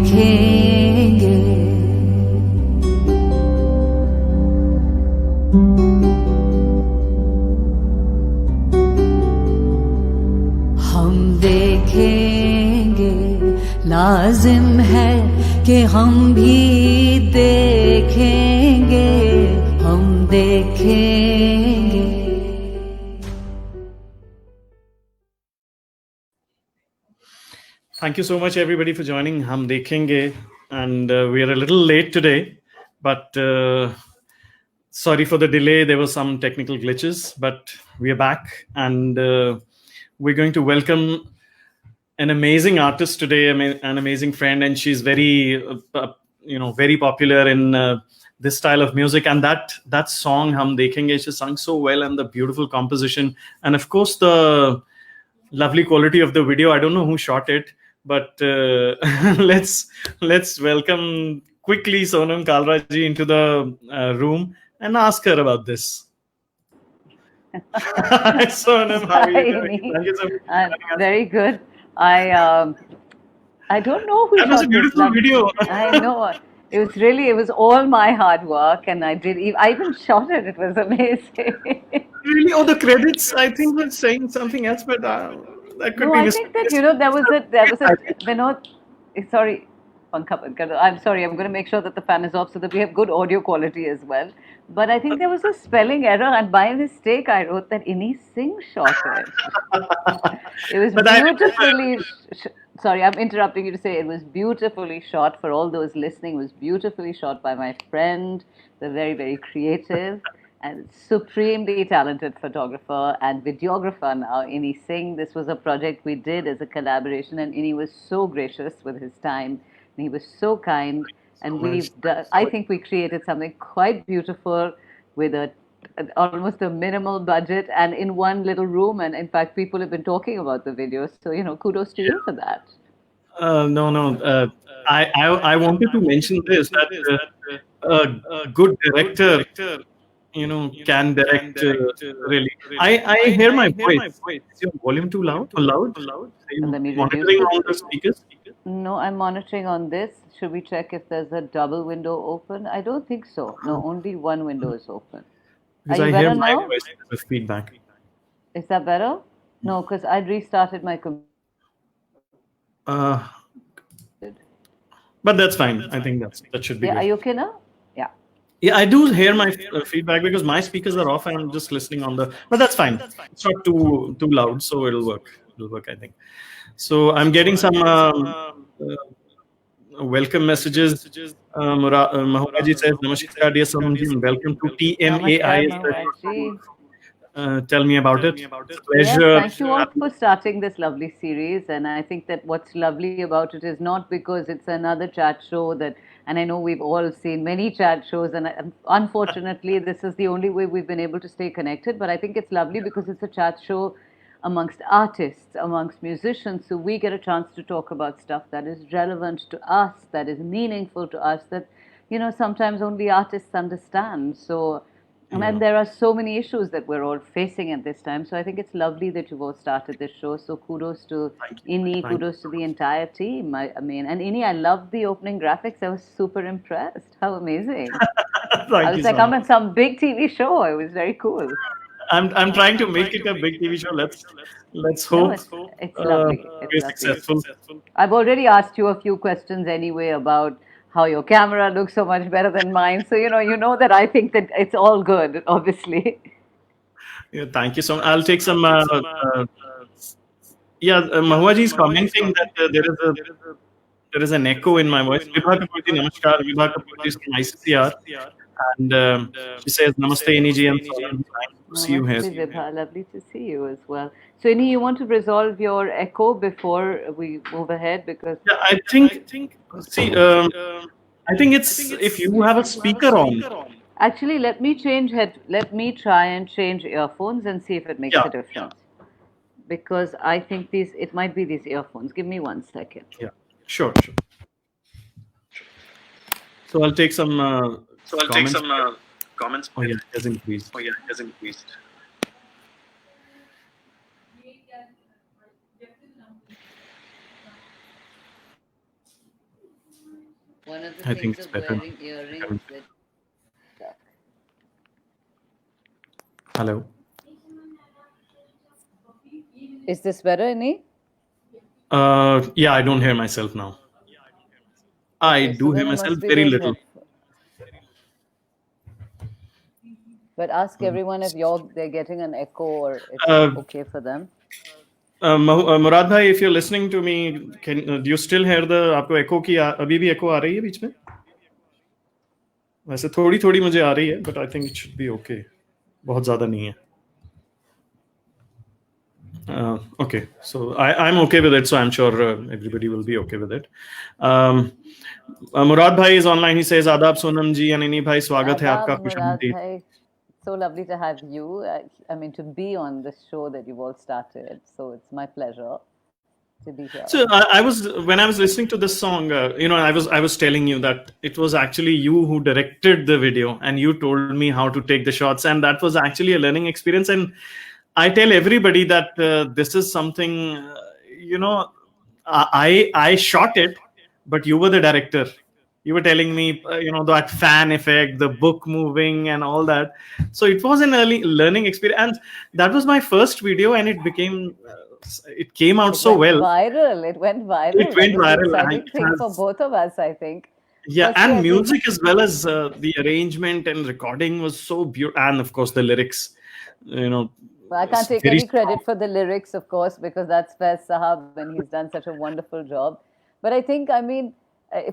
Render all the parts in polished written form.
देखेंगे हम देखेंगे लाजिम है कि हम भी देखेंगे हम देखेंगे Thank you so much, everybody, for joining Hum Dekhenge. And we are a little late today, but sorry for the delay. There were some technical glitches, but we are back, and we're going to welcome an amazing artist today, an amazing friend, and she's very, very popular in this style of music. And that song Hum Dekhenge, she sung so well, and the beautiful composition, and of course the lovely quality of the video. I don't know who shot it, but let's welcome quickly Sonam Kalra ji into the room and ask her about this. Hi, Sonam, how are you doing? Thank you so much. Very good. I don't know who that shot was a beautiful video. I know. It was all my hard work, and I even shot it. It was amazing. Really? Oh, the credits, I think, was saying something else, but that could No, be I think that there was sorry, I'm sorry. I'm going to make sure that the fan is off so that we have good audio quality as well. But I think there was a spelling error, and by mistake, I wrote that Innee Singh shot it. It was beautifully. Sorry, I'm interrupting you to say it was beautifully shot. For all those listening, it was beautifully shot by my friend, the very, very creative and supremely talented photographer and videographer now, Innee Singh. This was a project we did as a collaboration, and Innee was so gracious with his time, and he was so kind. And I think we created something quite beautiful with almost a minimal budget and in one little room. And in fact, people have been talking about the video. So, kudos to you for that. No. I wanted to mention this, that a good director can direct really. I hear my voice. Is your volume too loud? Are you monitoring on the speakers? No, I'm monitoring on this. Should we check if there's a double window open? I don't think so. No, only one window is open. Because I hear my voice with feedback. Is that better? No, because I restarted my computer. But that's fine. I think that should be good. Are you okay now? Yeah, I do hear my feedback because my speakers are off and I'm just listening on the. But that's fine. It's not too loud, so it'll work. I think. So I'm getting some welcome messages. Mahoraji says, "Namaskar, dear Sonam ji, welcome to TMAI." Tell me about it. Pleasure. Yes, thank you all for starting this lovely series. And I think that what's lovely about it is not because it's another chat show and I know we've all seen many chat shows, and unfortunately, this is the only way we've been able to stay connected. But I think it's lovely because it's a chat show amongst artists, amongst musicians, so we get a chance to talk about stuff that is relevant to us, that is meaningful to us, that sometimes only artists understand. So. And there are so many issues that we're all facing at this time. So I think it's lovely that you've all started this show. So kudos to Innee, kudos to the entire team. And Innee, I loved the opening graphics. I was super impressed. How amazing. I was like, I'm on some big TV show. It was very cool. I'm trying to make it a big TV show. Let's hope it's lovely. It's successful. I've already asked you a few questions anyway about how your camera looks so much better than mine. So, you know that I think that it's all good, obviously. Yeah, thank you so much. I'll take some. Mahuaji is commenting that there is an echo in my voice. Vibha Kapoorji, namaskar. Vibha Kapoorji is from ICCR. And she says, Namaste, Innee ji, and Saurang. See you here. Vibha, lovely to see you as well. So, Innee, you want to resolve your echo before we move ahead? Because I think it's if you have a speaker on. Actually, let me try and change earphones and see if it makes a difference. Because I think it might be these earphones. Give me 1 second. Yeah, sure. So I'll take some. Comments. Oh yeah, it has increased. One of the I think things it's of better. wearing earrings with duck. Hello. Is this better, Innee? Yeah, I don't hear myself now. I Okay, so do hear then it myself must be very those little. headphones. But ask everyone if they're getting an echo or it's Uh, okay for them. मुराद भाई, if you're listening to me, can do you still hear the आपको echo की अभी भी echo आ रही है बीच में? वैसे थोड़ी थोड़ी मुझे आ रही है, but I think it should be okay. बहुत ज़्यादा नहीं है. Okay, so I'm okay with it, so I'm sure everybody will be okay with it. Murad Bhai is online. He says, "Adab Sonam ji and Innee Bhai, स्वागत है आपका Adab, Murad खुशामदीद." bhai. So lovely to have you. I mean, to be on this show that you've all started. So it's my pleasure to be here. So I was when I was listening to this song, I was telling you that it was actually you who directed the video, and you told me how to take the shots, and that was actually a learning experience. And I tell everybody that this is something, you know, I shot it, but you were the director. You were telling me, that fan effect, the book moving, and all that. So it was an early learning experience, and that was my first video, and it came out It so went well. viral. It went It viral. That went was the viral, and exciting it thing for has, both of us, I think. yeah, Firstly, and I think music as well as the arrangement and recording was so beautiful, and of course the lyrics, you know, I can't take very any strong. credit for the lyrics, of course, because that's Faiz Sahab and he's done such a wonderful job. But I think, I mean,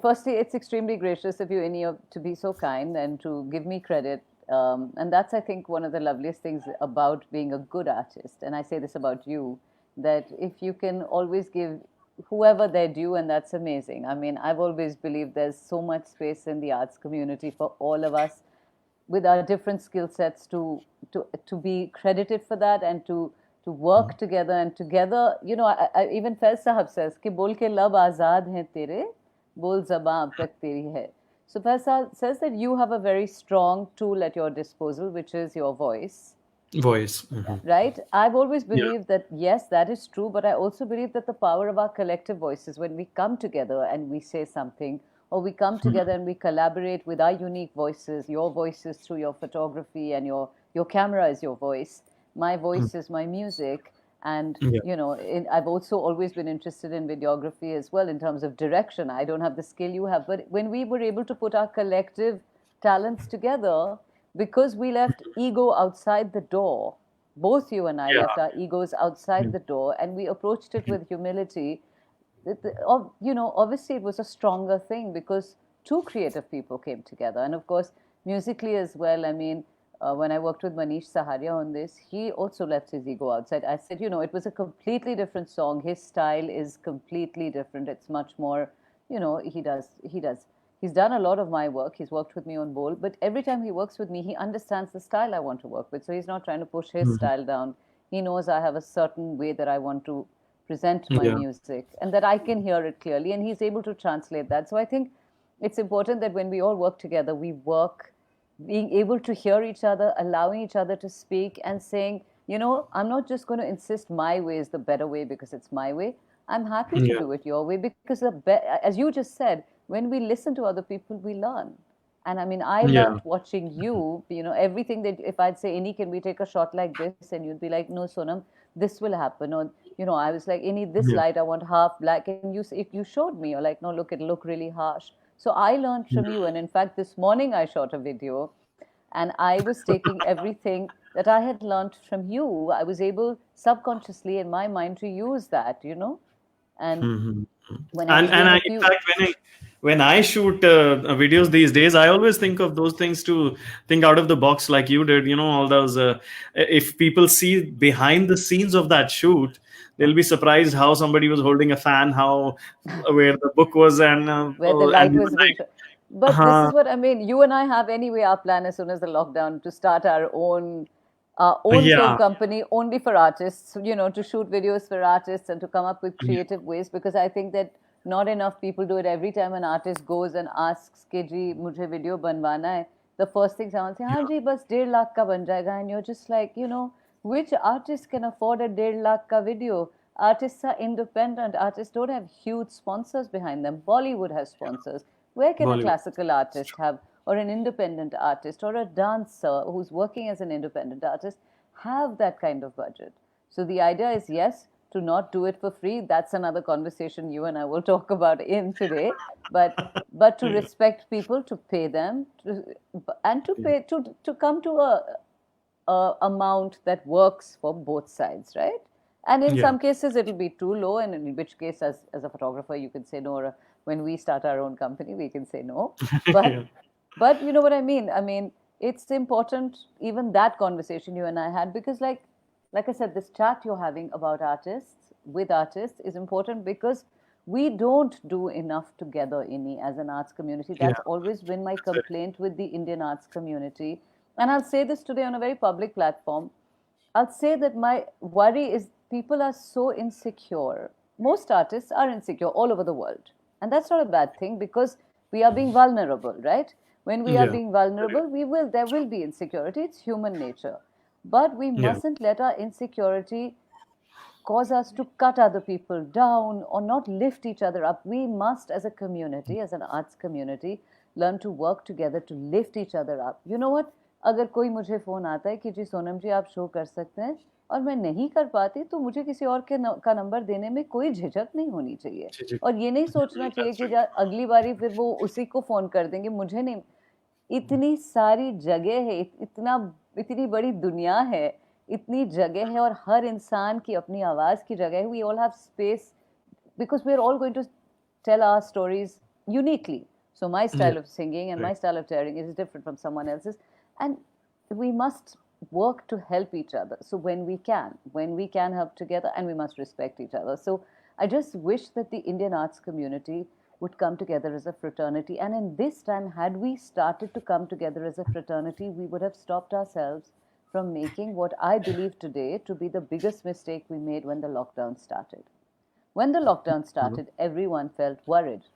firstly, it's extremely gracious of you, Innee, to be so kind and to give me credit. And that's, I think, one of the loveliest things about being a good artist. And I say this about you, that if you can always give whoever their due, and that's amazing. I mean, I've always believed there's so much space in the arts community for all of us with our different skill sets to be credited for that and to work together and together. Even Faiz Sahab says कि बोल के लब आजाद हैं तेरे बोल ज़बां अब तक तेरी है. So Faiz Sahab says that you have a very strong tool at your disposal, which is your voice. Voice. Mhm. Right? I've always Yeah. believed that, yes, that is true, but I also believe that the power of our collective voices, when we come together and we say something, or we come together and we collaborate with our unique voices, your voices through your photography, and your camera is your voice, my voice is my music. And, Yeah. I've also always been interested in videography as well in terms of direction. I don't have the skill you have, but when we were able to put our collective talents together, because we left ego outside the door, both you and I Yeah. left our egos outside the door, and we approached it with humility. Obviously it was a stronger thing because two creative people came together. And of course, musically as well, I mean, when I worked with Manish Saharia on this, he also left his ego outside. I said, it was a completely different song. His style is completely different. It's much more, he's done a lot of my work. He's worked with me on Bowl, but every time he works with me, he understands the style I want to work with. So he's not trying to push his Mhm. style down. He knows I have a certain way that I want to present my Yeah. music and that I can hear it clearly, and he's able to translate that. So I think it's important that when we all work together, we work being able to hear each other, allowing each other to speak, and saying, I'm not just going to insist my way is the better way because it's my way. I'm happy to Yeah. do it your way because, as you just said, when we listen to other people, we learn. And I mean, I Yeah. learned watching you, everything that if I'd say, Innee, can we take a shot like this? And you'd be like, no, Sonam, this will happen. Or, I was like, Innee, this Yeah. light, I want half black. And if you showed me, you're like, no, look, it'll look really harsh. So I learned from you. And in fact, this morning I shot a video and I was taking everything that I had learned from you. I was able subconsciously in my mind to use that, And Mhm. when I And was doing a in few, fact, when I shoot videos these days, I always think of those things to think out of the box, like you did. All those. If people see behind the scenes of that shoot, they'll be surprised how somebody was holding a fan, how where the book was, and where the light they was were being. like, But this is what I mean. You and I have anyway our plan as soon as the lockdown to start our own film yeah, company only for artists. To shoot videos for artists and to come up with yeah, creative ways because I think that not enough people do it. Every time an artist goes and asks कि जी मुझे video बनवाना है, the first thing someone say, हाँ जी बस 1.5 लाख का बन जाएगा, and you're just like, which artist can afford a 1.5 lakh ka video? Artists are independent. Artists don't have huge sponsors behind them. Bollywood has sponsors. Where can a Bollywood. classical artist have, or an independent artist, or a dancer who's working as an independent artist have that kind of budget? So the idea is, yes, to not do it for free. That's another conversation you and I will talk about in today. But to Yeah. respect people, to pay them, and to Yeah. pay to come to a amount that works for both sides, right? And in Yeah. some cases, it'll be too low, and in which case, as a photographer, you can say no. Or when we start our own company, we can say no. But Yeah. but you know what I mean? I mean, it's important, even that conversation you and I had, because like I said, this chat you're having about artists with artists is important because we don't do enough together, Innee, as an arts community. That's Yeah. always been my That's it. complaint with the Indian arts community. And I'll say this today on a very public platform. I'll say that my worry is people are so insecure. Most artists are insecure all over the world. And that's not a bad thing because we are being vulnerable, right? When we are Yeah. being vulnerable, there will be insecurity. It's human nature. But we Yeah. mustn't let our insecurity cause us to cut other people down or not lift each other up. We must, as a community, as an arts community, learn to work together to lift each other up. You know what? अगर कोई मुझे phone आता है कि जी सोनम जी आप show कर सकते हैं और मैं नहीं कर पाती तो मुझे किसी और का नंबर देने में कोई झिझक नहीं होनी चाहिए और ये नहीं सोचना चाहिए That's कि right. अगली बारी फिर वो उसी को फ़ोन कर देंगे मुझे नहीं इतनी सारी जगह है इतनी बड़ी दुनिया है इतनी जगह है और हर इंसान की अपनी आवाज़ की जगह है we all have space because we're all going to tell our stories uniquely. So my Yeah. style of singing and my Right. style of telling is different from someone else's, and we must work to help each other. So when we can help together, and we must respect each other. So I just wish that the Indian arts community would come together as a fraternity. And in this time, had we started to come together as a fraternity, we would have stopped ourselves from making what I believe today to be the biggest mistake we made when the lockdown started. When the lockdown started, everyone felt worried.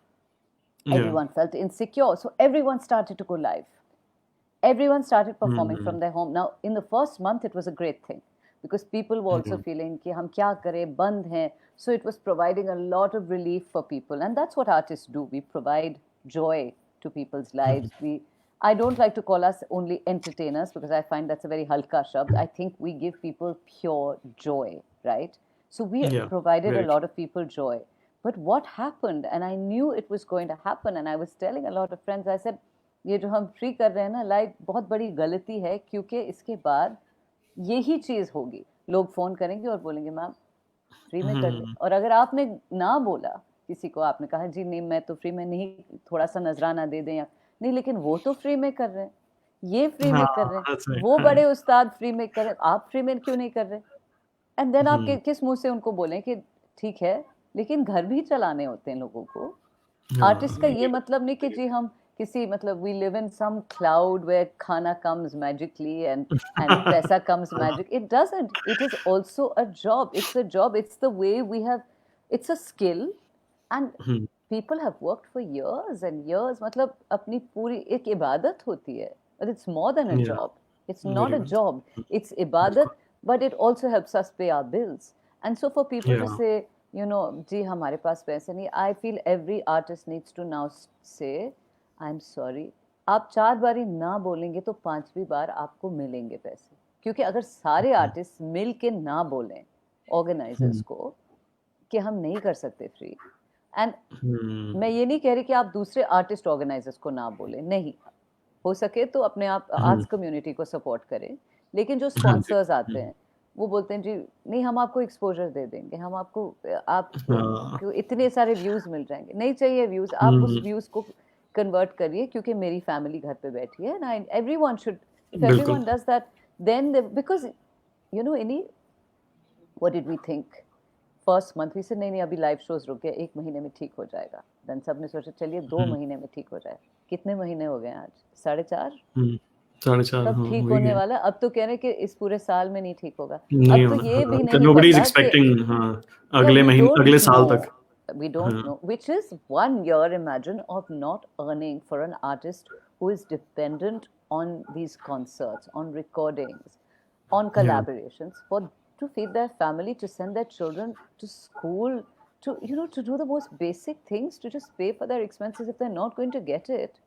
Yeah. Everyone felt insecure. So everyone started to go live. Everyone started performing Mhm. from their home. Now, in the first month, it was a great thing because people were also feeling कि हम क्या करें बंद हैं. So it was providing a lot of relief for people, and that's what artists do. We provide joy to people's lives. I don't like to call us only entertainers because I find that's a very halka shabd. I think we give people pure joy, right? So we Yeah. provided a Very lot of people joy. But what happened, and I knew it was going to happen, and I was telling a lot of friends, I said, ये जो हम free कर रहे हैं ना live बहुत बड़ी गलती है क्योंकि इसके बाद यही चीज़ होगी लोग फ़ोन करेंगे और बोलेंगे मैम फ्री में कर ले और अगर आपने ना बोला किसी को आपने कहा जी नहीं मैं तो फ्री में नहीं थोड़ा सा नजराना दे दें या नहीं लेकिन वो तो फ्री में कर रहे हैं ये फ्री में कर रहे That's हैं right. वो बड़े उस्ताद फ्री में कर रहे हैं आप फ्री में क्यों नहीं कर रहे एंड देन आप किस मुंह से उनको बोलें कि ठीक है लेकिन घर भी चलाने होते हैं लोगों को आर्टिस्ट का ये मतलब नहीं कि जी हम किसी मतलब we live in some cloud where khana comes magically and paisa comes magic. It doesn't. It is also a job. It's a job. It's the way we have. It's a skill, and people have worked for years and years. मतलब अपनी पूरी एक इबादत होती है. But it's more than a Yeah. job. It's Very not a well. job. It's ibadat, but it also helps us pay our bills. And so for people to Yeah. say, you know, जी हमारे पास पैसे नहीं, I feel every artist needs to now say, I'm sorry. आप 4 बारी ना बोलेंगे तो 5वीं बार आपको मिलेंगे पैसे क्योंकि अगर सारे आर्टिस्ट मिल के ना बोलें ऑर्गेनाइजर्स को कि हम नहीं कर सकते फ्री एंड मैं ये नहीं कह रही कि आप दूसरे आर्टिस्ट ऑर्गेनाइजर्स को ना बोलें नहीं हो सके तो अपने आप आर्ट्स कम्युनिटी को सपोर्ट करें लेकिन जो स्पॉन्सर्स आते हैं वो बोलते हैं जी नहीं हम आपको एक्सपोजर दे देंगे हम आपको इतने सारे व्यूज मिल जाएंगे नहीं चाहिए व्यूज आप उस व्यूज को कन्वर्ट करिए क्योंकि मेरी फैमिली घर पे बैठी है and everyone should if everyone does that then because you know इनी what did we think first month we say नहीं अभी लाइव शोज रुक गए 1 महीने में ठीक हो जाएगा देन सबने सोचा चलिए 2 महीने में ठीक हो जाए कितने महीने हो गए आज 4.5 तब ठीक होने वाला अब तो कह रहे कि इस पूरे साल में नहीं ठीक होगा अब तो ये भी नहीं Nobody is पता expecting कि अगले महीने अगले साल तक we don't know which is 1 year imagine of not earning for an artist who is dependent on these concerts on recordings on collaborations for to feed their family to send their children to school to do the most basic things, to just pay for their expenses if they're not going to get it.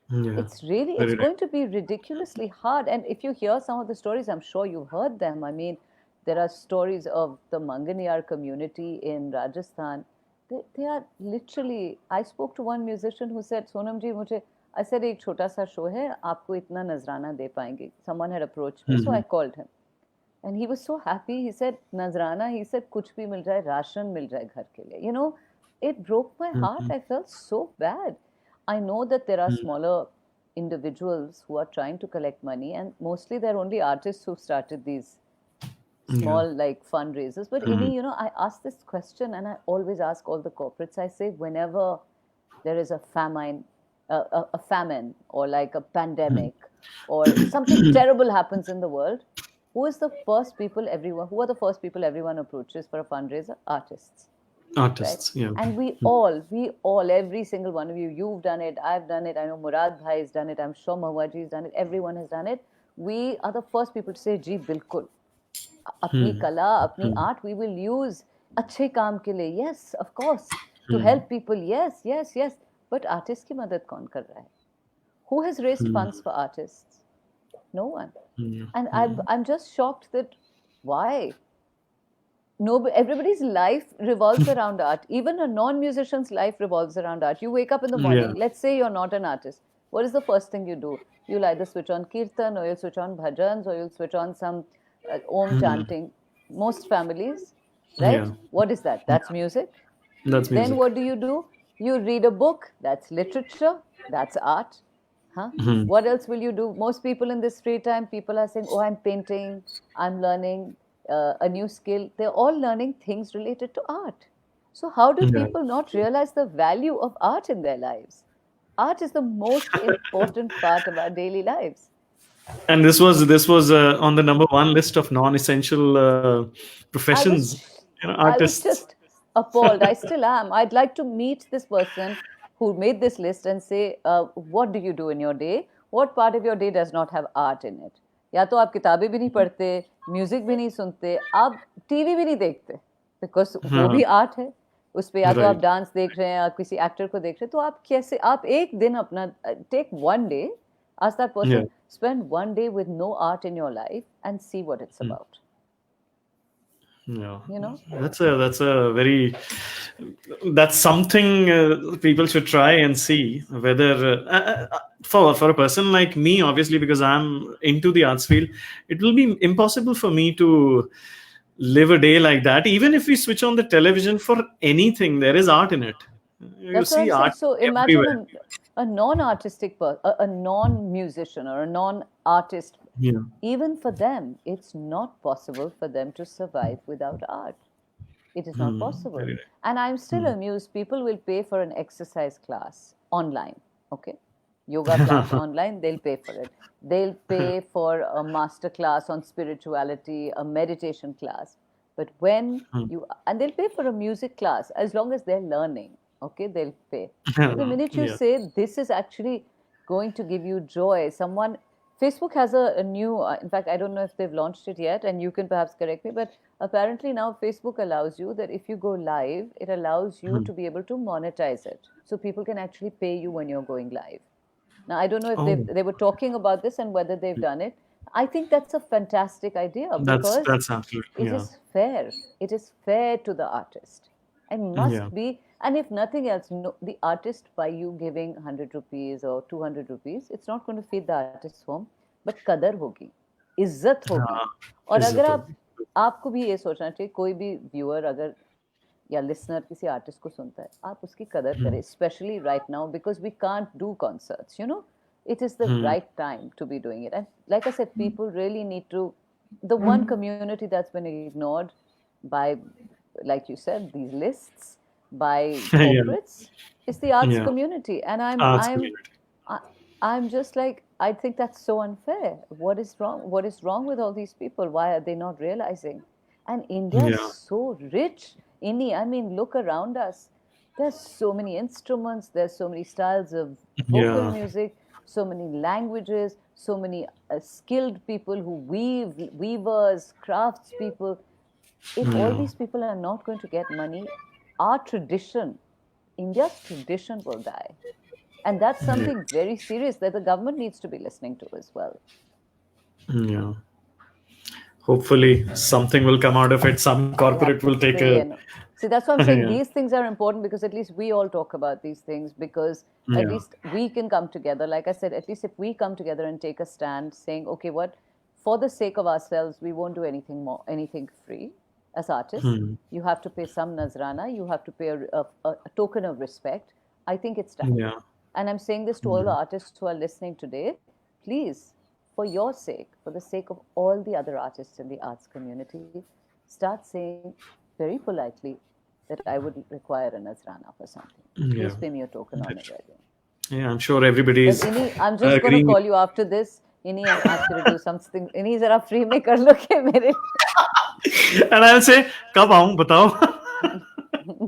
Yeah. It's Very right. going to be ridiculously hard. And if you hear some of the stories, I'm sure you've heard them. I mean, there are stories of the Manganiyar community in Rajasthan. They are literally, I spoke to one musician who said, Sonam ji, mujhe, I said, एक छोटा सा show है, आपको इतना नजराना दे पाएंगे. Someone had approached me, so I called him. And he was so happy. He said, Nazrana, he said, kuch bhi mil jaye, ration mil jaye ghar ke liye. It broke my heart. I felt so bad. I know that there are smaller individuals who are trying to collect money, and mostly they're only artists who started these small like fundraisers. But Innee, I ask this question, and I always ask all the corporates. I say, whenever there is a famine or like a pandemic or something terrible happens in the world, who are the first people everyone approaches for a fundraiser? Artists, right? Artists. Yeah. And we all, every single one of you, you've done it, I've done it, I know Murad Bhai has done it, I'm sure Mahwaji has done it, everyone has done it. We are the first people to say, Ji, bilkul. अपनी कला, अपनी art, we will use अच्छे काम के लिए. Yes, of course. To help people. Yes, yes, yes. But artist की मदद कौन कर रहा है? Who has raised funds for artists? No one. And I'm just shocked that why? No, everybody's life revolves around art. Even a non-musician's life revolves around art. You wake up in the morning. Yeah. Let's say you're not an artist. What is the first thing you do? You'll either switch on kirtan, or you'll switch on bhajans, or you'll switch on some om chanting. Most families, right? Yeah. What is that? That's music. That's music. Then what do? You read a book. That's literature. That's art. Huh? What else will you do? Most people in this free time, people are saying, oh, I'm painting, I'm learning a new skill. They're all learning things related to art. So how do Yeah. people not realize the value of art in their lives? Art is the most important part of our daily lives. And this was on the number one list of non-essential professions. I was Artists. just appalled. I still am. I'd like to meet this person who made this list and say, what do you do in your day? What part of your day does not have art in it? या तो आप किताबें भी नहीं पढ़ते, music भी नहीं सुनते, आप टीवी भी नहीं देखते, बिकॉज वो भी आर्ट है. उस पे या तो आप डांस देख रहे हैं या किसी एक्टर को देख रहे हैं, तो आप कैसे, आप एक दिन अपना take one day, ask that person, spend one day with no art in your life and see what it's about. Yeah. That's something people should try and see whether for a person like me, obviously, because I'm into the arts field, it will be impossible for me to live a day like that. Even if we switch on the television for anything, there is art in it. You see art. So imagine a non-artistic person, a non-musician or a non-artist. Yeah. Even for them, it's not possible for them to survive without art. It is not possible. And I'm still amused. People will pay for an exercise class online. Okay. Yoga class online, they'll pay for it. They'll pay for a master class on spirituality, a meditation class. But when and they'll pay for a music class as long as they're learning. Okay, they'll pay. The minute you say this is actually going to give you joy, Facebook has a new, in fact, I don't know if they've launched it yet, and you can perhaps correct me, but apparently now Facebook allows you that if you go live, it allows you to be able to monetize it. So people can actually pay you when you're going live. Now, I don't know if they were talking about this and whether they've done it. I think that's a fantastic idea because that's absolutely, it is fair. It is fair to the artist. And must be, and if nothing else, the artist, by you giving 100 rupees or 200 rupees, it's not going to feed the artist's home, but qadar hogi, izzat hogi. और अगर आपको भी ये सोचना चाहिए, कोई भी viewer अगर या लिसनर किसी आर्टिस्ट को सुनता है, आप उसकी कदर करें, especially right now because we can't do concerts, it is the right time to be doing it. And like I said, people really need to, the one community that's been ignored by, like you said, these lists, by corporates, is the arts community. And I'm just like, I think that's so unfair. What is wrong? What is wrong with all these people? Why are they not realizing? And India is so rich. Innee, I mean, look around us. There's so many instruments. There's so many styles of vocal music, so many languages, so many skilled people who weavers, crafts people. If all these people are not going to get money, our tradition, India's tradition will die. And that's something very serious that the government needs to be listening to as well. Yeah. Hopefully, something will come out of it. Some corporate will take a. See, that's what I'm saying. Yeah. These things are important because at least we all talk about these things, because at Yeah. least we can come together. Like I said, at least if we come together and take a stand saying, okay, what, for the sake of ourselves, we won't do anything free as artists. You have to pay some nazrana, you have to pay a token of respect. I think it's time. Yeah. And I'm saying this to all the artists who are listening today. Please, for your sake, for the sake of all the other artists in the arts community, start saying very politely that I would require a nazrana for something. Please pay me a token on it. Yeah, I'm sure everybody is. Innee, I'm just going to call you after this. Innee, I'm asking you to do something. Innee, zara free mein kar lo ke mere. And I'll say, कब आऊं बताओ.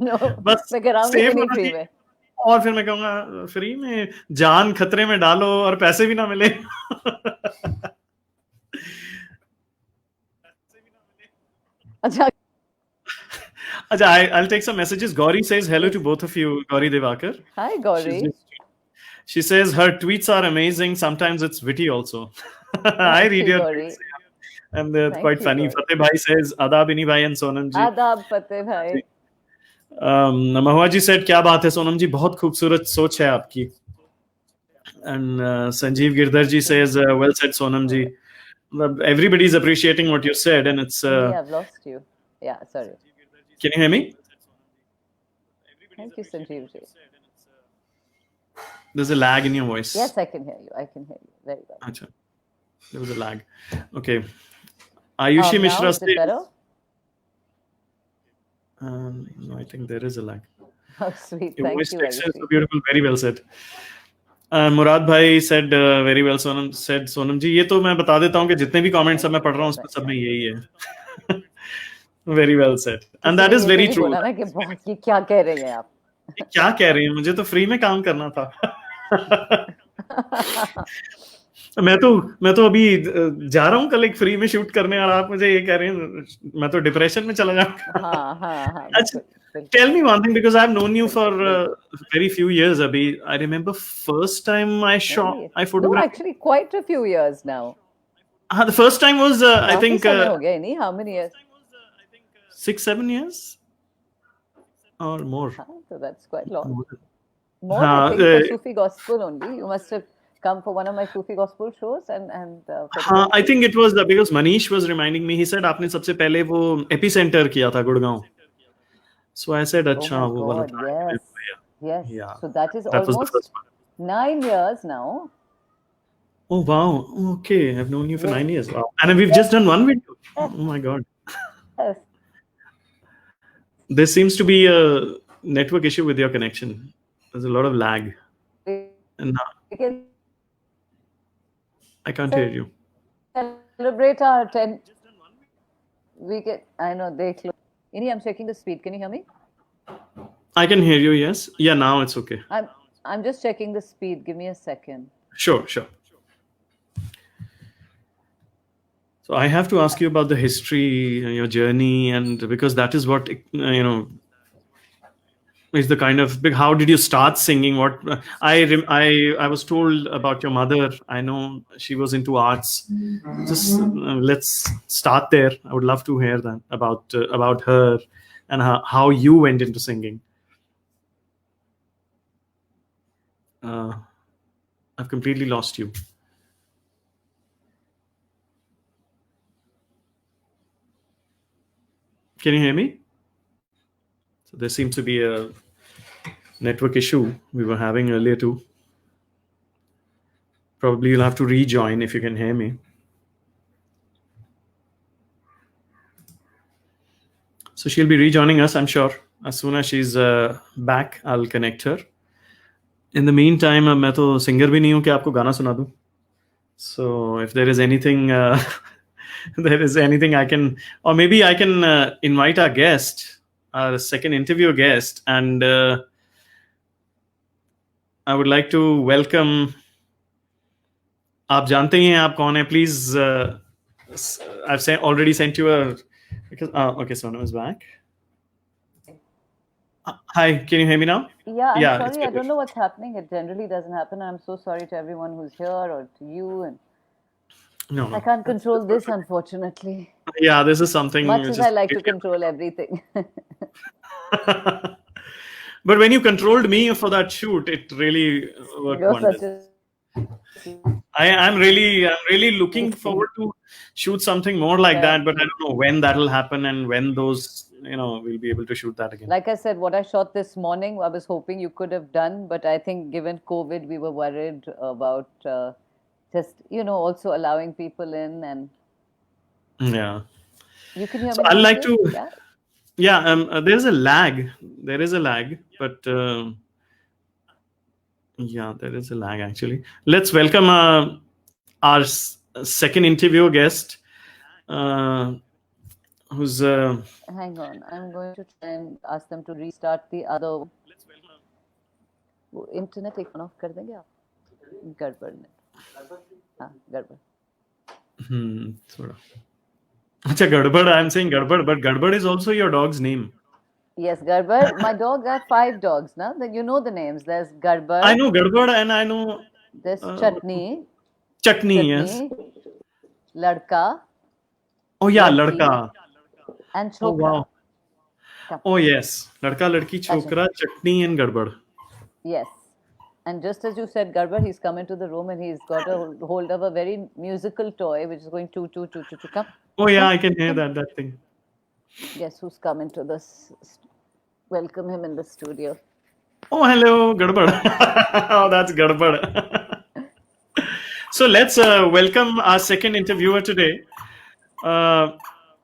No, बस मैं कराऊंगी save कि नहीं होना free चाहिए. में. और फिर मैं कहूंगा फ्री में जान खतरे में डालो और पैसे भी ना मिले. अच्छा. I'll take some messages. Gauri says hello to both of you, Gauri Devakar. Hi, Gauri. She says her tweets are amazing. Sometimes it's witty also. I read your tweets, and they're quite funny. Fateh Bhai says Adab Innee Bhai and Sonam ji. Adab Fateh Bhai. Mahua ji said क्या बात है सोनम जी, बहुत खूबसूरत सोच है आपकी. And Sanjeev Girdhar ji says well said Sonam ji. Everybody's appreciating what you said, and it's. I've lost you. Yeah, sorry. Can you hear me? Thank you, Sanjeev ji. There's a lag in your voice. Yes, I can hear you. I can hear you very well. Achha. There was a lag. Okay. Ayushi Mishra is it better? No, I think there is a lag. Oh, sweet. Your Thank voice you. text is so beautiful. Very well said. Murad Bhai said very well. Sonam ji, ये तो मैं बता देता हूँ कि जितने भी comments सब मैं पढ़ रहा हूँ उसमें सब में यही है. Very well said. And that is very true. बोला ना कि बहुत ये क्या कह रहे हैं आप? क्या कह रही हैं? मुझे तो फ्री में काम करना था. मैं तो अभी जा रहा हूँ कल एक फ्री में शूट करने और आप मुझे ये कह रहे हैं मैं तो डिप्रेशन में चला जाऊंगा. हाँ. Tell me one thing, because I've known you for very few years, Abhi. I remember first time I photographed. No, actually quite a few years now. The first time was I think. हो गया नहीं? How many years? 6-7 years or more. So that's quite long. More, I think, for Sufi Gospel only. You must have come for one of my Sufi Gospel shows and I think it was because Manish was reminding me. He said आपने सबसे पहले वो Epicenter किया था Gurgaon. So I said, अच्छा वो वाला था. Yes. Yeah. So that is almost almost 9 years now. Oh wow. Okay, I've known you for 9 years. Wow. And we've just done one video. Oh my God. Yes. There seems to be a network issue with your connection. There's a lot of lag. And now I can't hear you. Celebrate our 10. We can. I know they close. Innee, I'm checking the speed. Can you hear me? I can hear you. Yes. Yeah. Now it's okay. I'm just checking the speed. Give me a second. Sure. So I have to ask you about the history, your journey, and because that is what is the kind of big. How did you start singing? What I was told about your mother. I know she was into arts. Just let's start there. I would love to hear that about her and how you went into singing. I've completely lost you. Can you hear me? So there seems to be a network issue we were having earlier too. Probably you'll have to rejoin if you can hear me. So she'll be rejoining us, I'm sure. As soon as she's back, I'll connect her. In the meantime, मैं तो singer भी नहीं हूँ कि आपको गाना सुना दूँ. So if there is anything I can, or maybe I can invite our guest, our second interview guest, and I would like to welcome. आप जानते हैं आप कौन है? Please, I've already sent you a. Because okay, Sonam is back. Hi, can you hear me now? Yeah, I'm Yeah, it's sorry. I better. don't know what's happening. It generally doesn't happen. I'm so sorry to everyone who's here or to you. And No, I no, can't that's control this, perfect. unfortunately. Yeah, this is something Much which as is I like to completely control everything. unavoidable. But when you controlled me for that shoot, it really worked You're such wonders. a I'm really looking sweetie. forward to shoot something more like that, Thank but I you. don't know when that'll happen and when those, we'll be able to shoot that again. Like I said, what I shot this morning, I was hoping you could have done, but I think given COVID, we were worried about just, also allowing people in. And Yeah. you can hear So me I'd like nicely? to, Yeah? yeah, there's a lag. There is a lag, but yeah, there is a lag actually. Let's welcome our second interview guest, uh, who's Hang on. I'm going to try and ask them to restart the other one. वो internet एक on off कर देंगे आप गड़बड़ net हाँ गड़बड़ थोड़ा अच्छा गड़बड़. I'm saying गड़बड़, but गड़बड़ is also your dog's name. Yes, Garbar. My dogs are 5 dogs now. Then you know the names. There's I Garbar, know गड़बड़ and I know there's uh, Chutney, chutney. Yes. Chutney, Ladka, Oh yeah, Ladki, लड़का. and Oh Chokra. wow. Come. Oh yes, लड़का लड़की Acha. छोकरा chutney and गड़बड़. Yes. And just as you said, Garbar, he's come into the room and he's got a hold of a very musical toy which is going choo choo choo choo choo. Come. Oh yeah, Come. I can hear Come. that thing. Guess who's come into this? Welcome him in the studio. Oh hello, गड़बड़. Oh that's गड़बड़. So let's welcome our second interviewer today.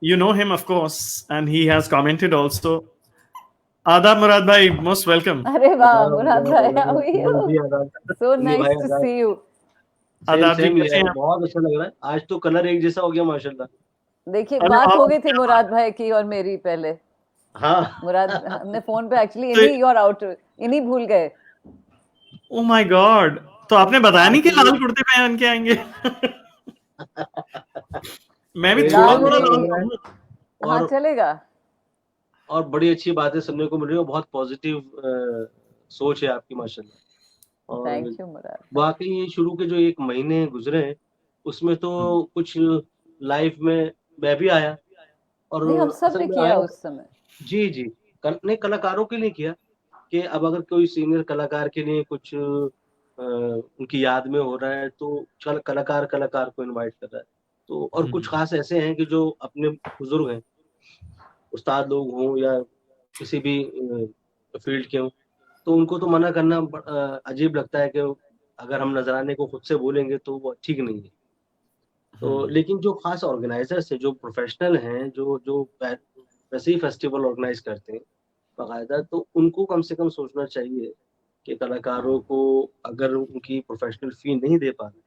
You know him, of course, and he has commented also. Adab Murad bhai, most welcome. Arey wow, आदाब Murad आदाब bhai, how आदाब are Suman you? जी आदाब So इन्हीं nice भाई to आदाब see you. Same आदाब जी same कैसे यार हैं आप? बहुत अच्छा लग रहा है आज तो कलर एक जैसा हो गया माशाल्लाह देखिए अरे बात हो हाँ, गई थी मुराद भाई की और मेरी पहले हाँ मुराद हमने फोन पे एक्चुअली तो इन्हीं योर आउट इन्हीं भूल गए ओ माय गॉड, तो आपने बताया नहीं कि लाल एक्चुअली कुर्ते पहन के आएंगे? मैं भी मेरी थोड़ा लाल बहुत थोड़ा अच्छा नहीं लाल लग रहा है हूँ. हाँ और चलेगा और बड़ी अच्छी बातें सुनने को मिल रही है बहुत पॉजिटिव सोच है आपकी माशाल्लाह और थैंक यू मुराद भाई वाकई ये शुरू के जो एक महीने गुजरे हैं उसमें तो कुछ लाइफ में मैं भी आया और नहीं हम सब असल ने में किया आया उस समय जी जी नहीं कलाकारों के लिए किया कि अब अगर कोई सीनियर कलाकार के लिए कुछ उनकी याद में हो रहा है तो कलाकार कलाकार को इनवाइट कर रहा है तो और कुछ खास ऐसे हैं कि जो अपने बुजुर्ग हैं उस्ताद लोग हों या किसी भी फील्ड के हों तो उनको तो मना करना अजीब लगता है कि अगर हम नजराने को खुद से बोलेंगे तो वो ठीक नहीं है तो लेकिन जो खास ऑर्गेनाइजर्स हैं जो प्रोफेशनल हैं जो जो वैसे ही फेस्टिवल ऑर्गेनाइज करते हैं बाकायदा तो उनको कम से कम सोचना चाहिए कि कलाकारों को अगर उनकी प्रोफेशनल फी नहीं दे पा रहे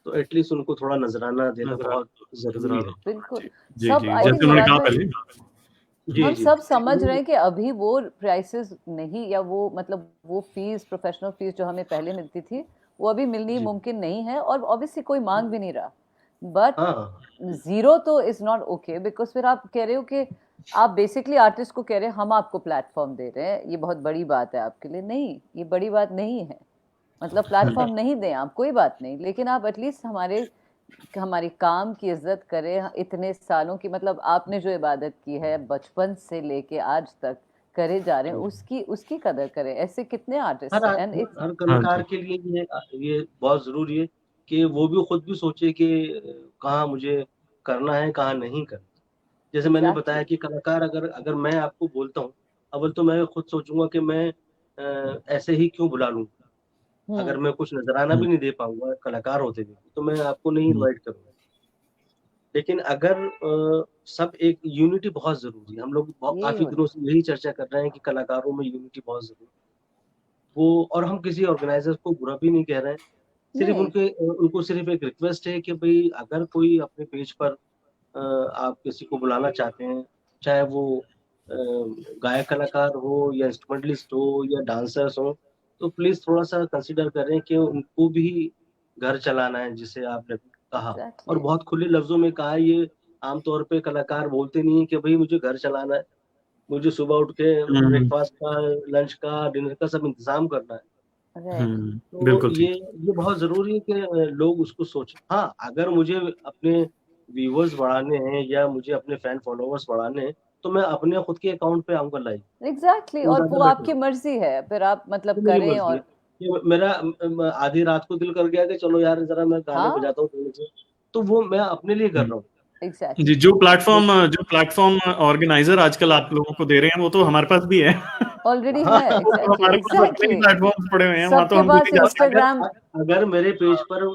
तो एटलीस्ट उनको थोड़ा नजराना देना नजर बहुत नजर आ जरूरी है रहा. बिल्कुल जी सब जी, आई थिंक जैसे उन्होंने मुराद कहा भाई पहले. जी हम जी सब समझ रहे हैं कि अभी वो प्राइसेस नहीं या वो मतलब वो फीस प्रोफेशनल फीस जो हमें पहले मिलती थी वो अभी मिलनी जी मुमकिन नहीं है और ऑब्वियसली कोई मांग भी नहीं रहा बट हाँ हाँ जीरो तो इज नॉट ओके बिकॉज फिर आप कह रहे हो कि आप बेसिकली आर्टिस्ट को कह रहे हैं हम आपको प्लेटफॉर्म दे रहे हैं ये बहुत बड़ी बात है आपके लिए नहीं ये बड़ी बात नहीं है मतलब प्लेटफॉर्म नहीं दें आप कोई बात नहीं लेकिन आप एटलीस्ट हमारी काम की इज्जत करें इतने सालों की मतलब आपने जो इबादत की है बचपन से लेके आज तक करे जा रहे हैं उसकी कदर करें ऐसे कितने आर्टिस्ट हैं एंड इट्स हर हाँ कलाकार जी. के लिए ये बहुत जरूरी है कि वो भी खुद भी सोचे कि कहाँ मुझे करना है कहाँ नहीं करना जैसे मैंने बताया एग्जैक्टली कि कलाकार अगर अगर मैं आपको बोलता हूँ अव्वल तो मैं खुद सोचूंगा कि मैं ऐसे ही क्यों बुला लूँ अगर मैं कुछ नजराना भी नहीं दे पाऊंगा कलाकार होते हुए तो मैं आपको नहीं इनवाइट करूंगा लेकिन अगर सब एक यूनिटी बहुत जरूरी है हम लोग यही काफी दिनों होना से यही चर्चा कर रहे हैं कि कलाकारों में यूनिटी बहुत जरूरी है वो और हम किसी ऑर्गेनाइजर को बुरा भी नहीं कह रहे हैं सिर्फ नहीं उनको सिर्फ एक रिक्वेस्ट है कि भाई अगर कोई अपने पेज पर आप किसी को बुलाना चाहते हैं चाहे वो गायक कलाकार हो या इंस्ट्रूमेंटलिस्ट हो या डांसर्स हो तो प्लीज थोड़ा सा कंसिडर करें कि उनको भी घर चलाना है जिसे आपने कहा और एग्जैक्टली बहुत खुले लफ्जों में कहा ये आमतौर पे कलाकार बोलते नहीं है कि भाई मुझे घर चलाना है मुझे सुबह उठ के ब्रेकफास्ट का, लंच का, डिनर का सब इंतजाम करना है। राइट। तो बिल्कुल ठीक। ये बहुत जरूरी है कि लोग उसको सोचें। हाँ, अगर मुझे अपने व्यूवर्स बढ़ाने हैं या मुझे अपने फैन फॉलोवर्स बढ़ाने हैं, तो मैं अपने खुद के अकाउंट पे आऊंगा लाइव, एग्जैक्टली, वो और ज्यादा वो बेटर आपकी है। मर्जी है, फिर आप मतलब ये मेरी करें। मर्जी है। और मेरा आधी रात को दिल कर गया कि चलो यार जरा मैं गाने हाँ, बजाता हूँ थोड़े से, तो वो मैं अपने लिए कर रहा हूँ। जी, एग्जैक्टली। जो प्लेटफॉर्म ऑर्गेनाइजर आजकल आप लोगों को दे रहे हैं वो तो हमारे पास भी है। ऑलरेडी हाँ, है, वो तो एग्जैक्टली हमारे पास अपने ही एग्जैक्टली। प्लेटफॉर्म्स पड़े हुए हैं, वहां तो सबके हम भी पास नहीं जा सकते। इंस्टाग्राम। अगर मेरे पेज पर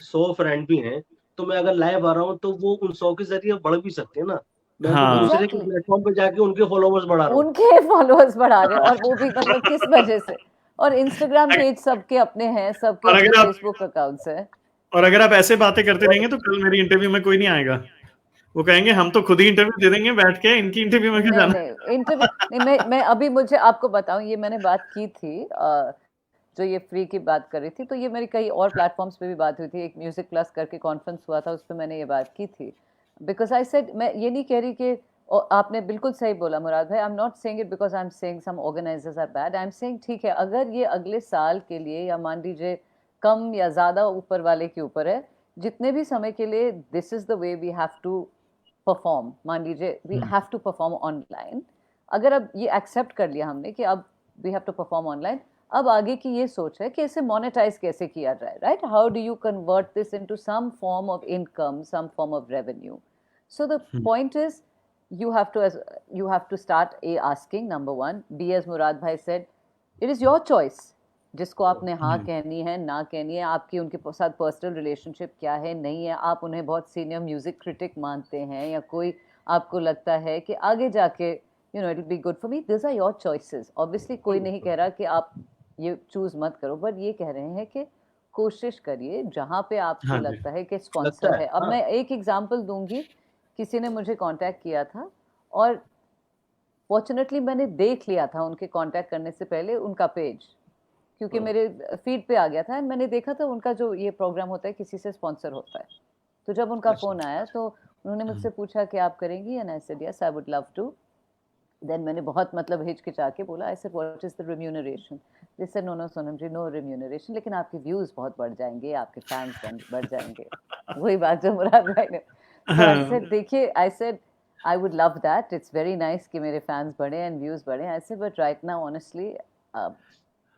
100 फ्रेंड भी हैं, तो मैं अगर लाइव आ रहा हूँ तो वो उन 100 के जरिए बढ़ भी सकते हैं ना। मैं तो हाँ, दूसरे के एग्जैक्टली, प्लेटफॉर्म पे जाके उनके फॉलोवर्स बढ़ा रहा हूँ। उनके फॉलोअर्स बढ़ा रहे हैं, और वो भी मतलब किस वजह से। और इंस्टाग्राम पेज सबके अपने हैं, सबके और अपने अगर आप फेसबुक अकाउंट्स हैं। ऐसे बातें करते रहेंगे तो कल मेरी इंटरव्यू में कोई नहीं आएगा। वो कहेंगे हम तो खुद ही इंटरव्यू दे देंगे बैठ के, इनकी इंटरव्यू में क्यों नहीं जाना। नहीं, इंटरव्यू नहीं। मैं अभी मुझे आपको बताऊं, ये मैंने बात की थी, जो ये फ्री की बात कर रही थी, तो ये मेरी कई और प्लेटफॉर्म्स पे भी बात हुई थी। एक म्यूजिक प्लस करके कॉन्फ्रेंस हुआ था, उस पर मैंने ये बात की थी। बिकॉज आई सेड, मैं ये नहीं कह रही कि, और आपने बिल्कुल सही बोला मुराद भाई, I am not saying it because I am saying some organisers are bad. I am saying ठीक है, अगर ये अगले साल के लिए, या मान लीजिए कम या ज्यादा ऊपर वाले के ऊपर है, जितने भी समय के लिए this is the way we have to perform, मान लीजिए we have to perform online. अगर अब ये एक्सेप्ट कर लिया हमने कि अब we have to perform online, अब आगे की ये सोच है कि इसे मोनेटाइज कैसे किया जाए, right? How do you convert this into some form of income, some form of revenue? So the point is, you have to start asking, number one, be as Murad bhai said, it is your choice. जिसको आपने हाँ कहनी है, ना कहनी है, आपकी उनके साथ पर्सनल रिलेशनशिप क्या है, नहीं है, आप उन्हें बहुत सीनियर म्यूजिक क्रिटिक मानते हैं, या कोई आपको लगता है कि आगे जाके you know it will be good for me, this are your choices. Obviously कोई नहीं कह रहा कि आप ये चूज मत करो, बट ये कह रहे हैं कि कोशिश करिए जहाँ पे आपको हाँ जी। लगता है कि लगता स्पॉन्सर है, है। अब हाँ। मैं एक एग्जांपल दूंगी, किसी ने मुझे कांटेक्ट किया था, और फॉर्चुनेटली मैंने देख लिया था उनके कांटेक्ट करने से पहले उनका पेज, क्योंकि मेरे फीड पे आ गया था, एंड मैंने देखा था उनका जो ये प्रोग्राम होता है किसी से स्पॉन्सर होता है। तो जब उनका अच्छा। फ़ोन आया तो उन्होंने मुझसे पूछा कि आप करेंगी, and I said yes, I would love to. Then मैंने बहुत मतलब हिचकिचा के बोला, I said what is the remuneration? They said no no Sonam ji, no remuneration, लेकिन आपके व्यूज बहुत बढ़ जाएंगे, आपके फैंस बढ़ जाएंगे। वही बात जो मुराद भाई ने। सो आई सेड देखिए, I said I would love that, it's very nice कि मेरे फैंस बढ़े एंड व्यूज बढ़े। I said but right now honestly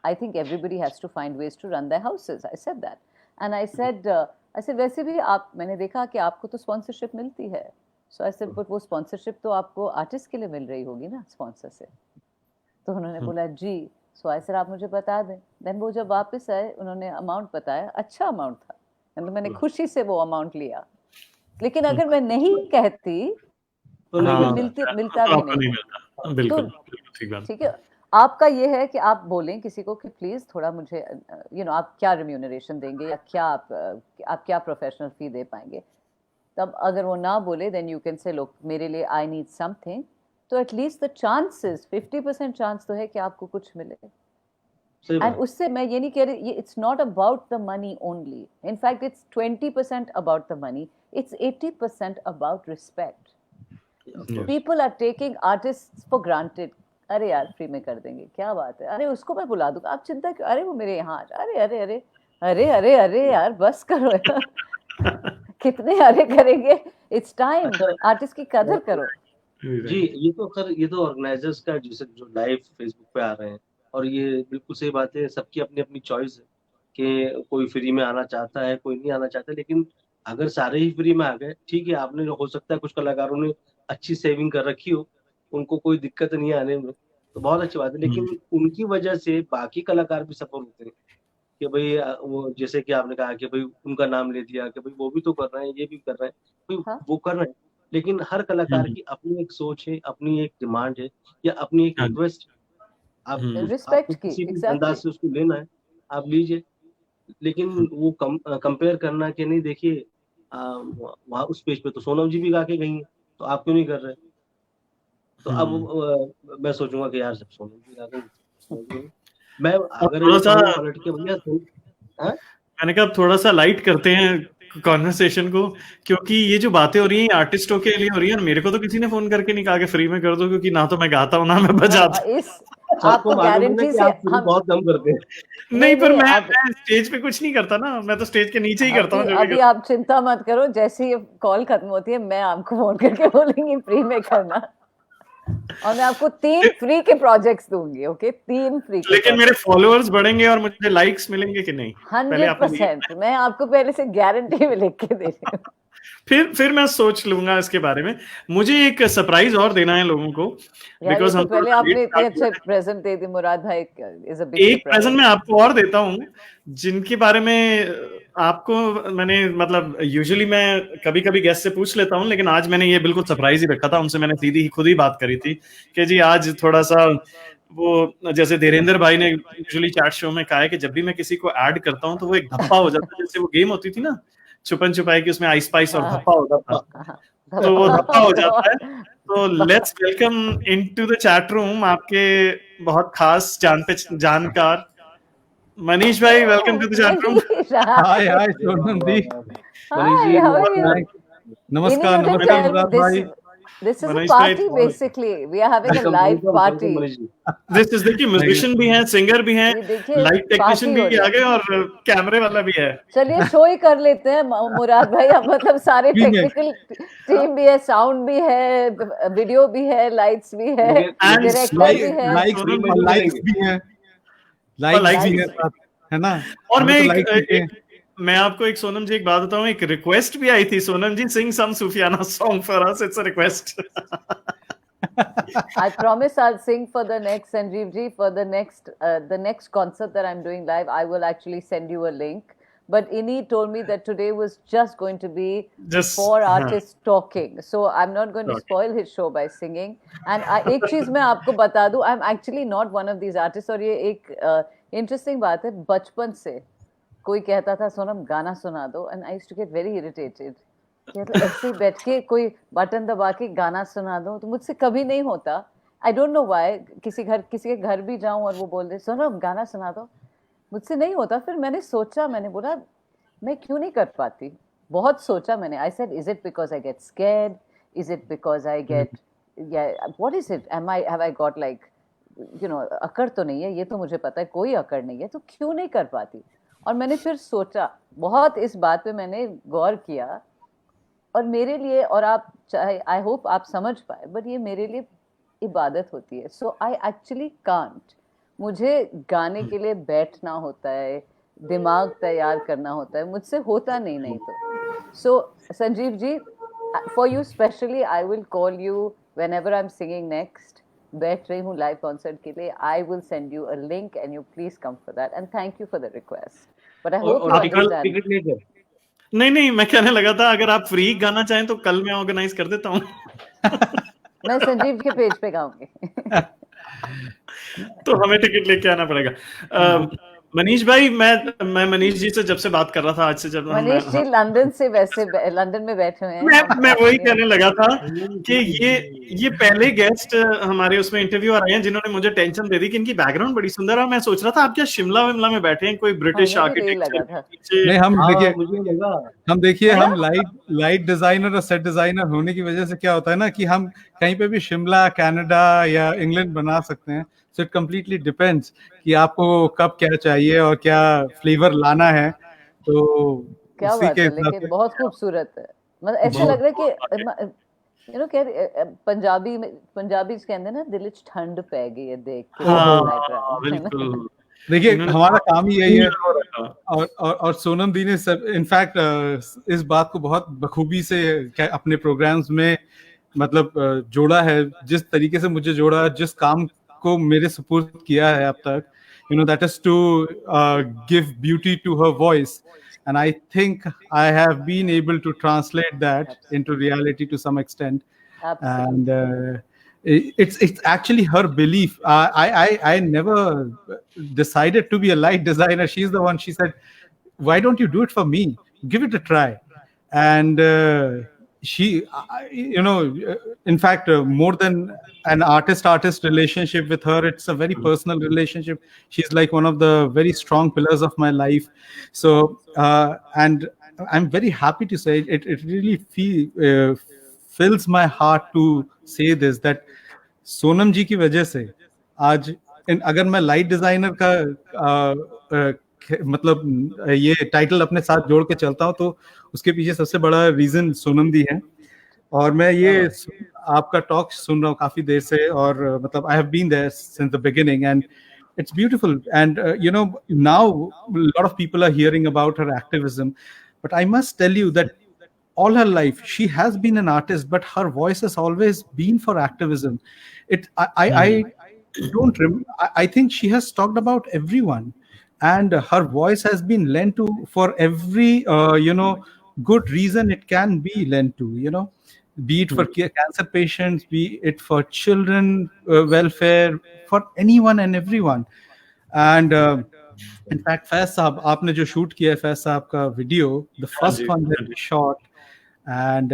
I think everybody has to find ways to run their houses. I said that. And I said वैसे भी आप, मैंने देखा कि आपको तो स्पॉन्सरशिप मिलती है। So I said but वो स्पॉन्सरशिप तो आपको आर्टिस्ट के लिए मिल रही होगी ना स्पॉन्सर से। तो उन्होंने बोला जी। So I said आप मुझे बता दें। Then वो जब वापस आए, उन्होंने अमाउंट बताया, अच्छा अमाउंट था, मतलब मैंने खुशी से वो अमाउंट लिया। लेकिन अगर मैं नहीं कहती तो तो नहीं फिर मिलता। मिलता तो भी आपको नहीं। नहीं मिलता, तो बिल्कुल बिल्कुल ठीक बात। ठीक है, आपका ये है कि आप बोलें किसी को कि प्लीज थोड़ा मुझे यू नो आप क्या रिम्यूनरेशन देंगे, या क्या आप क्या प्रोफेशनल फी दे पाएंगे। तब अगर वो ना बोले, देन यू कैन से लोग मेरे लिए आई नीड समथिंग, तो एटलीस्ट द चांसेस 50% चांस तो है कि आपको कुछ मिले। सही एंड बात। उससे मैं ये नहीं कह रही, it's not about the money only, in fact it's 20% about the money, it's 80% about respect. People are taking artist for granted. अरे यार फ्री में कर देंगे, क्या बात है, अरे उसको मैं बुला दूंगा, आप चिंता क्यों, अरे वो मेरे यहाँ आ जाए, अरे अरे अरे अरे अरे अरे यार बस करो यार। कितने अरे करेंगे, इट्स टाइम, अच्छा। आर्टिस्ट की कदर करो। जी, ये तो ऑर्गेनाइजर्स का जैसे जो लाइव फेसबुक पे आ रहे हैं, और ये बिल्कुल सही बात है, सबकी अपनी अपनी चॉइस है कि कोई फ्री में आना चाहता है, कोई नहीं आना चाहता। लेकिन अगर सारे ही फ्री में आ गए, ठीक है, आपने हो सकता है कुछ कलाकारों ने अच्छी सेविंग कर रखी हो, उनको कोई दिक्कत नहीं आने में, तो बहुत अच्छी बात है। लेकिन उनकी वजह से बाकी कलाकार भी सफल होते हैं कि भाई वो जैसे कि आपने कहा कि भाई उनका नाम ले दिया कि भाई वो भी तो कर रहे हैं, ये भी कर रहे हैं, भाई हाँ वो कर रहे हैं। लेकिन हर कलाकार की अपनी एक सोच है, अपनी एक डिमांड है, या अपनी एक हाँ जी। रिक्वेस्ट। आपको रिस्पेक्ट की, किसी भी अंदाज एग्जैक्टली। से उसको लेना है, आप लीजिए। लेकिन वो कंपेयर करना कि नहीं, देखिए वहाँ उस पेज पे तो सोनम जी भी गा के गई हैं, तो आप क्यों नहीं कर रहे? तो अब मैं सोचूंगा कि यार, जब सोनम जी गा गई, मैं क्यों नहीं? मैं अब अगर थोड़ा ये सा कहूंगा पलट के भैया हाँ? मैंने कहा अब थोड़ा सा लाइट करते हैं कॉन्वर्सेशन को, क्योंकि ये जो बातें हो रही हैं आर्टिस्टों के लिए हो रही है, मेरे को तो किसी ने फोन करके नहीं कहा कि फ्री में कर दो, क्योंकि ना तो मैं गाता हूँ ना मैं बजाता हूँ। इस आपको गारंटी से हम बहुत कम करते हैं। नहीं, पर मैं स्टेज पे कुछ नहीं करता ना, मैं तो स्टेज के नीचे ही करता हूँ। अभी आप चिंता मत करो, जैसे ही कॉल खत्म होती है मैं आपको फोन करके बोलेंगी फ्री में करना, और मैं आपको 3 फ्री के प्रोजेक्ट्स दूंगी। ओके, 3 फ्री के। लेकिन मेरे फॉलोअर्स बढ़ेंगे और मुझे लाइक्स मिलेंगे कि नहीं? 100% मैं आपको पहले से गारंटी में लिख के दे रही हूँ। फिर मैं सोच लूंगा इसके बारे में। मुझे एक सरप्राइज और देना है लोगों को, बिकॉज़ हम पहले आपने इतने अच्छे प्रेजेंट दे दी मुराद भाई, इज अ बिग एक प्रेजेंट मैं आपको और देता हूँ, जिनके बारे में आपको मैंने मतलब यूजुअली मैं कभी कभी गेस्ट से पूछ लेता हूँ, लेकिन आज मैंने ये बिल्कुल सरप्राइज ही रखा था। उनसे मैंने सीधी खुद ही बात करी थी कि जी आज थोड़ा सा वो, जैसे धीरेन्द्र भाई ने यूजुअली चैट शो में कहा है कि जब भी मैं किसी को ऐड करता हूँ तो वो एक धप्पा हो जाता है, जैसे वो गेम होती थी ना छुपन छुपाई की, उसमें आइस पाइस और धप्पा होता था, तो वो धप्पा हो जाता है। तो let's welcome into the chat room आपके बहुत खास जानकार मनीष भाई। Welcome to the chat room. Hi Sonam दी। नमस्कार मुराद भाई। This is a party basically. We are having a live party. This is देखिए म्यूजिशियन भी हैं, सिंगर भी हैं, लाइट टेक्नीशियन भी आ गए और कैमरे वाला भी है। चलिए शो ही कर लेते हैं मुराद भाई। अब मतलब सारे टेक्निकल टीम भी है, साउंड भी है, वीडियो भी है, लाइट्स भी है, डायरेक्टर भी है, लाइक्स भी है ना। और मैं आपको एक सोनम जी एक बात बताऊं, एक रिक्वेस्ट भी आई थी, सोनम जी सिंग सम सूफियाना song for us, it's a request. I promise I'll sing for the next, Sanjeev ji, for the next concert that I'm doing live. I will actually send you a link. But Innee told me that today was just going to be just 4 artists talking, so I'm not going to spoil his show by singing. And एक चीज मैं आपको बता दूं, I'm actually not one of these artists. और ये एक interesting बात है, बचपन से कोई कहता था सोनम गाना सुना दो, and I used to get very irritated. मतलब ऐसे ही बैठ के कोई बटन दबा के गाना सुना दो, तो मुझसे कभी नहीं होता। I don't know why. किसी के घर भी जाऊं और वो बोल दे सोनम गाना सुना दो, मुझसे नहीं होता। फिर मैंने सोचा, मैंने बोला मैं क्यों नहीं कर पाती, बहुत सोचा मैंने। I said is it because I get scared, is it because I get, what is it, have I got like you know, अकड़ तो नहीं है, ये तो मुझे पता है कोई अकड़ नहीं है, तो क्यों नहीं कर पाती। और मैंने फिर सोचा बहुत, इस बात पे मैंने गौर किया, और मेरे लिए, और आप चाहे, आई होप आप समझ पाए, बट ये मेरे लिए इबादत होती है। सो आई एक्चुअली कांट, मुझे गाने के लिए बैठना होता है, दिमाग तैयार करना होता है, मुझसे होता नहीं तो। So Sanjeev ji, for you specially I will call you whenever I am singing next, बैठ रही हूँ लाइव कॉन्सर्ट के लिए, I will send you a link and you please come for that, and thank you for the request. But I hope you understand. नहीं, मैं कहने लगा था अगर आप फ्री गाना चाहें तो कल मैं ऑर्गेनाइज कर देता हूँ। मैं संजीव के पेज पे गाऊंगी। तो हमें टिकट लेके आना पड़ेगा। मनीष भाई, मैं मनीष जी से जब से बात कर रहा था, आज से जब मनीष जी लंदन से, वैसे लंदन में बैठे हुए हैं। मैं वही कहने लगा था कि ये पहले गेस्ट हमारे उसमें इंटरव्यू आ रहे हैं जिन्होंने मुझे टेंशन दे दी कि इनकी बैकग्राउंड बड़ी सुंदर है। मैं सोच रहा था आप क्या शिमला विमला में बैठे हैं, कोई ब्रिटिश आर्किटेक्ट। नहीं, हम देखिए हम लाइट डिजाइनर और सेट डिजाइनर होने की वजह से क्या होता है ना कि हम कहीं पे भी शिमला, कनाडा या इंग्लैंड बना सकते हैं। सो इट कम्प्लीटली डिपेंड्स कि आपको कब क्या चाहिए और क्या फ्लेवर लाना है। तो क्या बात है, लेकिन बहुत खूबसूरत है। मतलब ऐसे लग रहा है कि यू नो क्या पंजाबी कहते हैं ना, दिल च ठंड पै गई है देख के। बिल्कुल। देखिए हमारा काम ही यही है, और सोनम दी ने इनफैक्ट इस बात को बहुत बखूबी से अपने प्रोग्राम्स में मतलब जोड़ा है। जिस तरीके से मुझे जोड़ा, जिस काम को मेरे सुपुर्द किया है अब तक, you know, that is to give beauty to her voice, and I think I have been able to translate that into reality to some extent. Absolutely. And it's actually her belief. I never decided to be a light designer. She's the one. She said, why don't you do it for me, give it a try. And she, you know, in fact, more than an artist relationship with her, it's a very personal relationship. She's like one of the very strong pillars of my life. So and I'm very happy to say it really fills my heart to say this that Sonam जी की वजह से आज अगर मैं light designer का मतलब ये title अपने साथ जोड़ के चलता हूँ तो उसके पीछे सबसे बड़ा रीजन सोनम दी है और मैं ये आपका टॉक सुन रहा हूँ काफी देर से और मतलब I have been there since the beginning and it's beautiful and now a lot of people are hearing about her activism, but I must tell you that all her life she has been an artist, but her voice has always been for activism. I don't I think she has talked about everyone, and her voice has been lent to for every good reason it can be lent to, be it for cancer patients, be it for children welfare, for anyone and everyone. And in fact, Faiz साहब आपने जो shoot किया है फैज साहब का video, the first one that we shot, and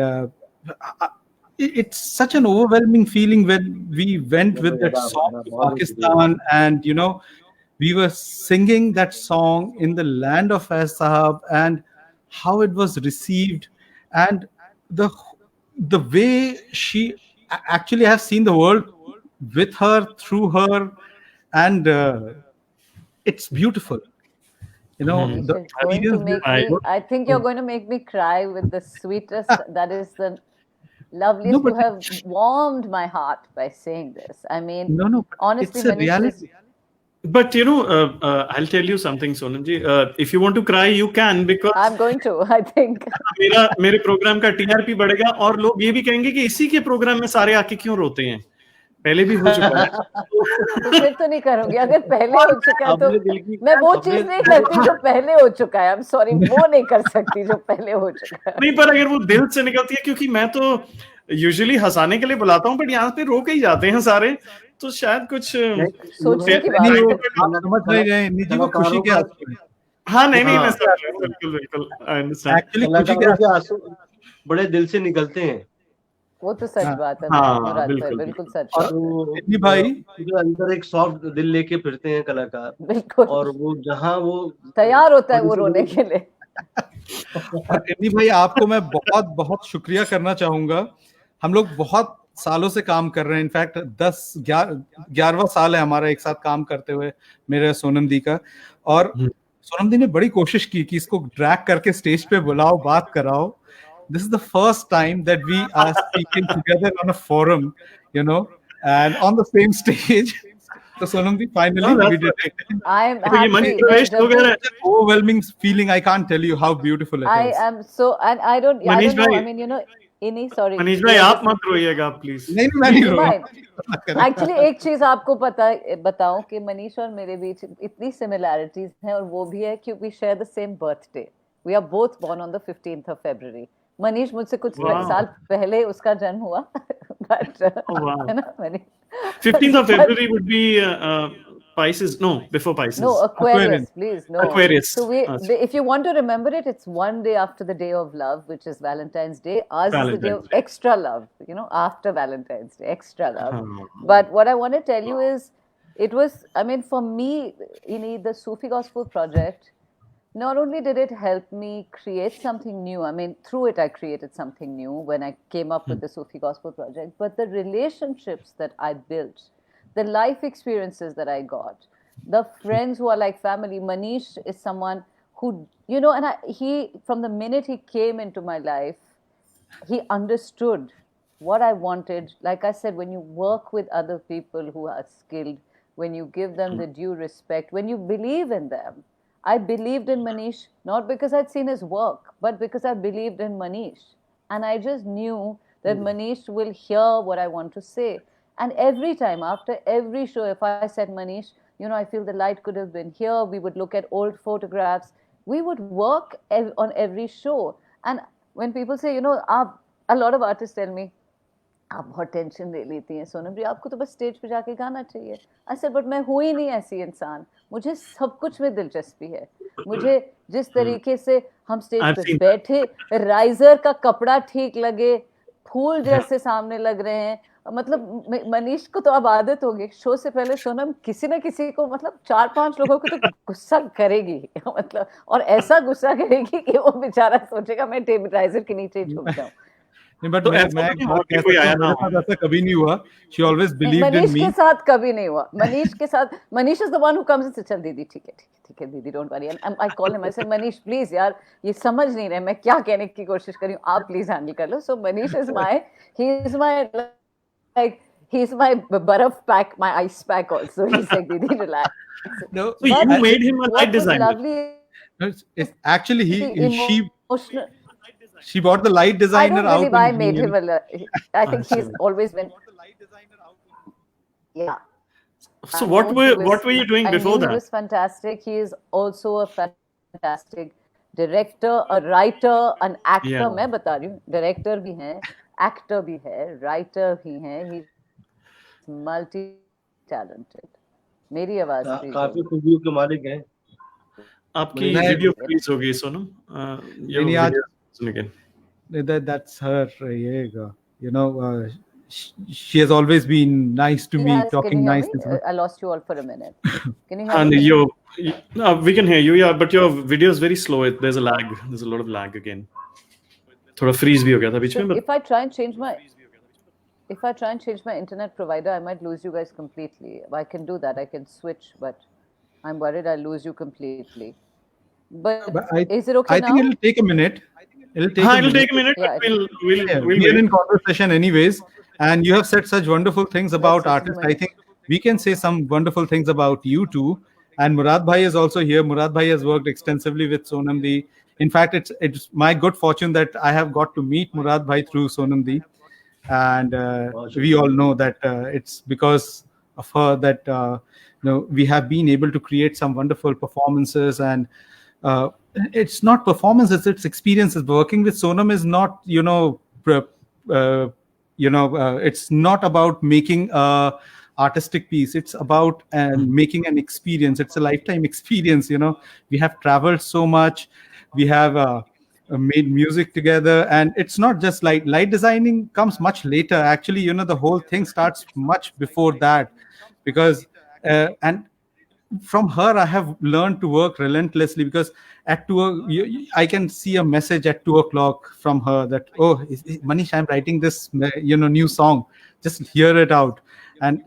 it's such an overwhelming feeling when we went with that song to Pakistan, and we were singing that song in the land of Faiz Sahab, and how it was received, and the way she actually has seen the world with her, through her, and it's beautiful. It's going to make me, I think you're going to make me cry with the sweetest, that is the loveliest. You have warmed my heart by saying this. I mean, honestly, it's a reality. But I'll tell you something, Sonamji. If you want to cry, you can, because I'm going to. I think मेरे programme का TRP बढ़ेगा और लोग ये भी कहेंगे कि इसी के प्रोग्राम में सारे आके क्यों रोते हैं. पहले भी हो चुका है. फिर तो नहीं करूंगी. अगर पहले हो चुका है तो मैं वो चीज नहीं करती जो पहले हो चुका है. I'm sorry, वो नहीं कर सकती जो पहले हो चुका है. नहीं, पर अगर वो दिल से निकलती है, क्योंकि मैं तो यूजुअली हंसाने के लिए बुलाता हूँ, बट यहाँ पे रो के ही जाते हैं सारे, तो शायद कुछ सोचने की बात है. समझ नहीं रहे निजी वो खुशी के आंसू. हाँ, नहीं, मैं समझ रहा हूँ, बिल्कुल आई अंडरस्टैंड. एक्चुअली खुशी के आंसू बड़े दिल से निकलते हैं. वो तो सच बात है. हाँ, बिल्कुल सच. इन्नी भाई अंदर एक सॉफ्ट दिल लेके फिरते हैं कलाकार. बिल्कुल. और वो जहाँ वो तैयार होता है वो रोने के लिए. इन्नी भाई आपको मैं बहुत बहुत शुक्रिया करना चाहूंगा. हम लोग बहुत सालों से काम कर रहे हैं. इनफैक्ट 11वां साल है हमारा एक साथ काम करते हुए मेरे सोनम दी का. और सोनम दी ने बड़ी कोशिश की कि इसको ड्रैग करके स्टेज पे बुलाओ, बात कराओ. This is the first time that we are speaking together on a forum, and on the same stage. So Sonam ji, finally we did it. I'm happy. Overwhelming feeling. I can't tell you how beautiful it is. I am so, and I don't know. I mean, Innee, sorry. Manish भाई आप मत रोइएगा please. नहीं मैं नहीं रो रहा. Actually एक चीज आपको बताऊं कि मनीष और मेरे बीच इतनी similarities हैं, और वो भी है क्योंकि we share the same birthday. We are both born on the 15th of February. Manish मुझसे कुछ साल पहले उसका जन्म हुआ. But है ना Manish. 15th of February would be Pisces. No, before Pisces. No, Aquarius, please. No. Aquarius. So if you want to remember it, it's one day after the day of love, which is Valentine's Day. Ours is the day of extra love, after Valentine's Day, extra love. But what I want to tell you is, it was, I mean, for me, the Sufi Gospel Project, not only did it help me create something new, I mean, through it I created something new when I came up with the Sufi Gospel Project, but the relationships that I built, the life experiences that I got, the friends who are like family. Manish is someone who, and he, from the minute he came into my life, he understood what I wanted. Like I said, when you work with other people who are skilled, when you give them the due respect, when you believe in them. I believed in Manish, not because I'd seen his work, but because I believed in Manish. And I just knew that Manish will hear what I want to say. And every time, after every show, if I said, Manish, I feel the light could have been here, we would look at old photographs, we would work on every show. And when people say, a lot of artists tell me, आप बहुत tension ले लेती हैं सोनम जी, आपको तो बस stage पे जाके गाना चाहिए. I said, but मैं हुई नहीं ऐसी इंसान. मुझे सब कुछ में दिलचस्पी है. मुझे जिस तरीके से हम स्टेज पे बैठे, राइजर का कपड़ा ठीक लगे, फूल जैसे सामने लग रहे हैं, मतलब मनीष को तो अब आदत होगी, शो से पहले सोनम किसी ना किसी को मतलब 4-5 लोगों को तो गुस्सा करेगी मतलब, और ऐसा गुस्सा करेगी कि वो बेचारा सोचेगा मैं टेबलाइजर के नीचे ही छुप जाऊं। नहीं, बट तो मैं ऐसा मैं तो एक नहीं बात हुआ कह कि कोई सकता आया हूँ, ना मेरे हो? साथ ऐसा कभी नहीं हुआ. She always believed in Manish me. के साथ कभी नहीं हुआ, मनीष के साथ, Manish is the one who comes and say चल दीदी ठीक है ठीक है ठीक है दीदी don't worry, and I call him, I say Manish please यार ये समझ नहीं रहे मैं क्या कहने की कोशिश कर रही हूँ, आप प्लीज हैंडल कर लो. So Manish is my, he is my like he's my barf pack, my ice pack also. He's like didi relax. No, So But you made him a light what was designer. lovely, it's actually the emotional, she bought the light I designer don't out believe I and made him I think he's Achha. always been, yeah. So I what know he what were you doing I before knew that? he was fantastic. He is also a fantastic director, a writer, an actor. Yeah. मैं बता रही हूँ, director भी है, actor भी है, writer भी है. He's multi talented. मेरी आवाज please काफी होगी. खूबियों के मालिक हैं. आपकी मैं- वीडियो रिलीज हो गई सोनम, ये नहीं, आज- वीडियो सुन के. that's her. You know, she has always been nice to me, Can talking you hear nice. me? I lost you all for a minute. Can you hear And me? we can hear you, yeah, but your video is very slow. There's a lag. There's a lot of lag again. थोड़ा freeze भी हो गया था बीच So में, but if I try and change my internet provider, I might lose you guys completely. I can do that. I can switch, but I'm worried I'll lose you completely. But is it okay I now? think it'll take a minute. It'll take हाँ, a it'll minute. take a minute, Yeah, but we'll Yeah, we'll we are wait. in conversation anyways, and you have said such wonderful things about just artists. I moment. think we can say some wonderful things about you too. And Murad Bhai is also here. Murad Bhai has worked extensively with Sonam Di. In fact, it's my good fortune that I have got to meet Murad Bhai through Sonam Di, and we all know that it's because of her that we have been able to create some wonderful performances. And it's not performances, it's experiences. Working with Sonam is not it's not about making a artistic piece. It's about making an experience. It's a lifetime experience. We have traveled so much. We have made music together, and it's not just like light designing comes much later. Actually, the whole thing starts much before that, because and from her I have learned to work relentlessly, because at 2 I can see a message at 2 o'clock from her that, oh, Manish, I'm writing this new song, just hear it out. And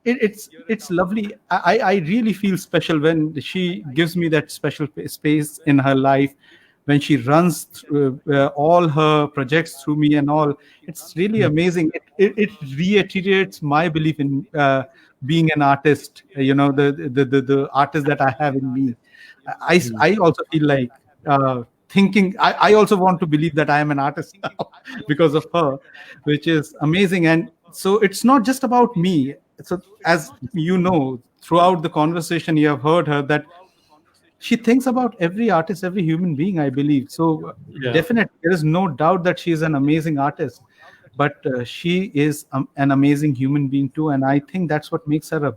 it's lovely. I really feel special when she gives me that special space in her life, when she runs through, all her projects through me and all. It's really amazing. It reiterates my belief in being an artist, the artist that I have in me. I also feel like thinking, I also want to believe that I am an artist now because of her, which is amazing. And so it's not just about me. So as you know, throughout the conversation, you have heard her that she thinks about every artist, every human being, I believe. So Yeah. definitely, there is no doubt that she is an amazing artist, but she is an amazing human being too. And I think that's what makes her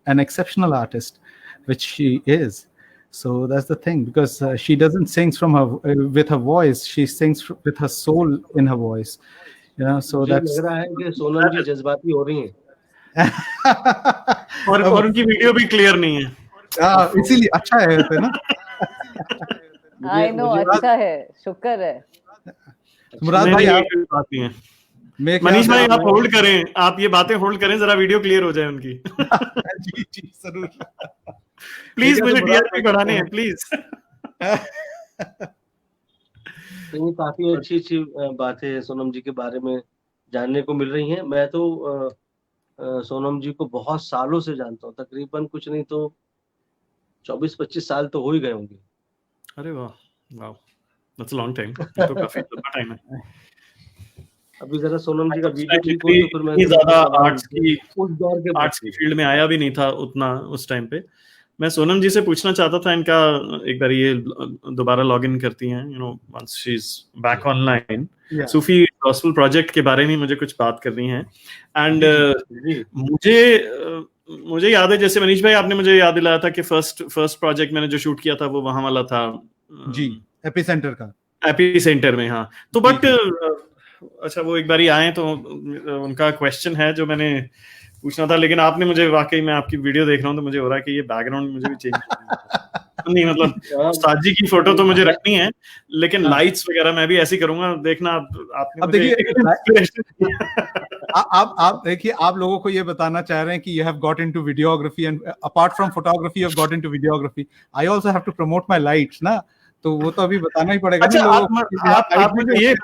an exceptional artist, which she is. So that's the thing, because she doesn't sing from her with her voice. She sings with her soul in her voice. So मुझे that's. लग रहा है कि सोनम जी जज्बाती हो रही हैं. और उनकी वीडियो भी क्लियर नहीं है. इसीलिए अच्छा है ऐसे ना. I know, अच्छा है, शुक्र है. मुराद नहीं, भाई, नहीं, आप कोई बात नहीं है. मैं मनीष भाई, आप होल्ड करें, आप ये बातें होल्ड करें, जरा वीडियो क्लियर हो जाए उनकी. जी जरूर. प्लीज तो मुझे मुराद टीआरपी भाई बढ़ाने हैं, प्लीज. तो काफी अच्छी अच्छी बातें सोनम जी के बारे में जानने को मिल रही हैं. मैं तो सोनम जी को बहुत सालों से जानता हूँ, तकरीबन कुछ नहीं तो 24-25 साल तो हो ही गए होंगे. अरे वाह, वाह, दैट्स अ लॉन्ग टाइम. ये तो काफी लंबा टाइम है. अभी जरा सोनम जी का वीडियो देखो तो फिर मैं ज्यादा आर्ट्स की आर्ट्स फील्ड में आया भी नहीं था उतना उस टाइम पे. मैं सोनम जी से पूछना चाहता था, इनका एक बार ये दोबारा लॉग इन करती हैं, once she is back online, Sufi gospel project के बारे में मुझे कुछ बात करनी है. एंड मुझे याद है, जैसे मनीष भाई आपने मुझे याद दिलाया था कि फर्स्ट प्रोजेक्ट मैंने जो शूट किया था वो वहां वाला था जी, एपी सेंटर का. एपी सेंटर में. हाँ, तो बट अच्छा वो एक बारी आए तो उनका क्वेश्चन है जो मैंने पूछना था, लेकिन आपने मुझे, वाकई मैं आपकी वीडियो देख रहा हूँ तो मुझे हो रहा है कि ये बैकग्राउंड मुझे भी चेंज करना है। नहीं मतलब उस्ताद जी की फोटो तो मुझे रखनी है, लेकिन लाइट्स वगैरह मैं भी ऐसी करूंगा, देखना आपने अब मुझे देखिए आप देखिए, आप लोगों को ये बताना चाह रहे हैं कि you have got into videography and apart from photography you have got into videography, I also have to promote my lights ना, तो वो तो अभी बताना ही पड़ेगा अच्छा ना लोगों को कि यहाँ लाइट भी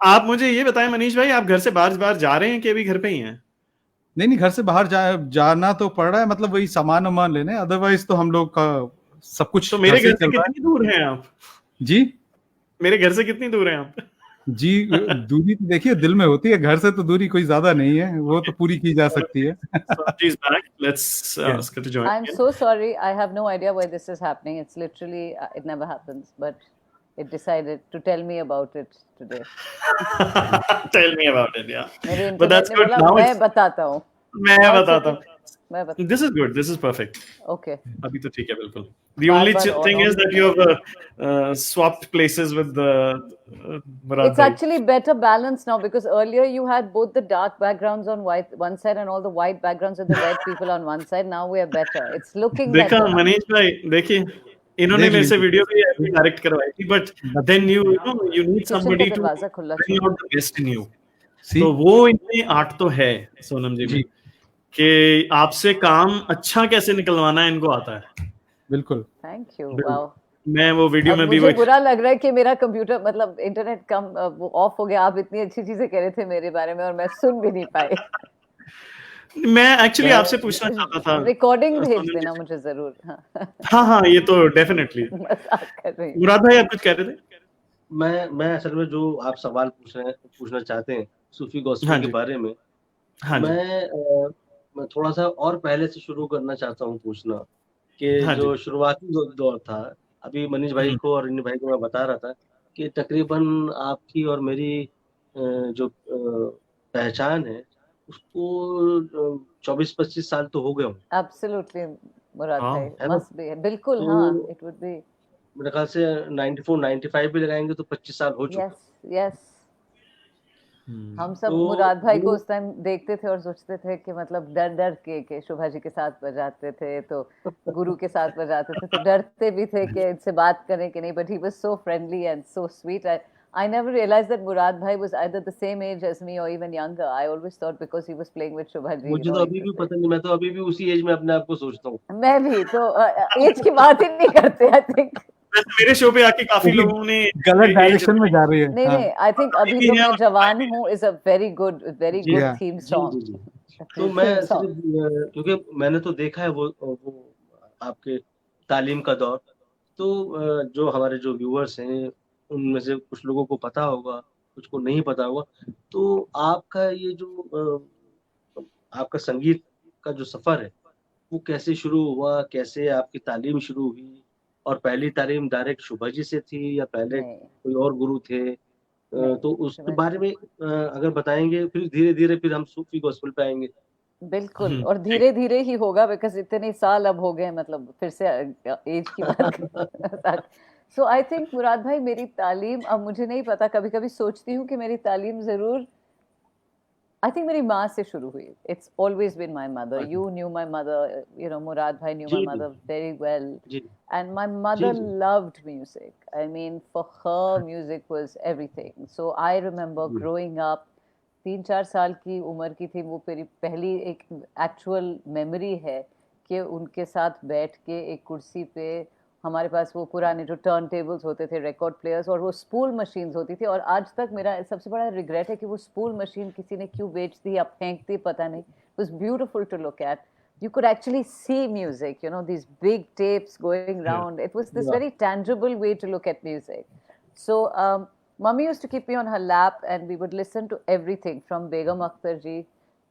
आप मुझे ये बताएं मनीष भाई, आप घर से बार बार जा रहे हैं कि अभी घर पे ही हैं? नहीं, घर से बाहर जाना तो पड़ रहा है, मतलब वही सामान वामान लेने, अदरवाइज तो हम लोग का सब कुछ तो मेरे से घर से चल रहा कितनी दूर हैं आप? है जी। मेरे घर से कितनी दूर हैं आप? जी दूरी तो देखिए दिल में होती है, घर से तो दूरी कोई ज्यादा नहीं है, वो तो पूरी की जा सकती है। She's back. Let's ask her to join I'm again. so sorry. I have no idea why this is happening. It's literally, it never happens, but it decided to tell me about it today. Tell me about it, yeah. मेरे But internet that's ने good. बोला Now मैं it's, बताता हूँ. मैं Now it's बताता okay. हूँ. मैं बताता This is good. This is perfect. Okay. अभी तो ठीक है बिल्कुल. The only बार-बार thing on is that you have swapped places with Murad It's bhai. actually better balanced now because earlier you had both the dark backgrounds on one side and all the white backgrounds with the red people on one side. Now we are better. It's looking देखा better. Manish भाई, देखिए इन्होंने देख मेरे से लीजिए video भी ऐसे डायरेक्ट करवाई थी, but then you know you need kitchen का somebody to दरवाजा खुला bring छोड़ो. out the best in you. सी तो वो इनमें आर्ट तो है सोनम जी में, जी कि आपसे काम अच्छा कैसे निकलवाना है इनको आता है। बिल्कुल। Thank you. बिल्कुल। Wow. मैं वो वीडियो अब में भी मुझे वही, बुरा लग रहा है कि मेरा कंप्यूटर मतलब इंटरनेट कम वो ऑफ हो गया. आप इतनी अच्छी चीजें कह रहे थे मेरे बारे में और मैं सुन भी नहीं पाई. मैं एक्चुअली आपसे पूछना चाहता था रिकॉर्डिंग भेज सोनम देना जी। मुझे जरूर. हाँ. हाँ हाँ ये तो डेफिनेटली। मजाक कर रही हूँ. मुराद भाई आप कुछ कह रहे थे? मैं असल में जो आप सवाल पूछना चाहते हैं सूफी गॉस्पेल हाँ के जी, बारे में, हाँ जी, मैं थोड़ा सा और पहले से शुरू करना चाहता हूँ पूछना, कि हाँ जी। जो शुरुआती दौर था, अभी मनीष भाई को और इन्हीं भाई को मैं बता रहा था कि तकरीबन आपकी और मेरी जो पहचान है उसको 24-25 साल तो हो गए होंगे, Absolutely, मुराद हाँ। भाई. है ना? Must be. बिल्कुल. तो हाँ. It would be. मेरे ख्याल से 94-95 भी लगाएंगे तो 25 साल हो चुके Yes. Yes. हम सब तो मुराद भाई को वो उस टाइम देखते थे और सोचते थे कि मतलब डर डर के शोभा जी के साथ बजाते थे तो गुरु के साथ बजाते थे तो डरते भी थे कि इनसे बात करें कि नहीं. But he was so friendly and so sweet. I never realized that Murad bhai was either the same age as me or even younger. I always thought because he was playing with Shobha ji, मुझे तो अभी भी पता नहीं, मैं तो अभी भी उसी एज में अपने आप को सोचता हूँ। मैं भी तो एज की बात ही नहीं करते. आई थिंक मेरे शो पे आके काफी लोगों ने गलत डायरेक्शन में जा रही है। नहीं हाँ। नहीं. आई थिंक अभी तो मैं जवान हूँ इज अ वेरी गुड जी थीम जी सॉन्ग. जी जी। तो मैं सिर्फ क्योंकि मैंने तो देखा है वो आपके तालीम का दौर, तो जो हमारे जो व्यूअर्स हैं उनमें से कुछ लोगों को पता होगा, कुछ को नहीं पता होगा। तो आपका ये जो आपका संगीत का जो सफर है वो कैसे शुरू हुआ, कैसे आपकी तालीम शुरू हुई, और पहली तालीम डायरेक्ट शुभा जी से थी या पहले नहीं कोई और गुरु थे? नहीं तो उसके शुभा बारे में अगर बताएंगे, फिर धीरे धीरे फिर हम सूफी गॉस्पेल पे आएंगे। बिल्कुल. और धीरे धीरे ही होगा बिकॉज इतने साल अब हो गए मतलब फिर से एज की बात. सो आई थिंक मुराद भाई मेरी तालीम अब मुझे नहीं पता. कभी कभी सोचती हूँ कि मेरी तालीम जरूर आई थिंक मेरी माँ से शुरू हुई. It's always been my mother. You knew my mother. You know Murad भाई न्यू माई जी मदर वेरी वेल. जी And my जी mother जी loved music. I mean, for her, music was everything. So I remember जी growing up. 3-4 साल की उम्र की थी. वो मेरी पहली एक एक्चुअल मेमोरी है कि उनके साथ बैठ के एक कुर्सी पे हमारे पास वो पुराने जो टर्न टेबल्स होते थे, रिकॉर्ड प्लेयर्स और वो स्पूल मशीन्स होती थी. और आज तक मेरा सबसे बड़ा रिग्रेट है कि वो स्पूल मशीन किसी ने क्यों बेच दी या फेंक दी पता नहीं. It was beautiful to look at. You could actually see music, you know, these big tapes going around. It was this वाह very tangible way to look at music. So, Mummy used to keep me on her lap and we would listen to everything from Begum Akhtar ji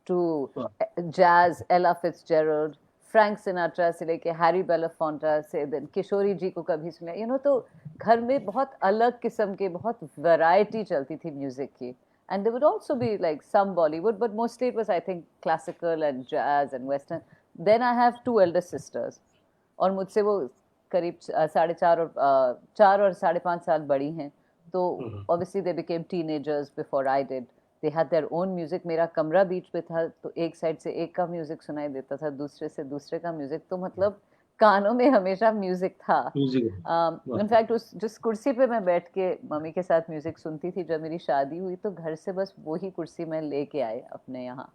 to वाह jazz, Ella Fitzgerald, Frank Sinatra से लेके Harry Belafonte से then Kishori ji को कभी सुना. You know, तो घर में बहुत अलग किस्म के बहुत variety चलती थी music की. And there would also be like some Bollywood, but mostly it was, I think, classical and jazz and Western. Then I have 2 elder sisters. और मुझसे वो करीब 4.5 और 4 और 5.5 साल बड़ी हैं. तो obviously they became teenagers before I did. They had their own music. मेरा कमरा बीच पे था, तो एक साइड से एक का म्यूजिक सुनाई देता था, दूसरे से दूसरे का म्यूजिक, तो मतलब कानों में हमेशा म्यूजिक था. इनफैक्ट उस जिस कुर्सी पे मैं बैठ के मम्मी के साथ म्यूजिक सुनती थी, जब मेरी शादी हुई तो घर से बस वही कुर्सी मैं लेके आए अपने यहाँ.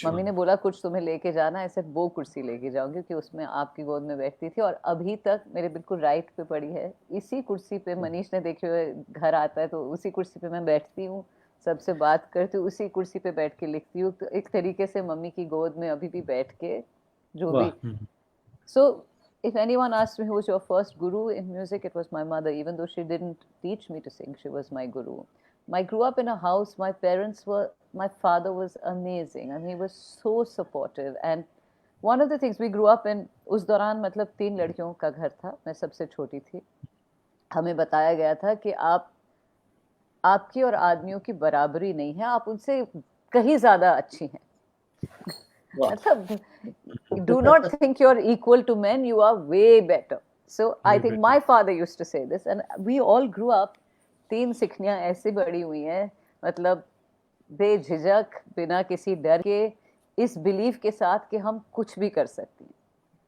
मम्मी ने बोला कुछ तुम्हें लेके जाना है, सिर्फ वो कुर्सी लेके जाऊंगी कि उसमें आपकी गोद में बैठती थी, और अभी तक मेरे बिल्कुल राइट पे पड़ी है. इसी कुर्सी पे मनीष ने देखे हुए घर आता है तो उसी कुर्सी पे मैं बैठती हूँ, सबसे बात करती हूँ, उसी कुर्सी पे बैठ के लिखती हूँ. तो एक तरीके से मम्मी की गोद में अभी भी बैठ के जो भी. So if anyone asked me who was your first guru in music, it was my mother. Even though she didn't teach me to sing, she was my guru. I grew up in a house. My father was amazing, and he was so supportive. And one of the things we grew up in, उस दौरान मतलब 3 लड़कियों का घर था, मैं सबसे छोटी थी. हमें बताया गया था कि आपकी और आदमियों की बराबरी नहीं है, आप उनसे कहीं ज्यादा अच्छी हैं. Do not think you're equal to men, you are way better. So I think my father used to say this, and we all grew up. 3 सिखनियां ऐसी बड़ी हुई हैं, मतलब बेझिझक, बिना किसी डर के, इस बिलीफ के साथ कि हम कुछ भी कर सकते हैं.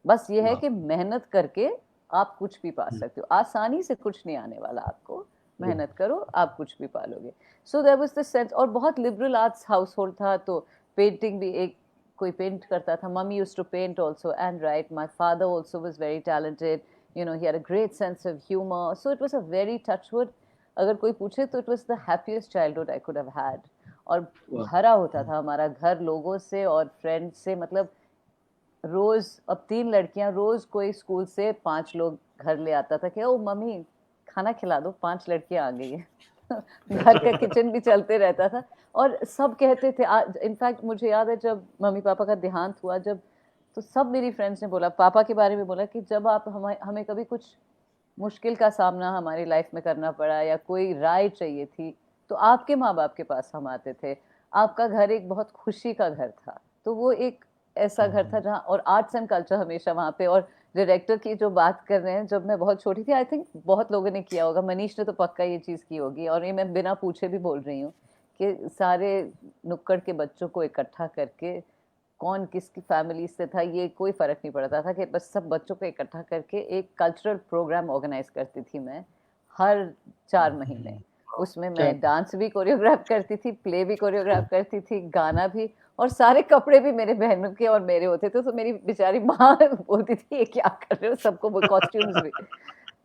बस ये है कि मेहनत करके आप कुछ भी पा सकते हो. आसानी से कुछ नहीं आने वाला आपको, मेहनत करो, आप कुछ भी पालोगे. So there was this sense. और बहुत लिबरल आर्ट्स हाउस होल्ड था, तो पेंटिंग भी एक कोई पेंट करता था. Mummy used to paint also and write. My father also was very talented, you know, he had a great sense of humour. So it was a very touchwood. अगर कोई पूछे तो it was the happiest childhood I could have had. और भरा होता था हमारा घर लोगों से और फ्रेंड्स से. मतलब रोज, अब 3 लड़कियां, रोज कोई स्कूल से 5 लोग घर ले आता था कि ओ मम्मी खाना खिला दो, 5 लड़कियां आ गई है. घर का किचन भी चलते रहता था. और सब कहते थे, इनफैक्ट मुझे याद है जब मम्मी पापा का देहांत हुआ, जब तो सब मेरी फ्रेंड्स ने बोला, पापा के बारे में बोला कि जब आप हमें कभी कुछ मुश्किल का सामना हमारी लाइफ में करना पड़ा या कोई राय चाहिए थी, तो आपके माँ बाप के पास हम आते थे. आपका घर एक बहुत खुशी का घर था. तो वो एक ऐसा घर था जहाँ, और आर्ट्स एंड कल्चर हमेशा वहाँ पे. और डायरेक्टर की जो बात कर रहे हैं, जब मैं बहुत छोटी थी, आई थिंक बहुत लोगों ने किया होगा, मनीष ने तो पक्का ये चीज़ की होगी, और ये मैं बिना पूछे भी बोल रही हूँ कि सारे नुक्कड़ के बच्चों को इकट्ठा करके, कौन किसकी फैमिली से था ये कोई फ़र्क नहीं पड़ता था, कि बस सब बच्चों को इकट्ठा करके एक कल्चरल प्रोग्राम ऑर्गेनाइज करती थी मैं हर 4 महीने. उसमें मैं डांस भी कोरियोग्राफ करती थी, प्ले भी कोरियोग्राफ करती थी, गाना भी, और सारे कपड़े भी मेरे बहनों के और मेरे होते थे. तो मेरी बेचारी माँ बोलती थी ये क्या कर रहे हो, सबको कॉस्ट्यूम्स भी.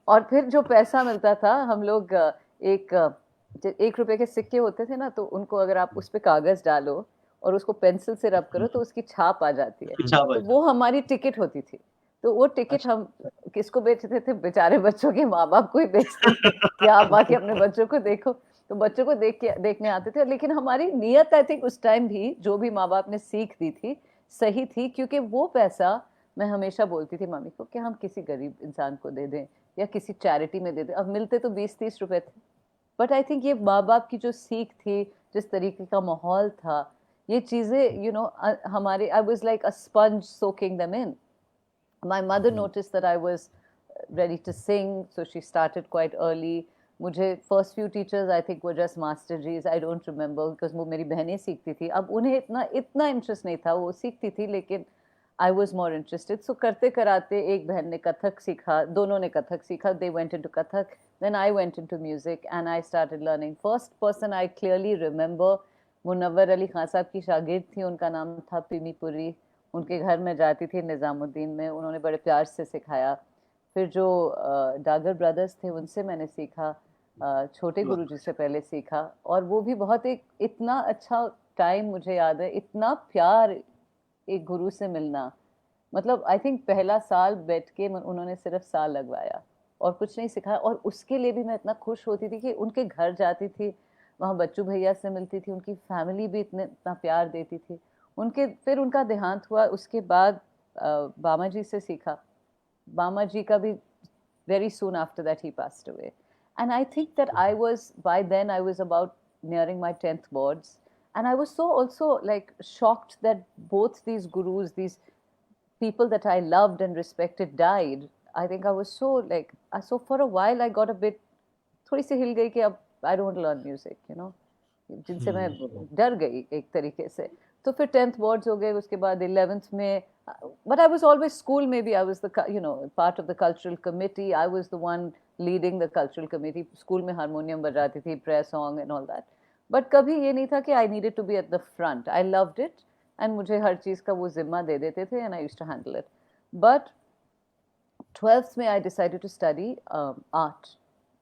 और फिर जो पैसा मिलता था, हम लोग एक रुपए के सिक्के होते थे ना, तो उनको अगर आप उस पर कागज डालो और उसको पेंसिल से रब करो तो उसकी छाप आ जाती है. तो वो हमारी टिकट होती थी. तो वो टिकट हम किसको बेचते थे? बेचारे बच्चों के माँ बाप को ही बेचते थे कि आप आके अपने बच्चों को देखो. तो बच्चों को देखने आते थे. लेकिन हमारी नियत, आई थिंक उस टाइम भी जो भी माँ बाप ने सीख दी थी सही थी, क्योंकि वो पैसा, मैं हमेशा बोलती थी मम्मी को कि हम किसी गरीब इंसान को दे दें या किसी चैरिटी में दे दें. अब मिलते तो 20-30 रुपए थे, बट आई थिंक ये माँ बाप की जो सीख थी, जिस तरीके का माहौल था, ये चीज़ें, यू नो, हमारे, I was like a sponge soaking them in. My mother noticed that I was ready to sing, so she started quite early. मुझे first few teachers I think were just master G's. I don't remember because वो मेरी बहनें सीखती थी. अब उन्हें इतना interest नहीं था, वो सीखती थी, लेकिन I was more interested. So करते कराते एक बहन ने कथक सीखा, दोनों ने कथक सीखा. They went into Kathak. Then I went into music and I started learning. First person I clearly remember, Munawwar Ali Khan साहब की शागिर्द थी, उनका नाम था पिमीपुरी. उनके घर में जाती थी निज़ामुद्दीन में, उन्होंने बड़े प्यार से सिखाया. फिर जो डागर ब्रदर्स थे उनसे मैंने सीखा, छोटे गुरुजी से पहले सीखा. और वो भी बहुत एक इतना अच्छा टाइम मुझे याद है, इतना प्यार एक गुरु से मिलना. मतलब आई थिंक पहला साल बैठ के उन्होंने सिर्फ साल लगवाया और कुछ नहीं सिखाया. और उसके लिए भी मैं इतना खुश होती थी कि उनके घर जाती थी, वहाँ बच्चू भैया से मिलती थी, उनकी फैमिली भी इतना प्यार देती थी. फिर उनका देहांत हुआ, उसके बाद बामा जी से सीखा. बामा जी का भी very soon after that he passed away. And I think that by then I was about nearing my 10th boards, and I was so also like shocked that both these gurus, these people that I loved and respected, died. I think I was so like, so for a while I got a bit थोड़ी सी हिल गई कि अब I don't learn music, you know, जिनसे मैं डर गई एक तरीके से। तो फिर 10th बोर्ड्स हो गए, उसके बाद 11th में, but I was always school, maybe I was the part of the cultural committee, I was the one leading the cultural committee, school में हारमोनियम बजाती थी, prayer song and all that, but कभी ये नहीं था कि I needed to be at the front. I loved it and मुझे हर चीज़ का वो जिम्मा दे देते थे and I used to handle it. But 12th में I decided to study art,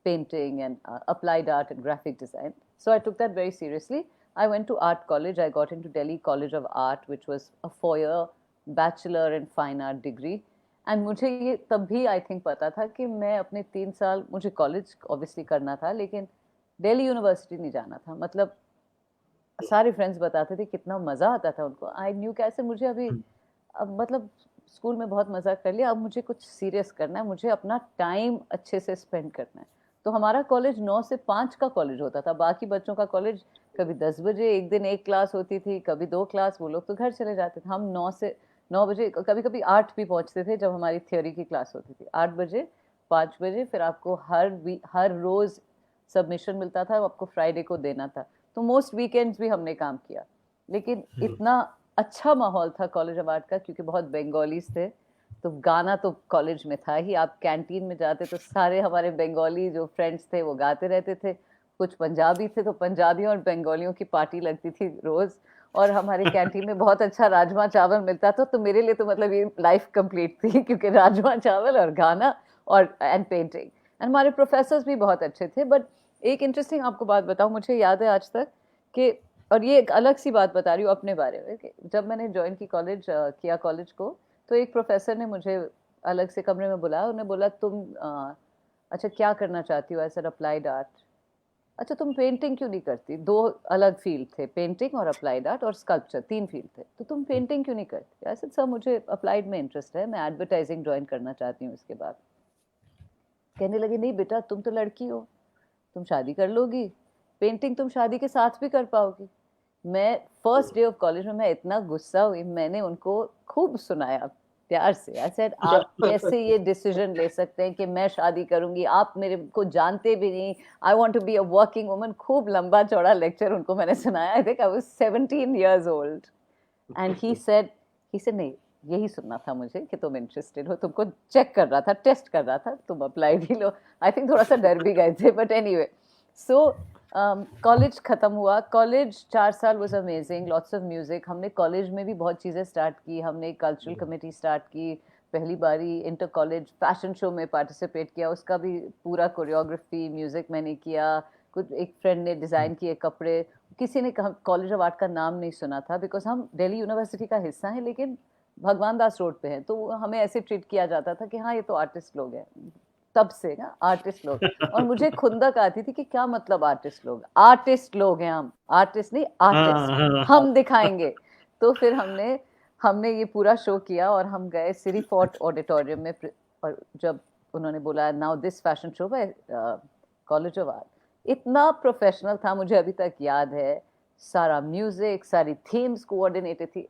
painting and applied art and graphic design. So I took that very seriously. I went to art college. I got into Delhi College of Art, which was a 4-year bachelor in fine art degree. And मुझे ये तब भी I think पता था कि मैं अपने 3 साल, मुझे कॉलेज obviously करना था, लेकिन दिल्ली यूनिवर्सिटी नहीं जाना था। मतलब सारे फ्रेंड्स बताते थे कितना मज़ा आता था उनको। आई न्यू कैसे मुझे अभी अब मतलब स्कूल में बहुत मज़ा कर लिया, अब मुझे कुछ सीरियस करना है, मुझे अपना टाइम अच्छे से स्पेंड करना है। तो हमारा कॉलेज 9 से 5 का कॉलेज होता था, बाकी बच्चों का कॉलेज कभी 10 बजे, एक दिन एक क्लास होती थी, कभी 2 क्लास, वो लोग तो घर चले जाते थे। हम 9 बजे, कभी कभी 8 भी पहुंचते थे जब हमारी थियोरी की क्लास होती थी। 8 बजे, 5 बजे, फिर आपको हर रोज़ सबमिशन मिलता था, आपको फ्राइडे को देना था। तो मोस्ट वीकेंड्स भी हमने काम किया, लेकिन इतना अच्छा माहौल था कॉलेज ऑफ आर्ट का, क्योंकि बहुत बंगालीज थे, तो गाना तो कॉलेज में था ही। आप कैंटीन में जाते तो सारे हमारे बंगाली जो फ्रेंड्स थे वो गाते रहते थे, कुछ पंजाबी थे तो पंजाबियों और बंगालियों की पार्टी लगती थी रोज़, और हमारे कैंटीन में बहुत अच्छा राजमा चावल मिलता था। तो मेरे लिए तो मतलब ये लाइफ कंप्लीट थी, क्योंकि राजमा चावल और गाना और एंड पेंटिंग। एंड हमारे प्रोफेसर्स भी बहुत अच्छे थे। बट एक इंटरेस्टिंग आपको बात बताऊँ, मुझे याद है आज तक कि, और ये एक अलग सी बात बता रही हूँ अपने बारे में, कि जब मैंने ज्वाइन किया कॉलेज को, तो एक प्रोफेसर ने मुझे अलग से कमरे में बुलाया। उन्होंने बोला, तुम अच्छा क्या करना चाहती हो? I said applied art. अच्छा तुम पेंटिंग क्यों नहीं करती? 2 अलग फील्ड थे, पेंटिंग और अप्लाइड आर्ट और स्कल्पचर, 3 फील्ड थे। तो तुम पेंटिंग क्यों नहीं करती? आई सेड सर मुझे अप्लाइड में इंटरेस्ट है, मैं एडवर्टाइजिंग ज्वाइन करना चाहती हूँ इसके बाद। कहने लगे, नहीं बेटा तुम तो लड़की हो, तुम शादी कर लोगी, पेंटिंग तुम शादी के साथ भी कर पाओगी। मैं फर्स्ट डे ऑफ कॉलेज में मैं इतना गुस्सा हुई, मैंने उनको खूब सुनाया प्यार से। आई सेड आप कैसे ये डिसीजन ले सकते हैं कि मैं शादी करूंगी, आप मेरे को जानते भी नहीं, I want to be a working woman. खूब लंबा चौड़ा लेक्चर उनको मैंने सुनाया। I think I was 17 years old and he said नहीं, यही सुनना था मुझे कि तुम इंटरेस्टेड हो, तुमको चेक कर रहा था, टेस्ट कर रहा था, तुम applied he low. I think थोड़ा सा डर भी गए थे, बट एनीवे। सो कॉलेज ख़त्म हुआ। कॉलेज 4 साल was amazing, lots of music. हमने कॉलेज में भी बहुत चीज़ें स्टार्ट की। हमने एक कल्चरल कमेटी स्टार्ट की, पहली बारी इंटर कॉलेज फैशन शो में पार्टिसिपेट किया, उसका भी पूरा कोरियोग्राफी म्यूज़िक मैंने किया। कुछ एक फ्रेंड ने डिज़ाइन किए कपड़े। किसी ने कॉलेज ऑफ आर्ट का नाम नहीं सुना था, बिकॉज हम दिल्ली यूनिवर्सिटी का हिस्सा हैं, लेकिन भगवान दास रोड पे हैं, तो हमें ऐसे ट्रीट किया जाता था कि हाँ ये तो आर्टिस्ट लोग हैं। तब से ना आर्टिस्ट लोग, और मुझे खुंदक आती थी कि क्या मतलब आर्टिस्ट लोग हैं हम, आर्टिस्ट नहीं आर्टिस्ट, हम दिखाएंगे। तो फिर हमने ये पूरा शो किया और हम गए सिरी फोर्ट ऑडिटोरियम में, और जब उन्होंने बोला now this fashion show by college of art, इतना प्रोफेशनल था, मुझे अभी तक याद है। सारा म्यूजिक, सारी थीम्स कोऑर्डिनेटेड थी,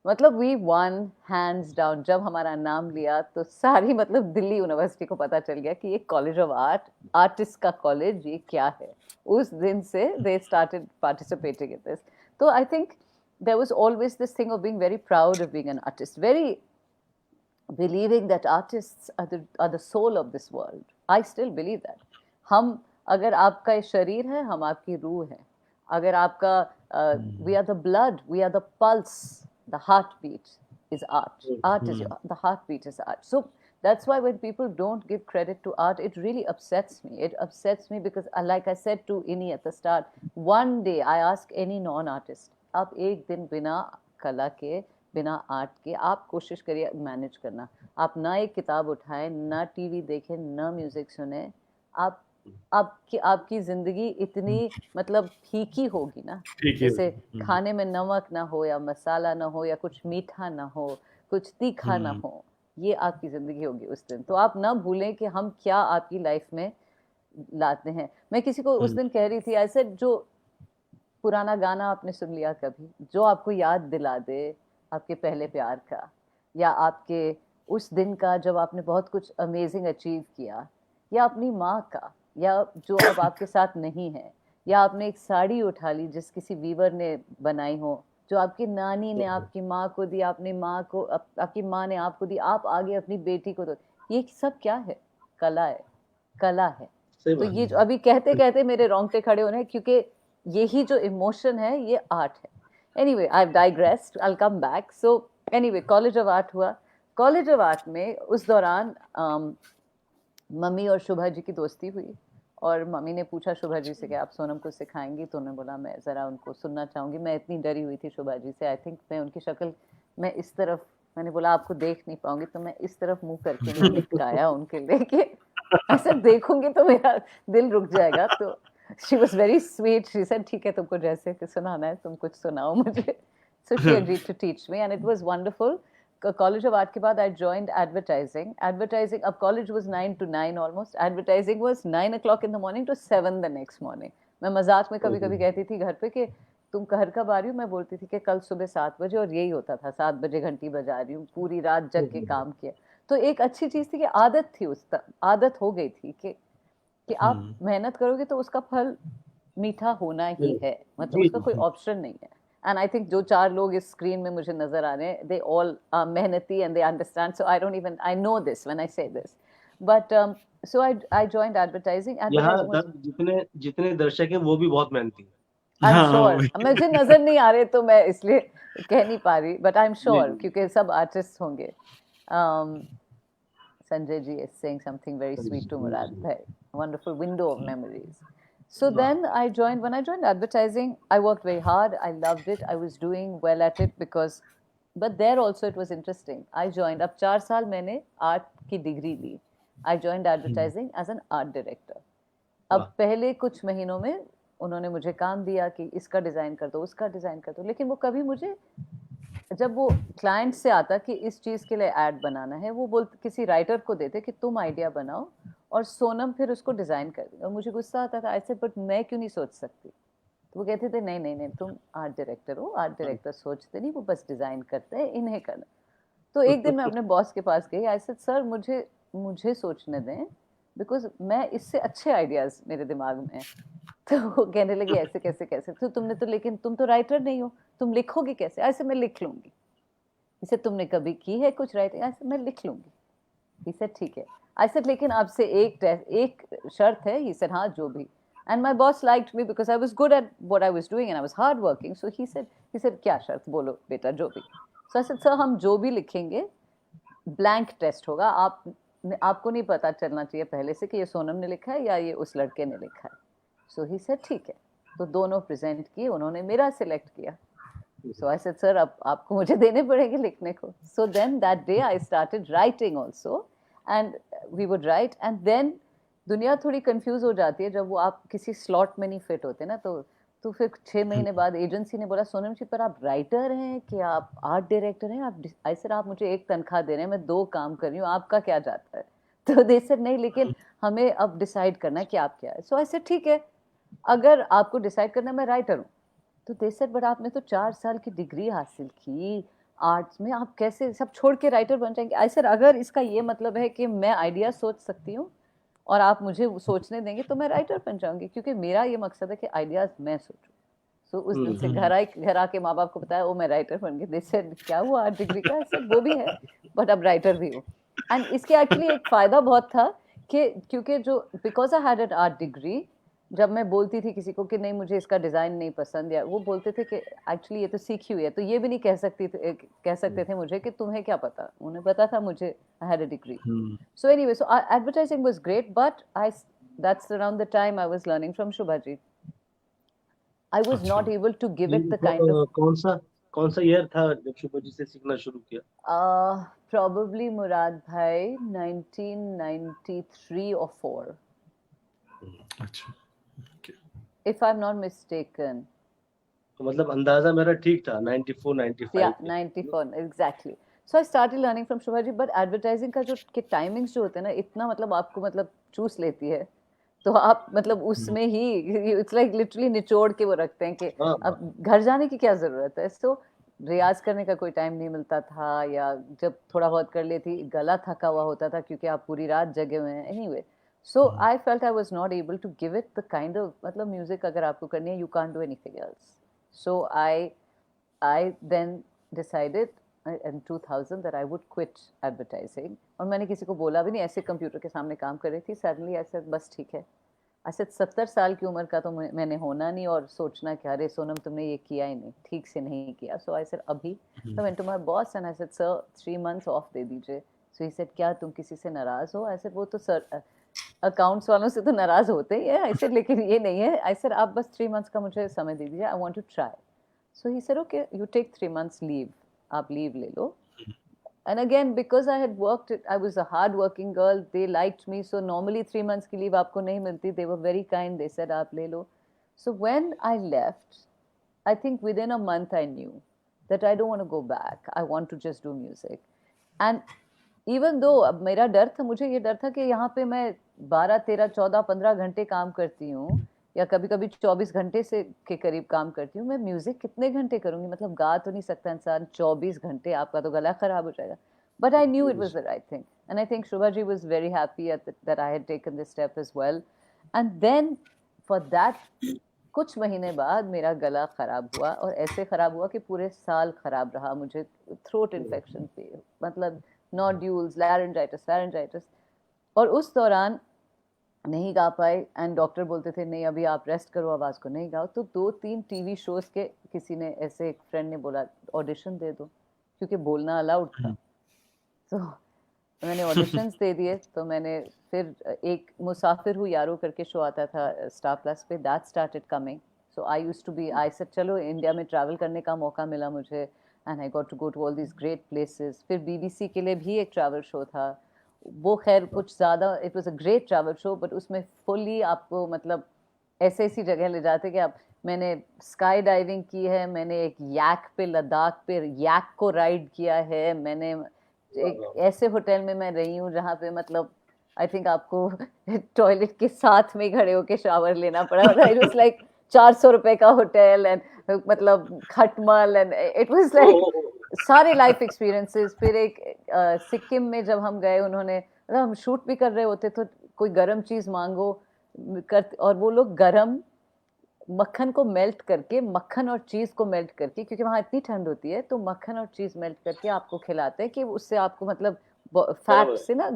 मतलब वी वन हैंड्स डाउन। जब हमारा नाम लिया तो सारी मतलब दिल्ली यूनिवर्सिटी को पता चल गया कि ये कॉलेज ऑफ आर्ट, आर्टिस्ट का कॉलेज, ये क्या है। उस दिन से they started participating in this. तो I think there was always this thing of being very proud of being an artist, very believing that artists are the soul of this world. I still believe that. हम, अगर आपका ये शरीर है, हम आपकी रूह है। अगर आपका we are the blood, we are the pulse, the heartbeat is art. Art is the heartbeat is art. So that's why when people don't give credit to art, it really upsets me. It upsets me because, like I said to Innee at the start, one day I ask any non-artist, आप एक दिन बिना कला के, बिना art के आप कोशिश करिए मैनेज करना। आप ना एक किताब उठाएं, ना टीवी देखें, ना म्यूजिक सुने, आपकी जिंदगी इतनी मतलब फीकी होगी ना। जैसे खाने में नमक ना हो, या मसाला ना हो, या कुछ मीठा ना हो, कुछ तीखा ना हो, ये आपकी जिंदगी होगी उस दिन। तो आप ना भूलें कि हम क्या आपकी लाइफ में लाते हैं। मैं किसी को उस दिन कह रही थी, ऐसे जो पुराना गाना आपने सुन लिया कभी, जो आपको याद दिला दे आपके पहले प्यार का, या आपके उस दिन का जब आपने बहुत कुछ अमेजिंग अचीव किया, या अपनी माँ का, या जो अब आपके साथ नहीं है, या आपने एक साड़ी उठा ली जिस किसी वीवर ने बनाई हो, जो आपकी नानी ने आपकी माँ को दी, आपने माँ को आपकी माँ ने आपको दी, आप आगे अपनी बेटी को दो, ये सब क्या है? कला है, कला है। सही तो बात ये जो अभी कहते कहते मेरे रोंगटे खड़े हो रहे हैं, क्योंकि यही जो इमोशन है ये आर्ट है। Anyway I have digressed, I will come back. So anyway college of art हुआ। कॉलेज ऑफ आर्ट में उस दौरान मम्मी और शुभा जी की दोस्ती हुई, और मम्मी ने पूछा शुभा जी से कि आप सोनम को सिखाएंगी, तो उन्होंने बोला मैं ज़रा उनको सुनना चाहूँगी। मैं इतनी डरी हुई थी शुभा जी से, आई थिंक मैं उनकी शक्ल, मैं इस तरफ, मैंने बोला आपको देख नहीं पाऊंगी, तो मैं इस तरफ मुंह करके नहीं लिपटाया उनके लिए कि ऐसे देखूंगी तो मेरा दिल रुक जाएगा। तो she was very sweet, she said ठीक है तुमको जैसे कि सुनाना है तुम कुछ सुनाओ मुझे। So she agreed to teach me and it was wonderful. College of art के बाद आई जॉइंड एडवर्टाइजिंग। एडवर्टाइजिंग, अब college was 9 to 9 almost, advertising was 9 o'clock in the morning to 7 the next morning। मैं मजाक में कभी कभी कहती थी घर पे कि तुम घर कब आ रही हो, मैं बोलती थी कि कल सुबह 7 बजे, और यही होता था, 7 बजे घंटी बजा रही हूँ, पूरी रात जग के काम किया। तो एक अच्छी चीज थी कि आदत थी, उस आदत हो गई थी कि आप मेहनत करोगे तो उसका फल मीठा होना ही है, मतलब उसका कोई ऑप्शन नहीं है। एंड आई थिंक जो 4 लोग इस स्क्रीन में मुझे नजर आ रहे हैं, दे ऑल आर मेहनती and they understand, so I don't even, I know this when I say this. But so I joined advertising. यहाँ एडवर्टाइजिंग, जितने जितने दर्शक हैं वो भी बहुत मेहनती हैं। आई एम हाँ, श्योर, मुझे नजर नहीं आ रहे तो मैं इसलिए कह नहीं पा रही, बट आई एम श्योर नहीं, क्योंकि सब आर्टिस्ट होंगे। Sanjay ji is saying something very sweet to Murad bhai. Wonderful window of memories. So then I joined, when I joined advertising, I worked very hard. I loved it. I was doing well at it because, but there also it was interesting. I joined, अब 4 साल मैंने art की डिग्री ली. I joined advertising as an art director. अब पहले कुछ महीनों में उन्होंने मुझे काम दिया कि इसका डिजाइन कर दो, उसका डिजाइन कर दो, लेकिन वो कभी मुझे, जब वो क्लाइंट से आता कि इस चीज के लिए ऐड बनाना है, वो बोलते किसी राइटर को देते कि तुम आइडिया बनाओ और सोनम फिर उसको डिजाइन कर देगा। मुझे गुस्सा आता था, ऐसे बट मैं क्यों नहीं सोच सकती? तो वो कहते थे नहीं नहीं नहीं, तुम आर्ट डायरेक्टर हो, आर्ट डायरेक्टर सोचते नहीं, वो बस डिजाइन करते हैं, इन्हें करना। तो एक दिन मैं अपने बॉस के पास गई, आई सेड सर मुझे मुझे सोचने दें, बिकॉज मैं इससे अच्छे आइडियाज मेरे दिमाग में हैं। तो वो कहने लगी ऐसे कैसे कैसे, तो तुमने तो, लेकिन तुम तो राइटर नहीं हो, तुम लिखोगी कैसे? ऐसे मैं लिख लूंगी। इसे तुमने कभी की है कुछ राइटिंग? ऐसे मैं लिख लूंगी। ही सेड ठीक है। आई सेड लेकिन आपसे एक शर्त है। ही सेड हाँ जो भी। And my boss liked me because I was good at what I was doing and I was hard working. So he said क्या शर्त? बोलो बेटा जो भी। सो आई सेड सर हम जो भी लिखेंगे ब्लैंक टेस्ट होगा, आपको नहीं पता चलना चाहिए पहले से कि ये सोनम ने लिखा है या ये उस लड़के ने लिखा है। सो ही सेड ठीक है। तो दोनों प्रेजेंट किए, उन्होंने मेरा सिलेक्ट किया। So I said, sir, अब आपको मुझे देने पड़ेंगे लिखने को. So then that day I started writing also, and we would write, and then दुनिया थोड़ी कंफ्यूज हो जाती है जब वो आप किसी स्लॉट में नहीं फिट होते ना, तो फिर 6 महीने बाद एजेंसी ने बोला सोनम जी पर आप राइटर हैं कि आप आर्ट डायरेक्टर हैं? आप ऐसे आप मुझे एक तनख्वाह दे रहे हैं, मैं 2 काम कर रही हूँ, आपका क्या जाता है? तो दे सेड नहीं, लेकिन हमें अब डिसाइड करना है कि आप क्या है। सो आई सेड ठीक है, अगर आपको डिसाइड करना है मैं राइटर हूँ। तो दे सेड बट आपने तो 4 साल की डिग्री हासिल की आर्ट्स में, आप कैसे सब छोड़ के राइटर बन जाएंगे? आई सेड अगर इसका ये मतलब है कि मैं आइडिया सोच सकती हूँ और आप मुझे सोचने देंगे तो मैं राइटर बन जाऊंगी, क्योंकि मेरा ये मकसद है कि आइडियाज मैं सोचूं। सो उस दिन से घर आके माँ बाप को बताया, ओ मैं राइटर बन गई। दे सेड क्या हुआ आर्ट डिग्री का? आई सेड वो भी है बट अब राइटर भी हो। एंड इसके एक्चुअली एक फायदा बहुत था कि क्योंकि जो because I had an art degree, जब मैं बोलती थी किसी को कि नहीं मुझे इसका डिज़ाइन नहीं पसंद, या वो बोलते थे कि एक्चुअली ये तो सीखी हुई है, तो ये भी नहीं कह सकते थे मुझे कि तुम्हें क्या पता। उन्हें पता था मुझे I had a degree. So anyway, so advertising was great, but that's around the time I was learning from Shubha ji. I was not able to give it the kind of. कौन सा ईयर था जब शुभा जी से सीखना शुरू किया? प्रोबेबली मुराद भाई 1993 or 4, अच्छा, if I'm not mistaken. तो मतलब अंदाजा मेरा ठीक था 94 95। Yeah, 94 exactly. So I started learning from Shubha ji, but advertising का जो के टाइमिंग्स जो होते हैं ना, इतना मतलब आपको मतलब चूस लेती है, तो आप मतलब उसमें ही इट्स लाइक लिटरली निचोड़ के वो रखते हैं कि अब घर जाने की क्या जरूरत है। सो रियाज करने का कोई टाइम नहीं मिलता था, या जब थोड़ा बहुत कर लेती, गला थका हुआ होता था क्योंकि आप पूरी रात जगे हुए हैं। Anyway, So I felt I was not able to give it the kind of, मतलब music अगर आपको करनी है, you can't do anything else. So I then decided in 2000 that I would quit advertising. और मैंने किसी को बोला भी नहीं, ऐसे कंप्यूटर के सामने काम कर रही थी. Suddenly I said बस ठीक है. I said 70 साल की उम्र का तो मैंने होना नहीं और सोचना क्या, अरे सोनम तुमने ये किया ही नहीं, ठीक से नहीं किया. So I said अभी. So I went to my boss and I said sir 3 months off दे दीजिए. So he said क्या तुम किसी से नाराज हो? I said वो तो सर अकाउंट्स वालों से तो नाराज होते ही है. I said लेकिन ये नहीं है. I said आप बस 3 months का मुझे समय दे दीजिए. I want to try. So he said okay you take 3 months leave. आप leave ले लो. And again because I had worked, I was a hard working girl, they liked me, so normally 3 months की leave आपको नहीं मिलती. They were very kind, they said आप ले लो. So when I left, I think within a month I knew that I don't want to go back. I want to just do music. And even though अब मेरा डर था, मुझे ये डर था कि यहाँ पे मैं 12, 13, 14, 15 घंटे काम करती हूँ या कभी कभी 24 घंटे से के करीब काम करती हूँ. मैं म्यूजिक कितने घंटे करूँगी, मतलब गा तो नहीं सकता इंसान 24 घंटे, आपका तो गला खराब हो जाएगा. But I knew it was the right thing. And I think Shubhaji was very happy that I had taken this step as well. And then for that, कुछ महीने बाद मेरा गला खराब हुआ और ऐसे खराब हुआ कि पूरे साल खराब रहा. मुझे थ्रोट इन्फेक्शन थी, मतलब नोड्यूल्स, लैरिंजाइटिस. और उस दौरान नहीं गा पाए एंड डॉक्टर बोलते थे नहीं अभी आप रेस्ट करो, आवाज़ को नहीं गाओ. तो 2-3 टीवी शोज़ के किसी ने, ऐसे एक फ्रेंड ने बोला ऑडिशन दे दो, क्योंकि बोलना अलाउड था. तो मैंने ऑडिशंस दे दिए. तो मैंने फिर एक मुसाफिर हूँ यारो करके शो आता था स्टार प्लस पे, that started coming. So I used to be, I said चलो इंडिया में ट्रैवल करने का मौका मिला मुझे and I got to go to all this great places. फिर बीबीसी के लिए भी एक ट्रैवल शो था, वो खैर कुछ ज़्यादा, it was a great travel show, but उसमें फुल्ली आपको मतलब ऐसे ऐसी जगह ले जाते कि आप, मैंने स्काई डाइविंग की है, मैंने एक याक पे, लद्दाख पे याक को राइड किया है, मैंने एक ऐसे होटल में मैं रही हूँ जहाँ पे मतलब आई थिंक आपको टॉयलेट के साथ में खड़े होके शावर लेना पड़ा. इट वाज लाइक 400 रुपए का होटल एंड मतलब खटमल एंड इट वाज लाइक सारे लाइफ एक्सपीरियंसेस. फिर एक सिक्किम में जब हम गए, उन्होंने मतलब हम शूट भी कर रहे होते तो कोई गरम चीज़ मांगो और वो लोग गरम मक्खन को मेल्ट करके, मक्खन और चीज़ को मेल्ट करके, क्योंकि वहाँ इतनी ठंड होती है तो मक्खन और चीज़ मेल्ट करके आपको खिलाते हैं कि उससे आपको मतलब फैट से ना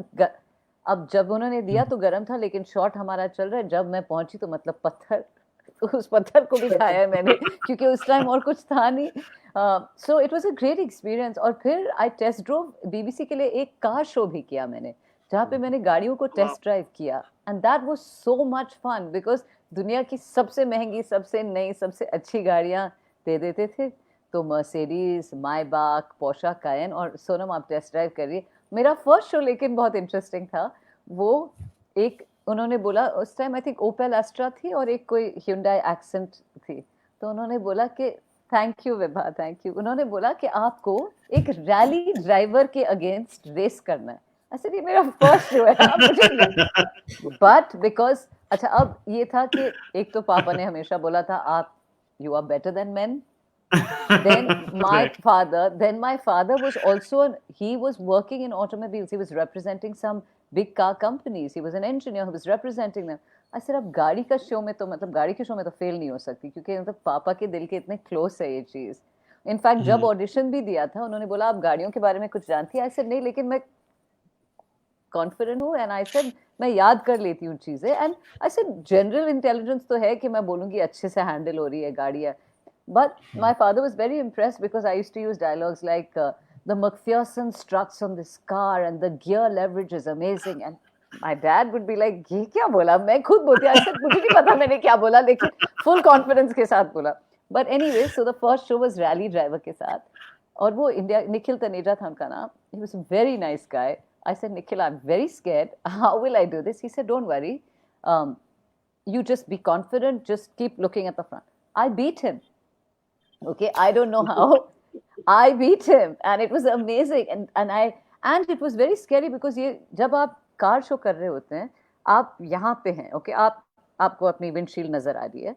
अब जब उन्होंने दिया तो गर्म था, लेकिन शॉट हमारा चल रहा है. जब मैं पहुंची तो मतलब पत्थर, उस पत्थर को भी खाया है मैंने क्योंकि उस टाइम और कुछ था नहीं. सो it was a great experience. और फिर आई टेस्ट ड्रोव बीबीसी के लिए एक कार शो भी किया मैंने, जहाँ पे मैंने गाड़ियों को टेस्ट ड्राइव किया and that was so much fun because दुनिया की सबसे महंगी, सबसे नई, सबसे अच्छी गाड़ियाँ दे देते थे. तो मर्सिडीज, मायबाक, पोर्शा कायन, और सोनम आप टेस्ट ड्राइव करिए. मेरा फर्स्ट शो लेकिन बहुत इंटरेस्टिंग था. वो एक उन्होंने बोला, उस time I think Opel Astra थी और एक कोई ह्यूंडई एक्सेंट थी. तो उन्होंने बोला कि thank you Vibha, thank you. उन्होंने बोला कि आपको एक रैली ड्राइवर के अगेंस्ट रेस करना है. ऐसे ये मेरा फर्स्ट शो है मुझे, बट बिकॉज अच्छा अब ये था कि एक तो पापा ने हमेशा बोला था आप you are better than men. then my father was also he was working in automobiles. He was representing some big car companies. He was an engineer who was representing them. I said अब गाड़ी का show में तो मतलब गाड़ी के show में तो फेल नहीं हो सकती, क्योंकि मतलब पापा के दिल के इतने क्लोज है ये चीज. इनफैक्ट जब ऑडिशन भी दिया था उन्होंने बोला आप गाड़ियों के बारे में कुछ जानती है. आई सेड नहीं, लेकिन मैं कॉन्फिडेंट हूँ एंड आई सेड मैं याद कर लेती हूँ चीजें. And I said general intelligence तो है कि मैं बोलूँगी अच्छे से हैंडल हो रही है गाड़ी. But my father was very impressed because I used to use dialogues like the McPherson struts on this car and the gear leverage is amazing. And my dad would be like, ये क्या बोला? मैं खुद बोलती. I said मुझे नहीं पता मैंने क्या बोला, लेकिन full confidence के साथ बोला. But anyway, so the first show was rally driver के साथ, और वो इंडिया, निखिल तनेजा था उनका नाम. He was a very nice guy. I said, Nikhil, I'm very scared. How will I do this? He said, don't worry. You just be confident. Just keep looking at the front. I beat him. Okay, I don't know how. I beat him and it was amazing. And it was very scary because ये जब आप car show कर रहे होते हैं, आप यहाँ पे हैं, okay, आपको अपनी विंडशील्ड नजर आ रही है.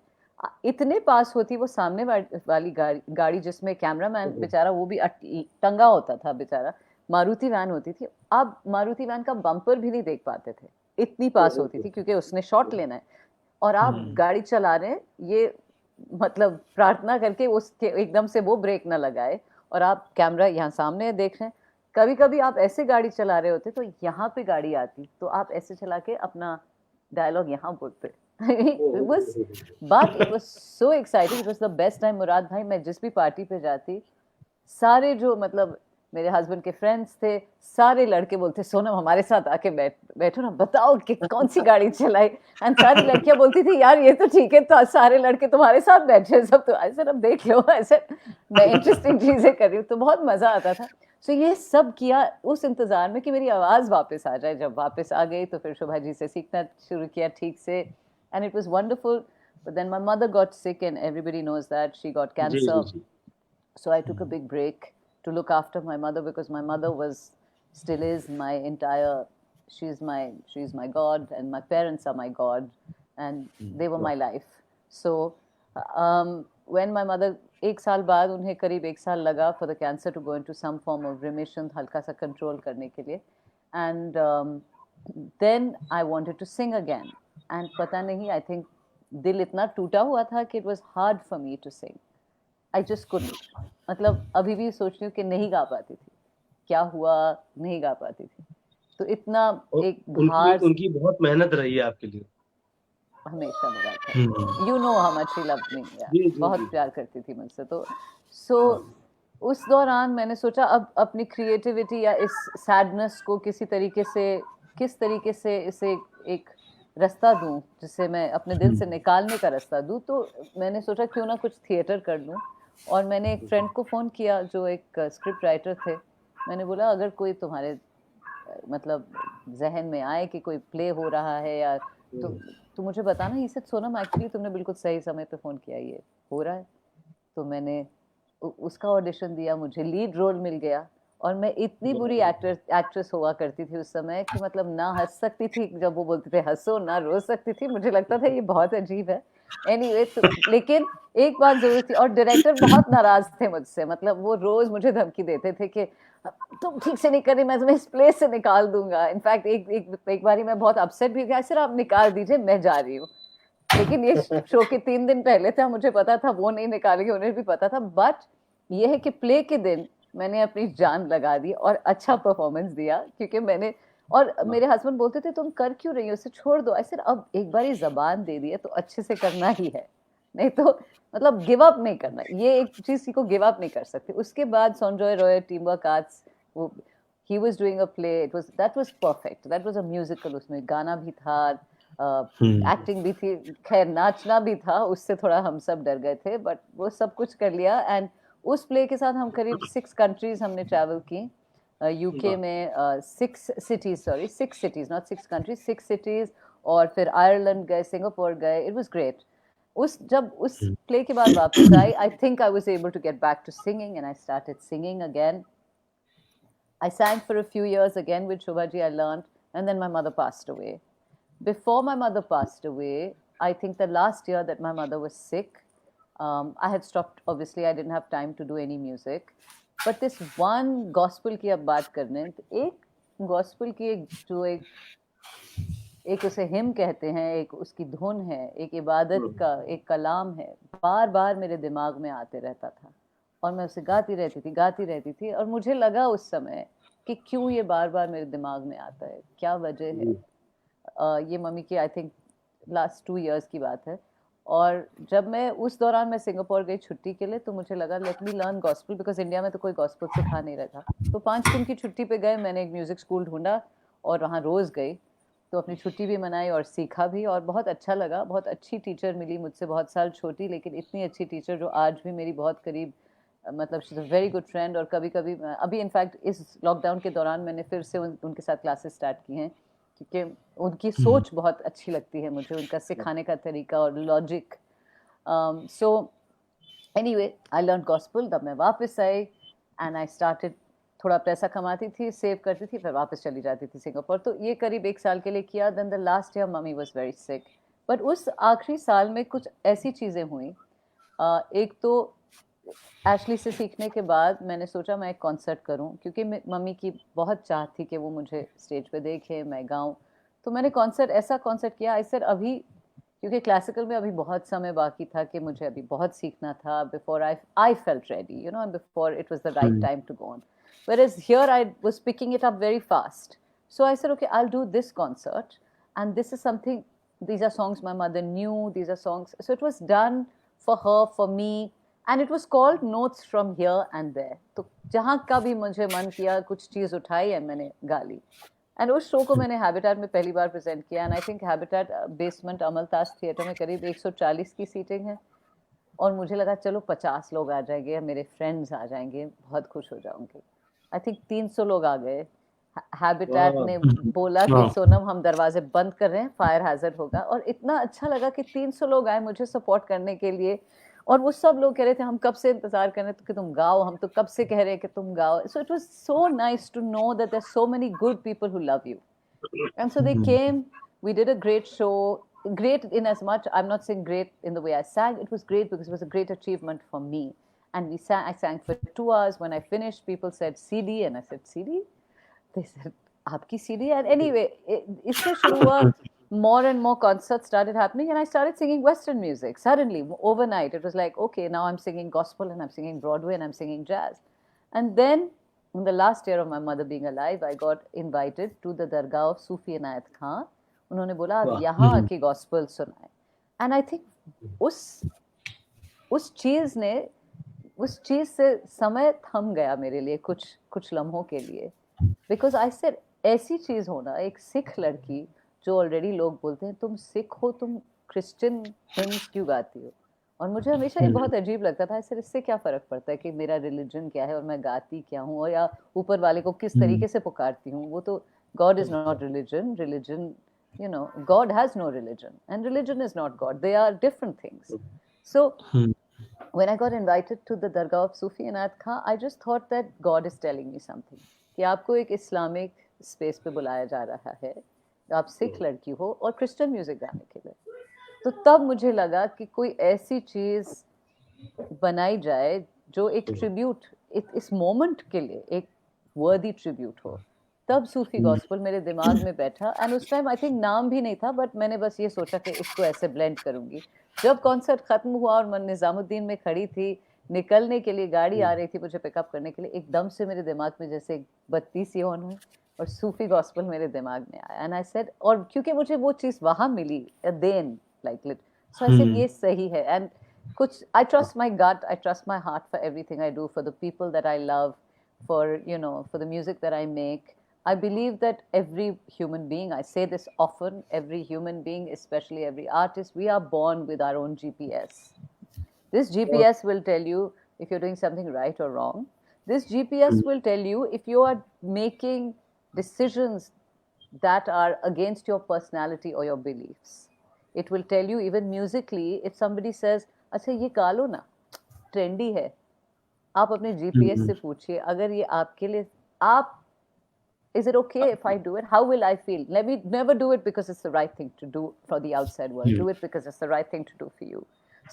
इतने पास होती वो सामने वाली गाड़ी जिसमें कैमरामैन बेचारा वो भी टंगा होता था बेचारा, मारुति वैन होती थी. आप मारुति वैन का बम्पर भी नहीं देख पाते थे. इतनी पास होती थी क्योंकि उसने शॉट लेना है और आप गाड़ी चला रहे हैं, ये मतलब प्रार्थना करके उसके एकदम से वो ब्रेक ना लगाए और आप कैमरा यहाँ सामने देख रहे हैं। कभी कभी आप ऐसे गाड़ी चला रहे होते तो यहाँ पे गाड़ी आती तो आप ऐसे चला के अपना डायलॉग यहाँ बोलते। it was but it was so exciting, it was the best time। मुराद भाई, मैं जिस भी पार्टी पे जाती, सारे जो मतलब मेरे हस्बैंड के फ्रेंड्स थे, सारे लड़के बोलते सोनम हमारे साथ आके बैठो ना, बताओ कि कौन सी गाड़ी चलाई। एंड सारी लड़कियां बोलती थी यार ये तो ठीक है, तो सारे लड़के तुम्हारे साथ बैठे सब, तो ऐसे अब देख लो, ऐसे मैं इंटरेस्टिंग चीजें कर रही हूँ, तो बहुत मजा आता था। सो ये सब किया उस इंतजार में कि मेरी आवाज वापस आ जाए। जब वापस आ गई तो फिर शोभा जी से सीखना शुरू किया ठीक से, and it was wonderful. But then my mother got sick and everybody knows that she got जी जी कैंसर। जी So I took a big break to look after my mother because my mother was, still is my entire, she's my God, and my parents are my God, and they were my life. So when my mother, एक साल बाद उन्हें करीब एक साल लगा for the cancer to go into some form of remission, हल्का सा control करने के लिए, and then I wanted to sing again, and पता नहीं, I think दिल इतना टूटा हुआ था कि it was hard for me to sing. I just couldn't, मतलब अभी भी सोच रही हूँ कि नहीं गा पाती थी, क्या हुआ, नहीं गा पाती थी। तो इतना और एक उनकी भार उनकी बहुत मेहनत रही है आपके लिए। हमेशा लगा था। You know how much she loved me, जी जी बहुत जी प्यार करती थी मुझसे। तो सो उस दौरान मैंने सोचा अब अपनी क्रिएटिविटी या इस सैडनेस को किस तरीके से इसे एक रास्ता दूं, जिससे मैं अपने दिल से निकालने का रास्ता दूं। तो मैंने सोचा क्यों ना कुछ थिएटर कर लूं, और मैंने एक फ्रेंड को फ़ोन किया जो एक स्क्रिप्ट राइटर थे। मैंने बोला अगर कोई तुम्हारे मतलब जहन में आए कि कोई प्ले हो रहा है या तो मुझे बताना। ही सेड सोनम एक्चुअली तुमने बिल्कुल सही समय पे फ़ोन किया, ये हो रहा है। तो मैंने उसका ऑडिशन दिया, मुझे लीड रोल मिल गया, और मैं इतनी बुरी एक्ट्रेस हुआ करती थी उस समय कि मतलब ना हंस सकती थी जब वो बोलते थे हंसो, ना रो सकती थी। मुझे लगता था ये बहुत अजीब है। एनीवे लेकिन एक बात जरूर थी, और डायरेक्टर बहुत नाराज थे मुझसे, मतलब वो रोज मुझे धमकी देते थे कि तुम ठीक से नहीं कर रही, मैं तुम्हें इस प्लेस से निकाल दूंगा। इनफैक्ट एक बारी मैं बहुत अपसेट भी गया, सिर्फ आप निकाल दीजिए, मैं जा रही हूँ। लेकिन ये शो के 3 दिन पहले था, मुझे पता था वो नहीं निकालेंगे, उन्हें भी पता था। बट ये है कि प्ले के दिन मैंने अपनी जान लगा दी और अच्छा परफॉर्मेंस दिया, क्योंकि मैंने, और मेरे हस्बैंड बोलते थे तुम कर क्यों रही हो, इसे छोड़ दो। ऐसे अब एक बार जबान दे दी है तो अच्छे से करना ही है, नहीं तो मतलब गिव अप नहीं करना। ये एक चीज को गिव अप नहीं कर सकते। उसके बाद Sanjay Roy, team work arts, वो he was doing a play, that was perfect, that was a musical. उसमें गाना भी था, एक्टिंग भी थी, खैर नाचना भी था, उससे थोड़ा हम सब डर गए थे, बट वो सब कुछ कर लिया। एंड उस प्ले के साथ हम करीब 6 कंट्रीज हमने ट्रैवल की। यूके में 6 cities, sorry 6 cities, not 6 countries, 6 cities, और फिर आयरलैंड गए, सिंगापुर गए। It was great. जब उस प्ले के बाद वापस आई, I think I was able to get back to singing, and I started singing again. I sang for a few years again with Shobhaji, I learned, and then my mother passed away. Before my mother passed away, I think the last year that my mother was sick, I had stopped, obviously I didn't have time to do any music. But this one gospel की अब बात करने, एक gospel की जो एक उसे him कहते हैं, एक उसकी धुन है, एक इबादत का एक कलाम है, बार बार मेरे दिमाग में आते रहता था, और मैं उसे गाती रहती थी। और मुझे लगा उस समय कि क्यों ये बार बार मेरे दिमाग में आता है, क्या वजह है। ये मम्मी की आई थिंक लास्ट 2 years की बात है। और जब मैं उस दौरान मैं सिंगापुर गई छुट्टी के लिए, तो मुझे लगा let me learn gospel, because India में तो कोई गॉस्पेल सिखा नहीं रहा था। तो 5 दिन की छुट्टी पे गए, मैंने एक म्यूजिक स्कूल ढूंढा और वहाँ रोज गई, तो अपनी छुट्टी भी मनाई और सीखा भी, और बहुत अच्छा लगा। बहुत अच्छी टीचर मिली, मुझसे बहुत साल छोटी, लेकिन इतनी अच्छी टीचर जो आज भी मेरी बहुत करीब, मतलब she is a very good friend. और कभी कभी अभी इनफैक्ट इस लॉकडाउन के दौरान मैंने फिर से उनके साथ क्लासेस स्टार्ट की हैं, क्योंकि उनकी सोच बहुत अच्छी लगती है मुझे, उनका सिखाने का तरीका और logic. So anyway I learn gospel. तब मैं वापस आई एंड आई स्टार्टेड, थोड़ा पैसा कमाती थी, सेव करती थी, फिर वापस चली जाती थी सिंगापुर। तो ये करीब 1 साल के लिए किया। Then the last year mummy was very sick, but उस आखिरी साल में कुछ ऐसी चीज़ें हुई। एक तो एशली से सीखने के बाद मैंने सोचा मैं एक कॉन्सर्ट करूं, क्योंकि मम्मी की बहुत चाह थी कि वो मुझे स्टेज पे देखे, मैं गाऊं। तो मैंने कॉन्सर्ट ऐसा कॉन्सर्ट किया, आई सेड अभी, क्योंकि क्लासिकल में अभी बहुत समय बाकी था कि मुझे अभी बहुत सीखना था before I felt ready, you know, and before it was the right time to go on. Whereas here I was picking it up very fast. So I said, okay, I'll do this concert. And this is something, these are songs my mother knew, these are songs. So it was done for her, for me. And it was called Notes from Here and There. तो जहाँ का भी मुझे मन किया कुछ चीज़ उठाई है मैंने गा ली. एंड उस शो को मैंने हैबिटेट में पहली बार प्रेजेंट किया. And I think Habitat basement Amaltas theatre में करीब 140 की सीटिंग है. और मुझे लगा चलो 50 लोग आ जाएंगे, मेरे फ्रेंड्स आ जाएंगे, बहुत खुश हो जाऊंगी. आई थिंक 300 लोग आ गए. हैबिटेट ने बोला कि सोनम हम दरवाजे बंद कर रहे हैं, फायर हैजर्ड होगा. और इतना अच्छा लगा कि 300 लोग आए मुझे सपोर्ट करने के लिए. और वो सब लोग कह रहे थे हम कब से इंतजार कर रहे हैं कि तुम गाओ, हम तो कब से कह रहे हैं कि तुम गाओ. So it was so nice to know that there are so many good people who love you. And so they came, we did a great show, great in as much, I'm not saying great in the way I sang, it was great because it was a great achievement for me. And I sang for 2 hours. When I finished, people said CD, and I said, CD? They said, aapki CD? And anyway, इससे शुरू हुआ, more and more concerts started happening, and I started singing Western music. Suddenly, overnight, it was like, okay, now I'm singing gospel, and I'm singing Broadway, and I'm singing jazz. And then, in the last year of my mother being alive, I got invited to the Dargah of Sufi Inayat Khan. उन्होंने बोला आप यहाँ आके gospel सुनाए. And I think उस चीज़ से समय थम गया मेरे लिए कुछ लम्हों के लिए. Because I said ऐसी चीज़ होना, एक सिख लड़की जो ऑलरेडी लोग बोलते हैं तुम सिख हो, तुम क्रिश्चियन हिम्स क्यों गाती हो. और मुझे हमेशा ये बहुत अजीब लगता था, सर इससे क्या फ़र्क पड़ता है कि मेरा रिलीजन क्या है और मैं गाती क्या हूँ, और या ऊपर वाले को किस तरीके से पुकारती हूँ. वो तो God is not religion, you know, God has no religion and religion is not God. They are different things. So when I got invited to the Dargah of Sufi Inayat Khan, I just thought that God is telling me something कि आपको एक Islamic space पे बुलाया जा रहा है, आप सिख लड़की हो और क्रिश्चियन म्यूजिक गाने के लिए. तो तब मुझे लगा कि कोई ऐसी चीज़ बनाई जाए जो एक ट्रिब्यूट इस मोमेंट के लिए एक वर्दी ट्रिब्यूट हो. तब सूफी गॉस्पल मेरे दिमाग में बैठा. एंड उस टाइम आई थिंक नाम भी नहीं था, बट मैंने बस ये सोचा कि इसको ऐसे ब्लेंड करूंगी. जब कॉन्सर्ट खत्म हुआ और मैं निजामुद्दीन में खड़ी थी, निकलने के लिए गाड़ी आ रही थी मुझे पिकअप करने के लिए, एकदम से मेरे दिमाग में जैसे एक बत्ती सी ऑन हुई और सूफी गॉस्पल मेरे दिमाग में आया. एंड आई सेड, और क्योंकि मुझे वो चीज़ वहाँ मिली, then like lit, so I said ये सही है. एंड कुछ I trust my gut, I trust my heart for everything I do, for the people that I love, for you know, for the music that I make. I believe that every human being, I say this often, every human being, especially every artist, we are born with our own GPS. This GPS will tell you if you're doing something right or wrong. This GPS will tell you if you are making decisions that are against your personality or your beliefs. It will tell you even musically, if somebody says, अच्छा ये गा लो ना, trendy है, आप अपने GPS से पूछिए, अगर ये आपके लिए, आप, is it okay if I do it? How will I feel? Let me never do it because it's the right thing to do for the outside world. Do it because it's the right thing to do for you.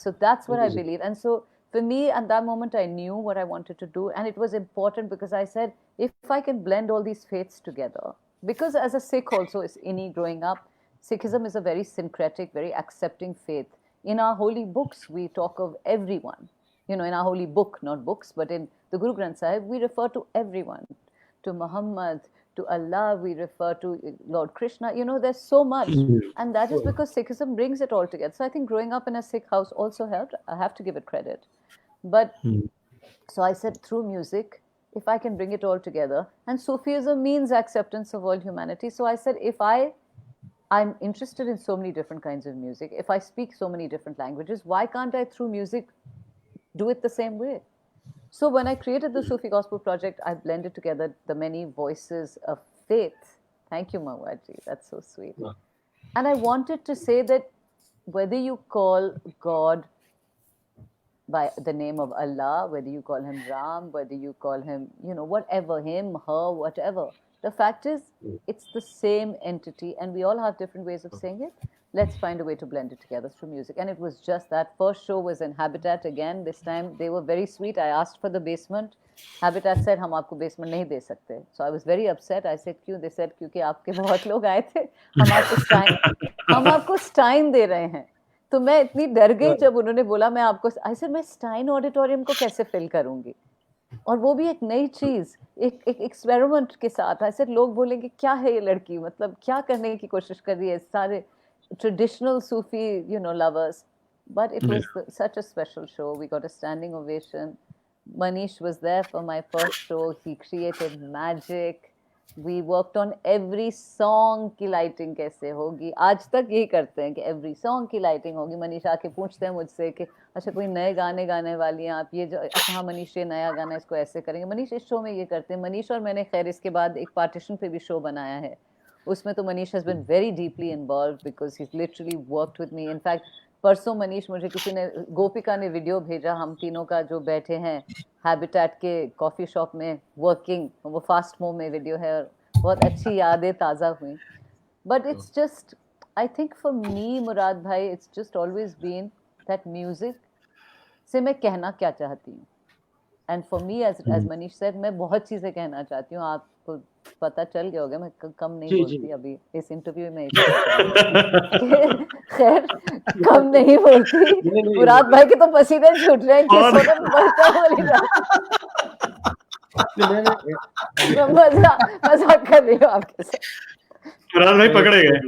So that's what I believe. And so for me, at that moment, I knew what I wanted to do. And it was important because I said, if I can blend all these faiths together, because as a Sikh also, is Innee growing up, Sikhism is a very syncretic, very accepting faith. In our holy books, we talk of everyone. You know, in our holy book, not books, but in the Guru Granth Sahib, we refer to everyone. To Muhammad, to Allah, we refer to Lord Krishna. You know, there's so much. And that is because Sikhism brings it all together. So I think growing up in a Sikh house also helped. I have to give it credit. But so I said, through music, if I can bring it all together, and Sufism means acceptance of all humanity. So I said, if I'm interested in so many different kinds of music, if I speak so many different languages, why can't I, through music, do it the same way? So when I created the Sufi Gospel Project, I blended together the many voices of faith. Thank you, Mawaji. That's so sweet. Yeah. And I wanted to say that whether you call God by the name of Allah, whether you call him Ram, whether you call him, you know, whatever, him, her, whatever, the fact is, it's the same entity, and we all have different ways of saying it. let's find a way to blend it together through music. And it was just that. First show was in Habitat again. This time they were very sweet. I asked for the basement. Habitat said, हम आपको basement नहीं दे सकते. So I was very upset. I said, क्यों? They said, क्योंकि आपके बहुत लोग आए थे. हम आपको स्टाइन दे रहे हैं. तो मैं इतनी डर गई जब उन्होंने बोला मैं आपको, I said, मैं स्टाइन ऑडिटोरियम को कैसे फिल करूंगी? और वो भी एक नई चीज, एक एक्सपेरिमेंट के साथ. ऐसे लोग बोलेंगे क्या है ये लड़की, मतलब क्या करने की कोशिश कर रही है, सारे traditional Sufi, lovers. But it was such a special show. We got a standing ovation. Manish was there for my first show. He created magic. We worked on every song की lighting कैसे होगी. आज तक यही करते हैं कि every song की lighting होगी. मनीष आके पूछते हैं मुझसे कि अच्छा कोई नए गाने गाने वाली हैं आप, ये जो अच्छा हाँ मनीष ये नया गाना इसको ऐसे करेंगे. मनीष इस शो में ये करते हैं. मनीष और मैंने खैर इसके बाद एक पार्टीशन पे भी शो बनाया है. उसमें तो Manish has been very deeply involved because he's literally worked with me. In fact, परसों मनीष मुझे किसी ने, गोपिका ने वीडियो भेजा हम तीनों का जो बैठे हैं हैबिटेट के कॉफी शॉप में वर्किंग. वो फास्ट मूव में वीडियो है और बहुत अच्छी यादें ताज़ा हुई. But it's just, I think for me Murad भाई, it's just always been that music से मैं कहना क्या चाहती हूँ. And for me as Manish said, मैं बहुत चीज़ें कहना चाहती हूँ. आपको पता चल गया होगा मैं कम नहीं बोलती अभी इस इंटरव्यू में. खैर कम नहीं बोलती. मुराद भाई के तो पसीने छूट रहे हैं कि सोनम बढ़ता बोली मैं मजाक कर रही हूँ आपके साथ. मुराद भाई पकड़े गए.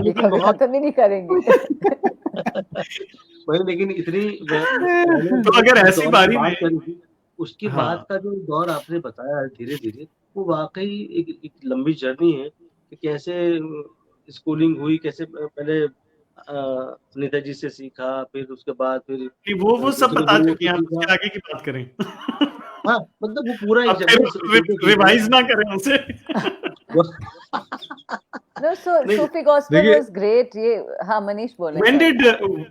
ये कभी खत्म ही नहीं करेंगे. लेकिन इतनी तो अगर ऐसी बारी में उसके बाद का जो दौर आपने बताया धीरे धीरे, वो वाकई एक लंबी जर्नी है कि कैसे स्कूलिंग हुई, कैसे पहले नेताजी से सीखा, फिर उसके बाद फिर वो सब बता चुके हैं. आप उसके आगे की बात करें. हाँ मतलब वो पूरा रिवाइज ना करें उसे. No, so Sufi gospel was great. ये हाँ मनीष बोले. When did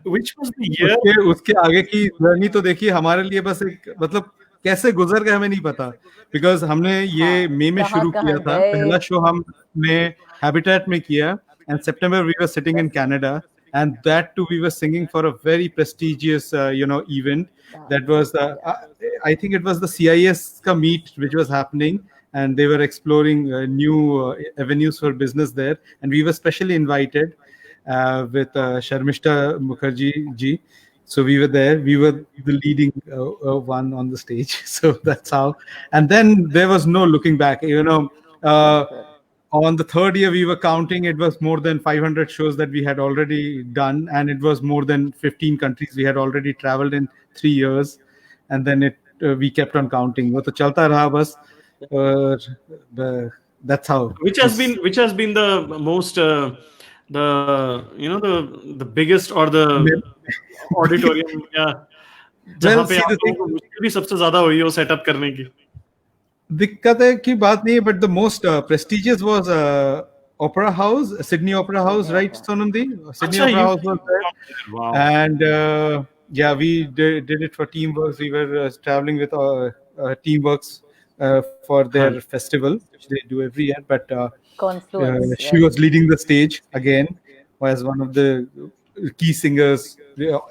which was the year? उसके आगे की जर्नी तो देखिए हमारे लिए बस एक मतलब कैसे गुजर गए हमें नहीं पता. बिकॉज हमने ये मई में शुरू किया था. पहला शो हमने हैबिटेट में किया and September we were sitting in Canada. And that too, we were singing for a very prestigious, event. That was, I think it was the CIS ka meet which was happening, and they were exploring new avenues for business there. And we were specially invited with Sharmishta Mukherjee ji. So we were there. We were the leading one on the stage. So that's how. And then there was no looking back. On the third year, we were counting. It was more than 500 shows that we had already done, and it was more than 15 countries we had already traveled in 3 years. And then we kept on counting. वो तो चलता रहा बस. That's how. Which has been the most the biggest or the auditorium या जहाँ पे आप लोगों को मुश्किल भी सबसे ज्यादा हुई हो सेटअप करने की. दिक्कत है की बात नहीं है, but the most prestigious was Opera House, Sydney Opera House, right, Sonam? Sydney Opera House was there. Wow. And we did it for Teamworks. We were traveling with Teamworks for their festival, which they do every year. But she was leading the stage again, as one of the key singers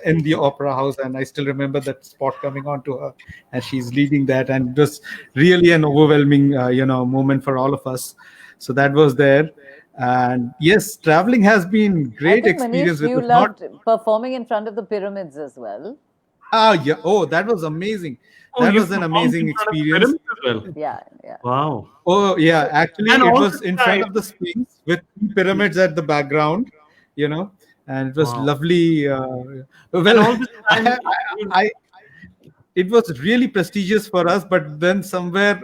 in the Opera House, and I still remember that spot coming on to her, and she's leading that, and it was really an overwhelming moment for all of us. So that was there. And yes, traveling has been great experience. Manish, you loved performing in front of the pyramids as well. Yeah. Oh, that was amazing. That was an amazing experience. Yeah. Wow. Oh yeah, actually it was in front of the Sphinx with pyramids at the background, and it was lovely. It was really prestigious for us, but then somewhere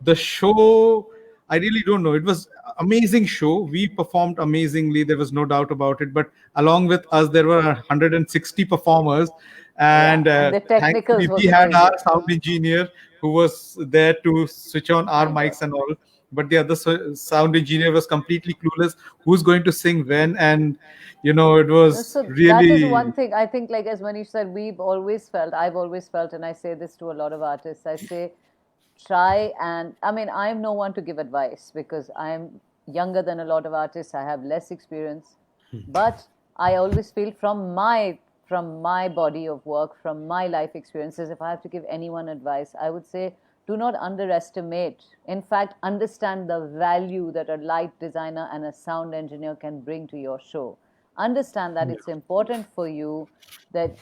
the show, I really don't know. It was amazing show. We performed amazingly. There was no doubt about it. But along with us, there were 160 performers, and thankfully we had our sound engineer who was there to switch on our mics and all. But the other sound engineer was completely clueless who's going to sing when, and it was really. That is one thing I think, like as Manish said, I've always felt, and I say this to a lot of artists, I say try, and I mean I'm no one to give advice because I'm younger than a lot of artists. I have less experience, but I always feel from my body of work, from my life experiences, if I have to give anyone advice, I would say do not underestimate. In fact, understand the value that a light designer and a sound engineer can bring to your show. Understand that it's important for you that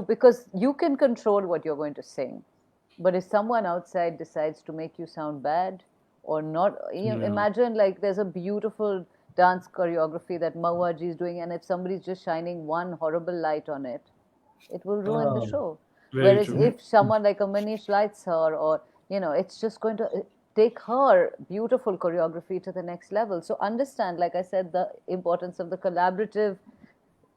because you can control what you're going to sing. But if someone outside decides to make you sound bad or not, imagine like there's a beautiful dance choreography that Mawaji is doing, and if somebody's just shining one horrible light on it, it will ruin the show. Very Whereas true. if someone like a Manish lights her, or it's just going to take her beautiful choreography to the next level. So understand, like I said, the importance of the collaborative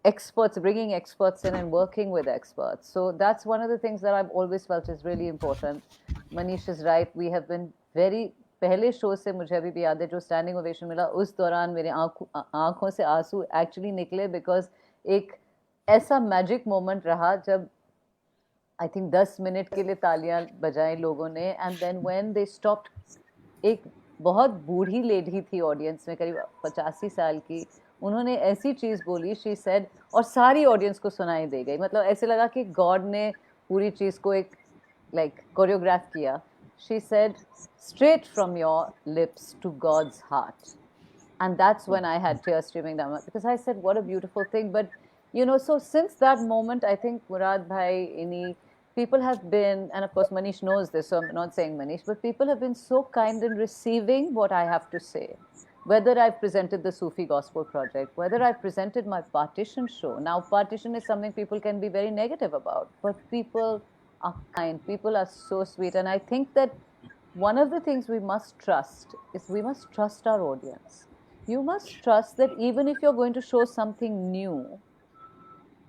experts, bringing experts in and working with experts. So that's one of the things that I've always felt is really important. Manish is right. We have been very पहले show से मुझे अभी भी याद है जो standing ovation मिला उस दौरान मेरे आंखों से आंसू एक्चुअली निकले बिकॉज एक ऐसा मैजिक मोमेंट रहा जब आई थिंक 10 मिनट के लिए तालियां बजाई लोगों ने and then when they stopped एक बहुत बूढ़ी लेडी थी ऑडियंस में करीब 85 साल की उन्होंने ऐसी चीज बोली शी सेड और सारी ऑडियंस को सुनाई दे गई मतलब ऐसे लगा कि गॉड ने पूरी चीज को एक लाइक कोरियोग्राफ किया she said straight from your lips to God's heart and that's when I had tears streaming down because I said what a beautiful thing but so since that moment I think Murad bhai Innee people have been and of course Manish knows this so I'm not saying Manish but people have been so kind in receiving what I have to say whether I've presented the Sufi Gospel Project, whether I've presented my Partition show. Now, Partition is something people can be very negative about, but people are kind, people are so sweet. And I think that one of the things we must trust is we must trust our audience. You must trust that even if you're going to show something new,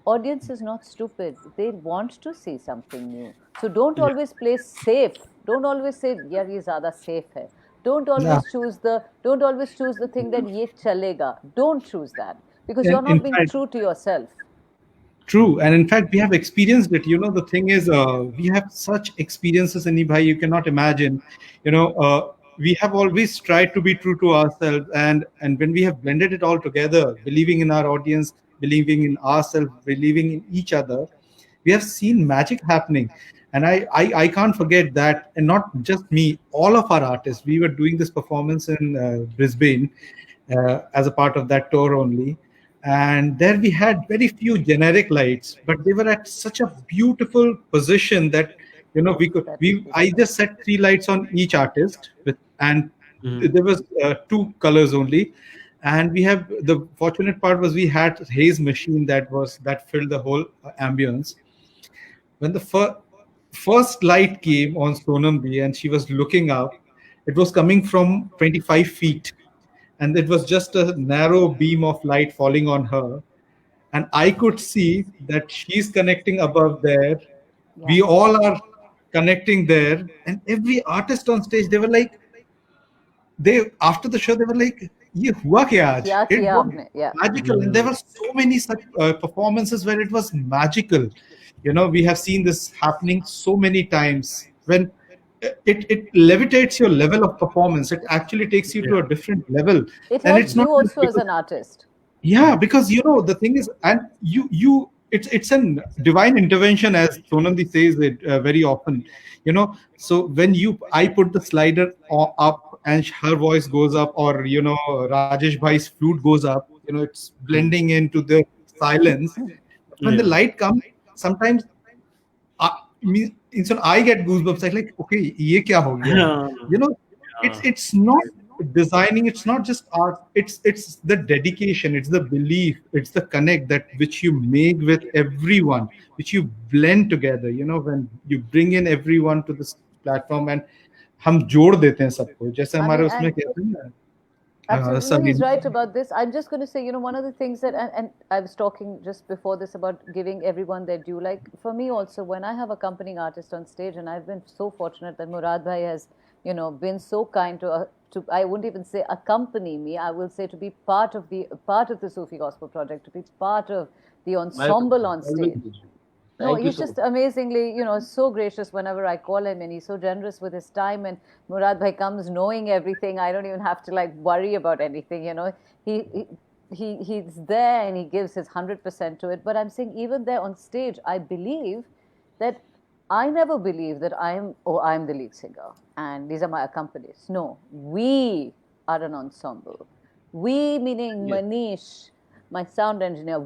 audience is not stupid. They want to see something new. So don't always play safe. Don't always say, yeah, ye zyada safe hai. Don't always choose the thing that ye chalega. Don't choose that because you're not being true to yourself. True, and in fact, we have experienced it. The thing is, we have such experiences, Innee bhai, you cannot imagine. We have always tried to be true to ourselves, and when we have blended it all together, believing in our audience, believing in ourselves, believing in each other, we have seen magic happening. And I can't forget that, and not just me, all of our artists. We were doing this performance in Brisbane as a part of that tour only. And there we had very few generic lights, but they were at such a beautiful position that I just set 3 lights on each artist and there was 2 colors only. And we have the fortunate part was we had haze machine that filled the whole ambience. When the first light came on Sonam and she was looking up, it was coming from 25 feet. And it was just a narrow beam of light falling on her. And I could see that she's connecting above there. Yeah. We all are connecting there. And every artist on stage, they were like, after the show, they were like, ye hua kya aaj? It was magical. And there were so many such performances where it was magical. We have seen this happening so many times when it levitates your level of performance. It actually takes you to a different level. It helps you also as an artist. Yeah, because the thing is, and it's a divine intervention, as Sonam says it very often. So when I put the slider up and her voice goes up, or Rajesh Bhai's flute goes up, it's blending into the silence. When the light comes, sometimes I get goosebumps. I'm like, okay, ye kya ho gaya? It's not designing. It's not just art. It's the dedication. It's the belief. It's the connect that which you make with everyone, which you blend together. When you bring in everyone to this platform and हम जोड़ देते हैं सबको. जैसे हमारे उसमें कहते हैं ना. Absolutely, he's right about this. I'm just going to say, one of the things that, and I was talking just before this about giving everyone their due. Like for me also, when I have accompanying artist on stage, and I've been so fortunate that Murad bhai has, been so kind to I wouldn't even say accompany me. I will say to be part of the Sufi Gospel Project, to be part of the ensemble on stage. No, Thank you he's so just much. amazingly, so gracious whenever I call him, and he's so generous with his time. And Murad Bhai comes knowing everything. I don't even have to like worry about anything. He he's there and he gives his 100% to it. But I'm saying even there on stage, I believe that I never believe that I'm the lead singer and these are my accompanist. No, we are an ensemble. We meaning Yes. Manish, my sound engineer,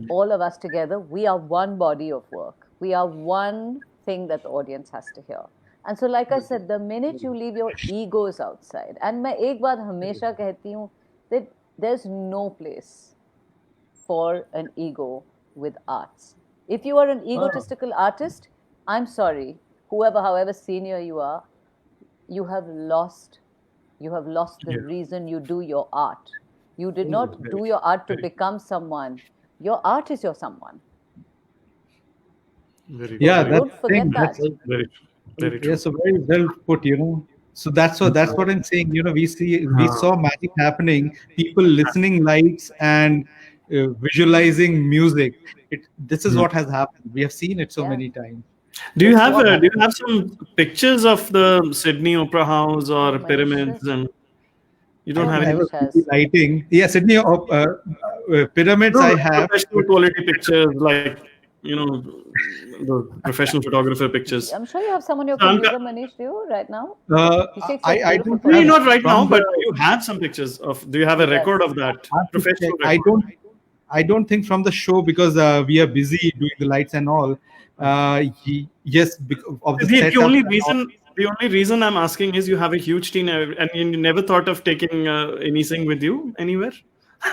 all of us together, we are one body of work. We are one thing that the audience has to hear. And so, like I said, the minute you leave your egos outside, and मैं एक बात हमेशा कहती हूँ that there's no place for an ego with arts. If you are an egotistical artist, I'm sorry, however senior you are, you have lost the reason you do your art. You did not do your art to become someone. Your art is your someone. Very Yeah, true. that's Don't the forget thing. that. Very true. Very Yeah, true. so very well put, So that's what I'm saying. We saw magic happening, people listening lights and visualizing music. This is what has happened. We have seen it so Yeah. many times. Do you It's have what some pictures of the Sydney Opera House or Manish pyramids? does. And you don't Sure, have I any? have a Manish has. lighting. Yeah, Sydney pyramids. No, I like have. professional quality pictures, like the professional photographer pictures. I'm sure you have some on your Shankar, computer, Manish, do you, right now? Uh, He takes I such I beautiful don't maybe have not right photographs. now, from the. but you have some pictures of. Do you have He a record does. of that? I have to check. Professional record. I don't think from the show because we are busy doing the lights and all. Yes, because of the The setup only and all. reason I'm asking is you have a huge team, and you never thought of taking Innee Singh with you anywhere.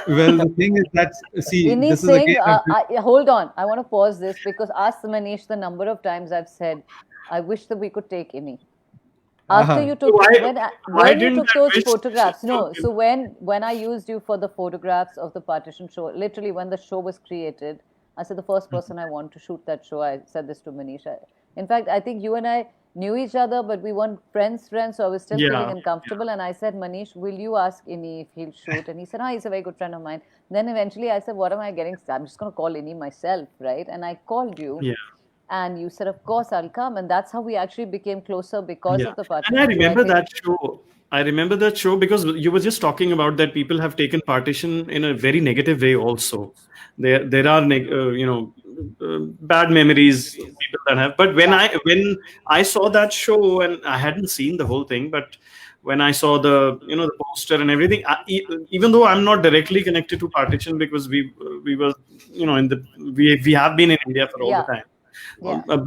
Well, the thing is that, see, Innee this is Singh, again a hold on. I want to pause this because ask Manish the number of times I've said, I wish that we could take Innee. After you uh So took why when you didn't took that those wish? photographs, no. So when I used you for the photographs of the partition show, literally when the show was created, I said the first person I want to shoot that show. I said this to Manish. In fact, I think you and I knew each other, but we weren't friends. So I was still feeling Yeah, uncomfortable. And I said, Manish, will you ask Innee if he'll shoot? And he said, he's a very good friend of mine. Then eventually I said, what am I getting? I'm just going to call Innee myself, right? And I called you. yeah. And you said, of course, I'll come. And that's how we actually became closer because Yeah, of the and I partition show. I remember think, that show. I remember that show because you were just talking about that people have taken partition in a very negative way. Also, there are bad memories people that have. But when I saw that show and I hadn't seen the whole thing, but when I saw the poster and everything, even though I'm not directly connected to partition because we were in the we have been in India for all the yeah, time. yeah.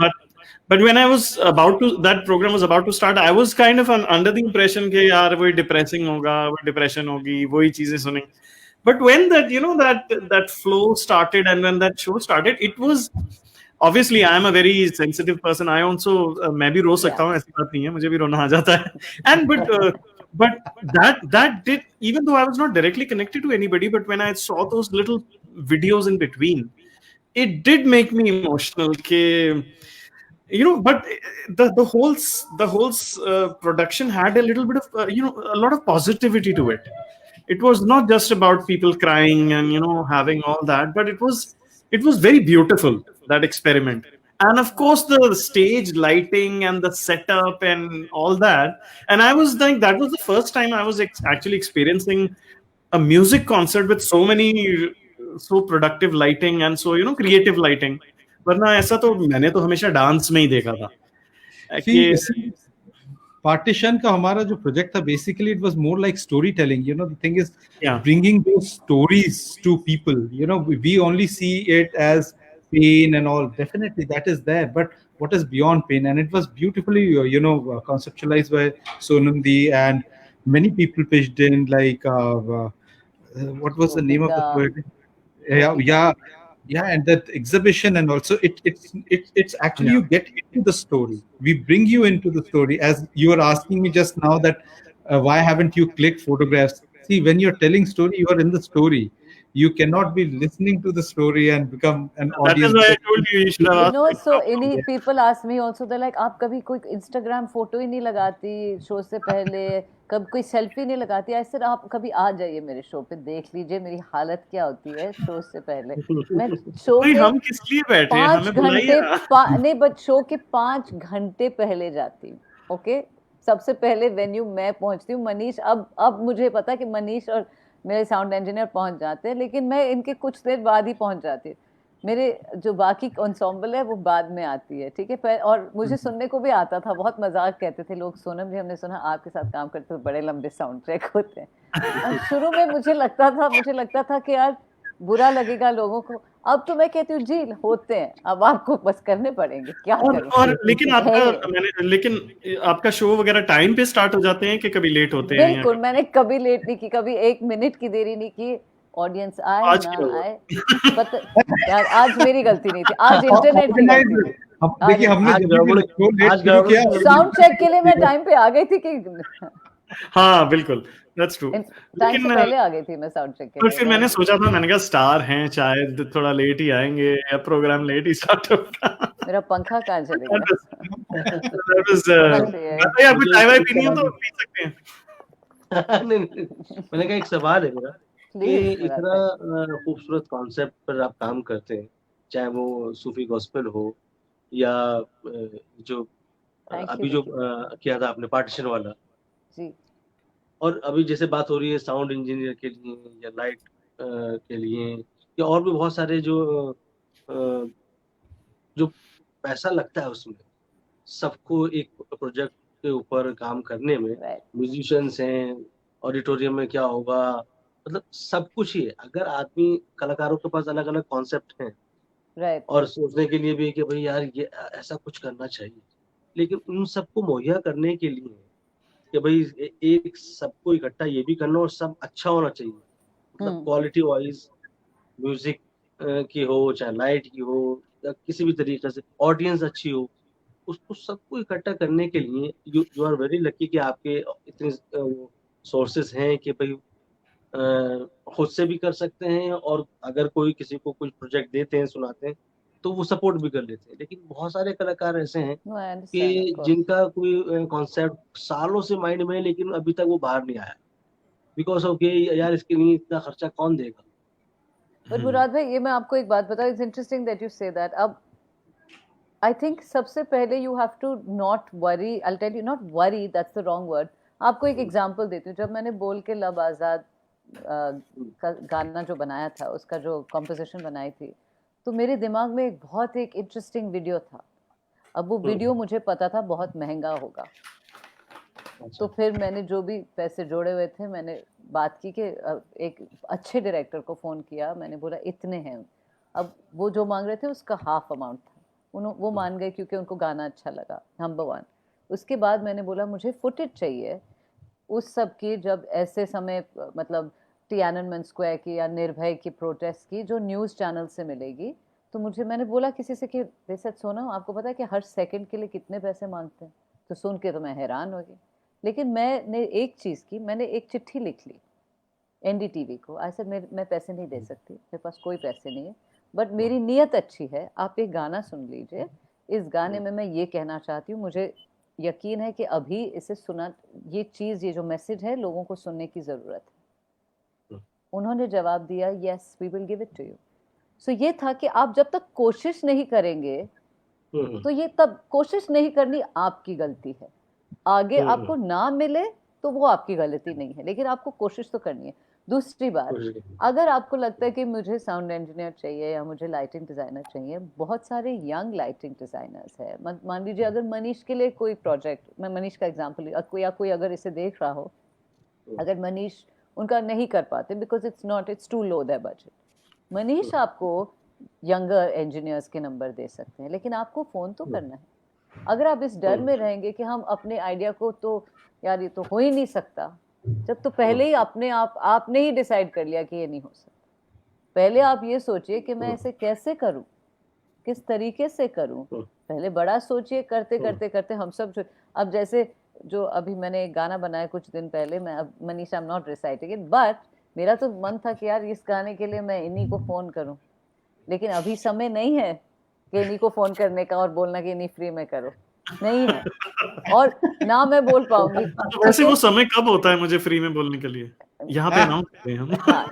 But when I was that program was about to start, I was kind of under the impression कि यार वही depressing होगा, वो depression होगी, वही चीजें सुनेंगे. But when that flow started and when that show started, it was obviously I am a very sensitive person. I also मैं भी रो Yeah. सकता हूँ, ऐसी बात नहीं है, मुझे भी रोना आ जाता है. And but that did, even though I was not directly connected to anybody, but when I saw those little videos in between, it did make me emotional. But the whole production had a little bit of a lot of positivity to it. It was not just about people crying and having all that, but it was very beautiful, that experiment. And of course the stage lighting and the setup and all that. And I was like, that was the first time I was actually experiencing a music concert with so productive lighting and so creative lighting. वरना ऐसा तो मैंने तो हमेशा dance में ही देखा था कि see, partition का हमारा जो project था, basically it was more like storytelling. The thing is yeah bringing those stories to people. We only see it as pain and all. Definitely that is there, but what is beyond pain? And it was beautifully conceptualized by Sonam, and many people pitched in, like what was the name of the Govinda, poet? Yeah, Govinda. yeah, and that exhibition, and also it's actually, yeah you get into the story. We bring you into the story, as you were asking me just now that why haven't you clicked photographs. See, when you're telling story, you are in the story. you cannot be listening to the story and become an That is audience. why I told you should have You asked know, me. so इन्हीं people ask me also, they're like, आप कभी कोई Instagram photo ही नहीं लगाती show से पहले, कभी कोई सेल्फी नहीं लगाती? ऐसे आप कभी आ जाइए मेरे शो पे, देख लीजिए मेरी हालत क्या होती है शो से पहले। मैं शो भाई के हम किस लिए बैठे हैं, 5 हमें बुलाइए घंटे ना। नहीं, बट शो के 5 घंटे पहले जाती हूँ। ओके, सबसे पहले वेन्यू मैं पहुंचती हूँ। मनीष, अब मुझे पता है कि मनीष और मेरे साउंड इंजीनियर पहुंच जाते हैं, लेकिन मैं इनके कुछ देर बाद ही पहुंच जाती हूँ। मेरे जो बाकी ensemble है वो बाद में आती है, ठीक है। और मुझे सुनने को भी आता था, बहुत मजाक कहते थे लोग, सोनम जी हमने सुना आपके साथ काम करते हुए बड़े लंबे साउंड ट्रैक होते हैं। और शुरू में मुझे लगता था कि यार बुरा लगेगा लोगों को। अब तो मैं कहती हूँ जी होते हैं, अब आपको बस करने पड़ेंगे, क्या करूं। और लेकिन आपका शो वगैरह टाइम पे स्टार्ट हो जाते हैं कि कभी लेट होते हैं? बिल्कुल, मैंने कभी लेट नहीं की, कभी 1 मिनट की देरी नहीं की। ऑडियंस आए आज ना क्या हुआ? आए, पता यार आज मेरी गलती नहीं थी, आज इंटरनेट की गलती थी। देखिए हमने आज जब भी गड़बड़ शो लेट आज शुरू किया, गड़बड़ साउंड चेक के लिए मैं टाइम पे आ गई थी कि हाँ बिल्कुल, दैट्स ट्रू। टाइम से पहले आ गई थी मैं साउंड चेक के पर लिए। फिर मैंने सोचा था, मैंने कहा स्टार हैं, शायद थोड़ा लेट ही आएंगे या प्रोग्राम लेट ही स्टार्ट होगा। मेरा पंखा कहाँ चले गया? That was, बस ये है। भाई आपको मुझे चाय वाय एक पीनी हो तो सवाल पी सकते हैं। नहीं, नहीं, मैंने कहा एक सवाल है मेरा कि प्लीज इतना खूबसूरत कॉन्सेप्ट पर आप काम करते हैं, चाहे वो सूफी गॉस्पेल हो या जो थैंक अभी यू जो किया था आपने पार्टीशन वाला, जी। और अभी जैसे बात हो रही है साउंड इंजीनियर के लिए या लाइट के लिए या और भी बहुत सारे जो पैसा लगता है उसमें, सबको एक प्रोजेक्ट के ऊपर काम करने में, राइट म्यूजिशियंस हैं, ऑडिटोरियम में क्या होगा, मतलब सब कुछ ही है। अगर आदमी कलाकारों के पास अलग अलग कॉन्सेप्ट हैं राइट और सोचने के लिए भी कि भाई यार ये ऐसा कुछ करना चाहिए, लेकिन उन सबको मुहैया करने के लिए कि भाई एक सबको इकट्ठा ये भी करना और सब अच्छा होना चाहिए, मतलब क्वालिटी वाइज म्यूजिक की हो, चाहे लाइट की हो या किसी भी तरीके से ऑडियंस अच्छी हो, उसको सबको इकट्ठा करने के लिए यू आर वेरी लकी कि आपके इतने सोर्सेस हैं कि भाई खुद से भी कर सकते हैं, और अगर कोई किसी को कुछ प्रोजेक्ट देते हैं, सुनाते हैं, तो वो सपोर्ट भी कर लेते हैं। लेकिन बहुत सारे कलाकार ऐसे हैं नो आई अंडरस्टैंड ऑफ कि कोर्स। जिनका कोई कॉन्सेप्ट सालों से माइंड में है लेकिन अभी तक वो बाहर नहीं आया, बिकॉज ऑफ ये यार इसके लिए इतना खर्चा कौन देगा। बट मुराद भाई, ये मैं आपको एक बात बताऊं, it's interesting that you say that. अब आई थिंक सबसे पहले you have to not worry, I tell you, not worry, that's the wrong word. आपको एक एग्जांपल देती हूँ। जब मैंने बोल के लब आज़ाद का गाना जो बनाया था, उसका जो कॉम्पोजिशन बनाई थी, तो मेरे दिमाग में एक बहुत एक इंटरेस्टिंग वीडियो था। अब वो वीडियो मुझे पता था बहुत महंगा होगा, तो फिर मैंने जो भी पैसे जोड़े हुए थे, मैंने बात की कि एक अच्छे डायरेक्टर को फ़ोन किया, मैंने बोला इतने हैं। अब वो जो मांग रहे थे उसका हाफ अमाउंट था, वो मान गए क्योंकि उनको गाना अच्छा लगा, नंबर 1। उसके बाद मैंने बोला मुझे फुटेज चाहिए उस सब की, जब ऐसे समय मतलब टियाननमेन स्क्वायर की या निर्भय की प्रोटेस्ट की, जो न्यूज़ चैनल से मिलेगी। तो मैंने बोला किसी से कि दे सेड सोनम, आपको पता है कि हर सेकंड के लिए कितने पैसे मांगते हैं? तो सुन के तो मैं हैरान हो गई। लेकिन मैंने एक चीज़ की, मैंने एक चिट्ठी लिख ली एनडीटीवी को। ऐसे मैं पैसे नहीं दे सकती, मेरे पास कोई पैसे नहीं है, बट मेरी नीयत अच्छी है, आप एक गाना सुन लीजिए। इस गाने में मैं ये कहना चाहती हूँ, मुझे यकीन है कि अभी इसे सुना, ये चीज़, ये जो मैसेज है, लोगों को सुनने की ज़रूरत है। उन्होंने जवाब दिया, yes we will give it to you. So ये था कि आप जब तक कोशिश नहीं करेंगे, तो ये तब कोशिश नहीं करनी आपकी गलती है। आगे आपको ना मिले तो वो आपकी गलती नहीं है, लेकिन आपको कोशिश तो करनी है। दूसरी बात, अगर आपको लगता है कि मुझे साउंड इंजीनियर चाहिए या मुझे लाइटिंग डिज़ाइनर चाहिए, बहुत सारे यंग लाइटिंग डिज़ाइनर्स है। मान लीजिए अगर मनीष के लिए कोई प्रोजेक्ट, मैं मनीष का एग्जांपल, कोई अगर इसे देख रहा हो, अगर मनीष उनका नहीं कर पाते because it's too low their budget, Manish आपको यंगर इंजीनियर्स के नंबर दे सकते हैं, लेकिन आपको फ़ोन तो करना है। अगर आप इस डर में रहेंगे कि हम अपने आइडिया को, तो यार ये तो हो ही नहीं सकता, जब तो पहले ही आपने ही डिसाइड कर लिया कि ये नहीं हो सकता। पहले आप ये सोचिए कि मैं इसे कैसे करूं, किस तरीके से करूं। पहले बड़ा सोचिए, करते करते करते हम सब अब जैसे जो अभी मैंने एक गाना बनाया कुछ दिन पहले, मैं अब मनीषा, आई am not reciting it, but मेरा तो मन था कि यार इस गाने के लिए मैं इन्हीं को फोन करूं, लेकिन अभी समय नहीं है कि इन्हीं को फोन करने का और बोलना कि इन्हीं फ्री में करो, नहीं है, और ना मैं बोल पाऊंगी। तो वैसे वो समय कब होता है मुझे फ्री में बोलने के लिए? यहाँ पे अनाउंस करते हैं हम। हाँ,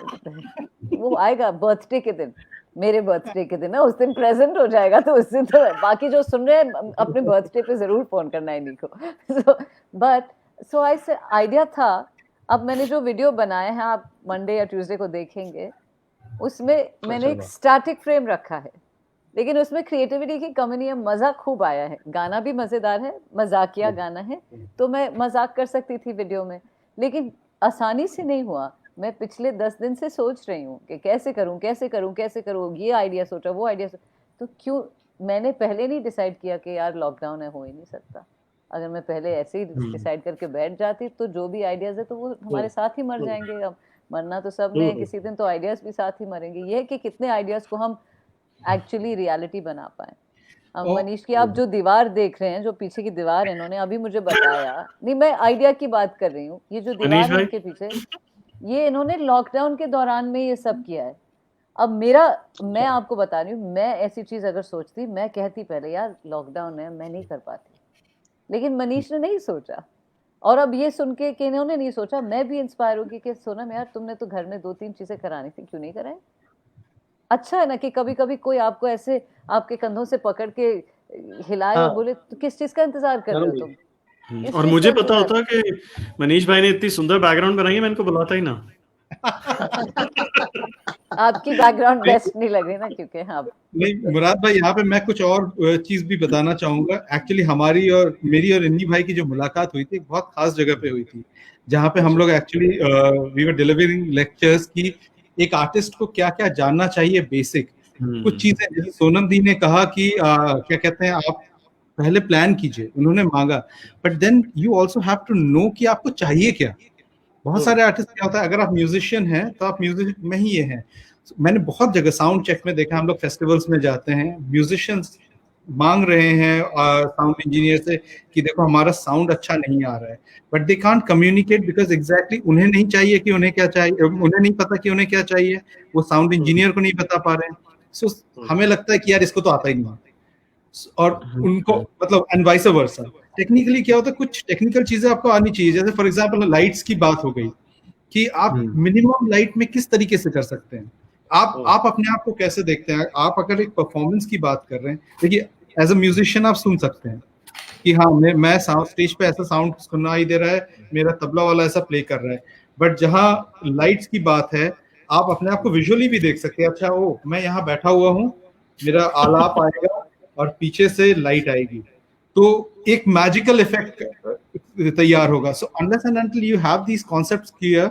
वो आएगा बर्थडे के दिन, मेरे बर्थडे के दिन ना, उस दिन प्रेजेंट हो जाएगा, तो उस दिन तो बाकी जो सुन रहे हैं अपने बर्थडे पे जरूर फोन करना है इन्हीं को। बट सो आई से आइडिया था। अब मैंने जो वीडियो बनाए हैं, आप मंडे या ट्यूसडे को देखेंगे, उसमें मैंने एक स्टैटिक फ्रेम रखा है, लेकिन उसमें क्रिएटिविटी की कमी नहीं है, मजा खूब आया है, गाना भी मजेदार है, मजाकिया गाना है, तो मैं मजाक कर सकती थी वीडियो में, लेकिन आसानी से नहीं हुआ। मैं पिछले 10 दिन से सोच रही हूँ कि कैसे करूँ कैसे करूँ कैसे करूँ, ये आइडिया सोचा वो आइडिया सोचा, तो क्यों मैंने पहले नहीं डिसाइड किया कि यार लॉकडाउन है, हो ही नहीं सकता। अगर मैं पहले ऐसे ही डिसाइड करके बैठ जाती तो जो भी आइडियाज है तो वो हमारे साथ ही मर जाएंगे। अब मरना तो सब ने है, किसी दिन तो आइडियाज भी साथ ही मरेंगे। ये है कि कितने आइडियाज को हम एक्चुअली रियलिटी बना पाए। अब मनीष की आप जो दीवार देख रहे हैं, जो पीछे की दीवार इन्होंने अभी मुझे बताया, नहीं मैं आइडिया की बात कर रही हूँ, ये जो मनीष दीवार है भाई, इनके पीछे, ये इन्होंने लॉकडाउन के दौरान में ये सब किया है। अब मेरा, मैं आपको बता रही हूँ, मैं ऐसी चीज अगर सोचती, मैं कहती पहले यार लॉकडाउन है, मैं नहीं कर पाती, लेकिन मनीष ने नहीं सोचा। और अब ये सुन के कि इन्होंने नहीं सोचा, मैं भी इंस्पायर होगी कि सोनम यार तुमने तो घर में 2-3 चीजें करानी थी, क्यों नहीं कराई। अच्छा है ना कि कभी कभी कोई आपको ऐसे आपके कंधों से पकड़ के हिलाए और बोले तो किस चीज का इंतजार कर रहे हो तुम, इस और चीज मुझे का पता इंतजार। होता कि मनीष भाई ने इतनी सुंदर बैकग्राउंड बनाई है, मैं इनको बुलाता ही ना। आपकी बैकग्राउंड बेस्ट नहीं लग रही ना, क्योंकि हाँ। नहीं मुराद भाई, यहाँ पे मैं कुछ और चीज भी बताना चाहूंगा। एक्चुअली हमारी और मेरी और इन्नी भाई की जो मुलाकात हुई थी एक बहुत खास जगह पे हुई थी, जहाँ पे हम लोग actually we were delivering lectures की एक आर्टिस्ट को क्या क्या जानना चाहिए बेसिक कुछ चीजें। जैसे सोनम दी ने कहा कि क्या कहते हैं, आप पहले प्लान कीजिए, उन्होंने मांगा, but then you also have to know कि आपको चाहिए क्या। बहुत सारे आर्टिस्ट क्या होता है, अगर आप म्यूजिशियन हैं तो आप म्यूजिक में ही ये हैं। मैंने बहुत जगह साउंड चेक में देखा, हम लोग फेस्टिवल्स में जाते हैं, म्यूजिशियंस मांग रहे हैं साउंड इंजीनियर से कि देखो हमारा साउंड अच्छा नहीं आ रहा है, but they can't communicate because exactly उन्हें नहीं चाहिए कि उन्हें क्या चाहिए, उन्हें नहीं पता कि उन्हें क्या चाहिए, वो साउंड इंजीनियर को नहीं बता पा रहे हैं। सो हमें लगता है कि यार इसको तो आता ही नहीं, और उनको मतलब एंड वाइस वर्सा। टेक्निकली क्या होता है, कुछ टेक्निकल चीजें आपको आनी चाहिए। जैसे फॉर एग्जांपल लाइट्स की बात हो गई कि आप मिनिमम लाइट में किस तरीके से कर सकते हैं, आप अपने आप को कैसे देखते हैं। आप अगर एक परफॉर्मेंस की बात कर रहे हैं, देखिए एज अ म्यूजिशियन आप सुन सकते हैं कि हाँ मैं स्टेज पे ऐसा साउंड सुनाई दे रहा है, मेरा तबला वाला ऐसा प्ले कर रहा है, बट जहाँ लाइट्स की बात है आप अपने आप को विजुअली भी देख सकते हैं। अच्छा ओ मैं यहाँ बैठा हुआ हूँ, मेरा आलाप आएगा और पीछे से लाइट आएगी, तो एक मैजिकल इफेक्ट तैयार होगा। So unless and until you have these concepts clear,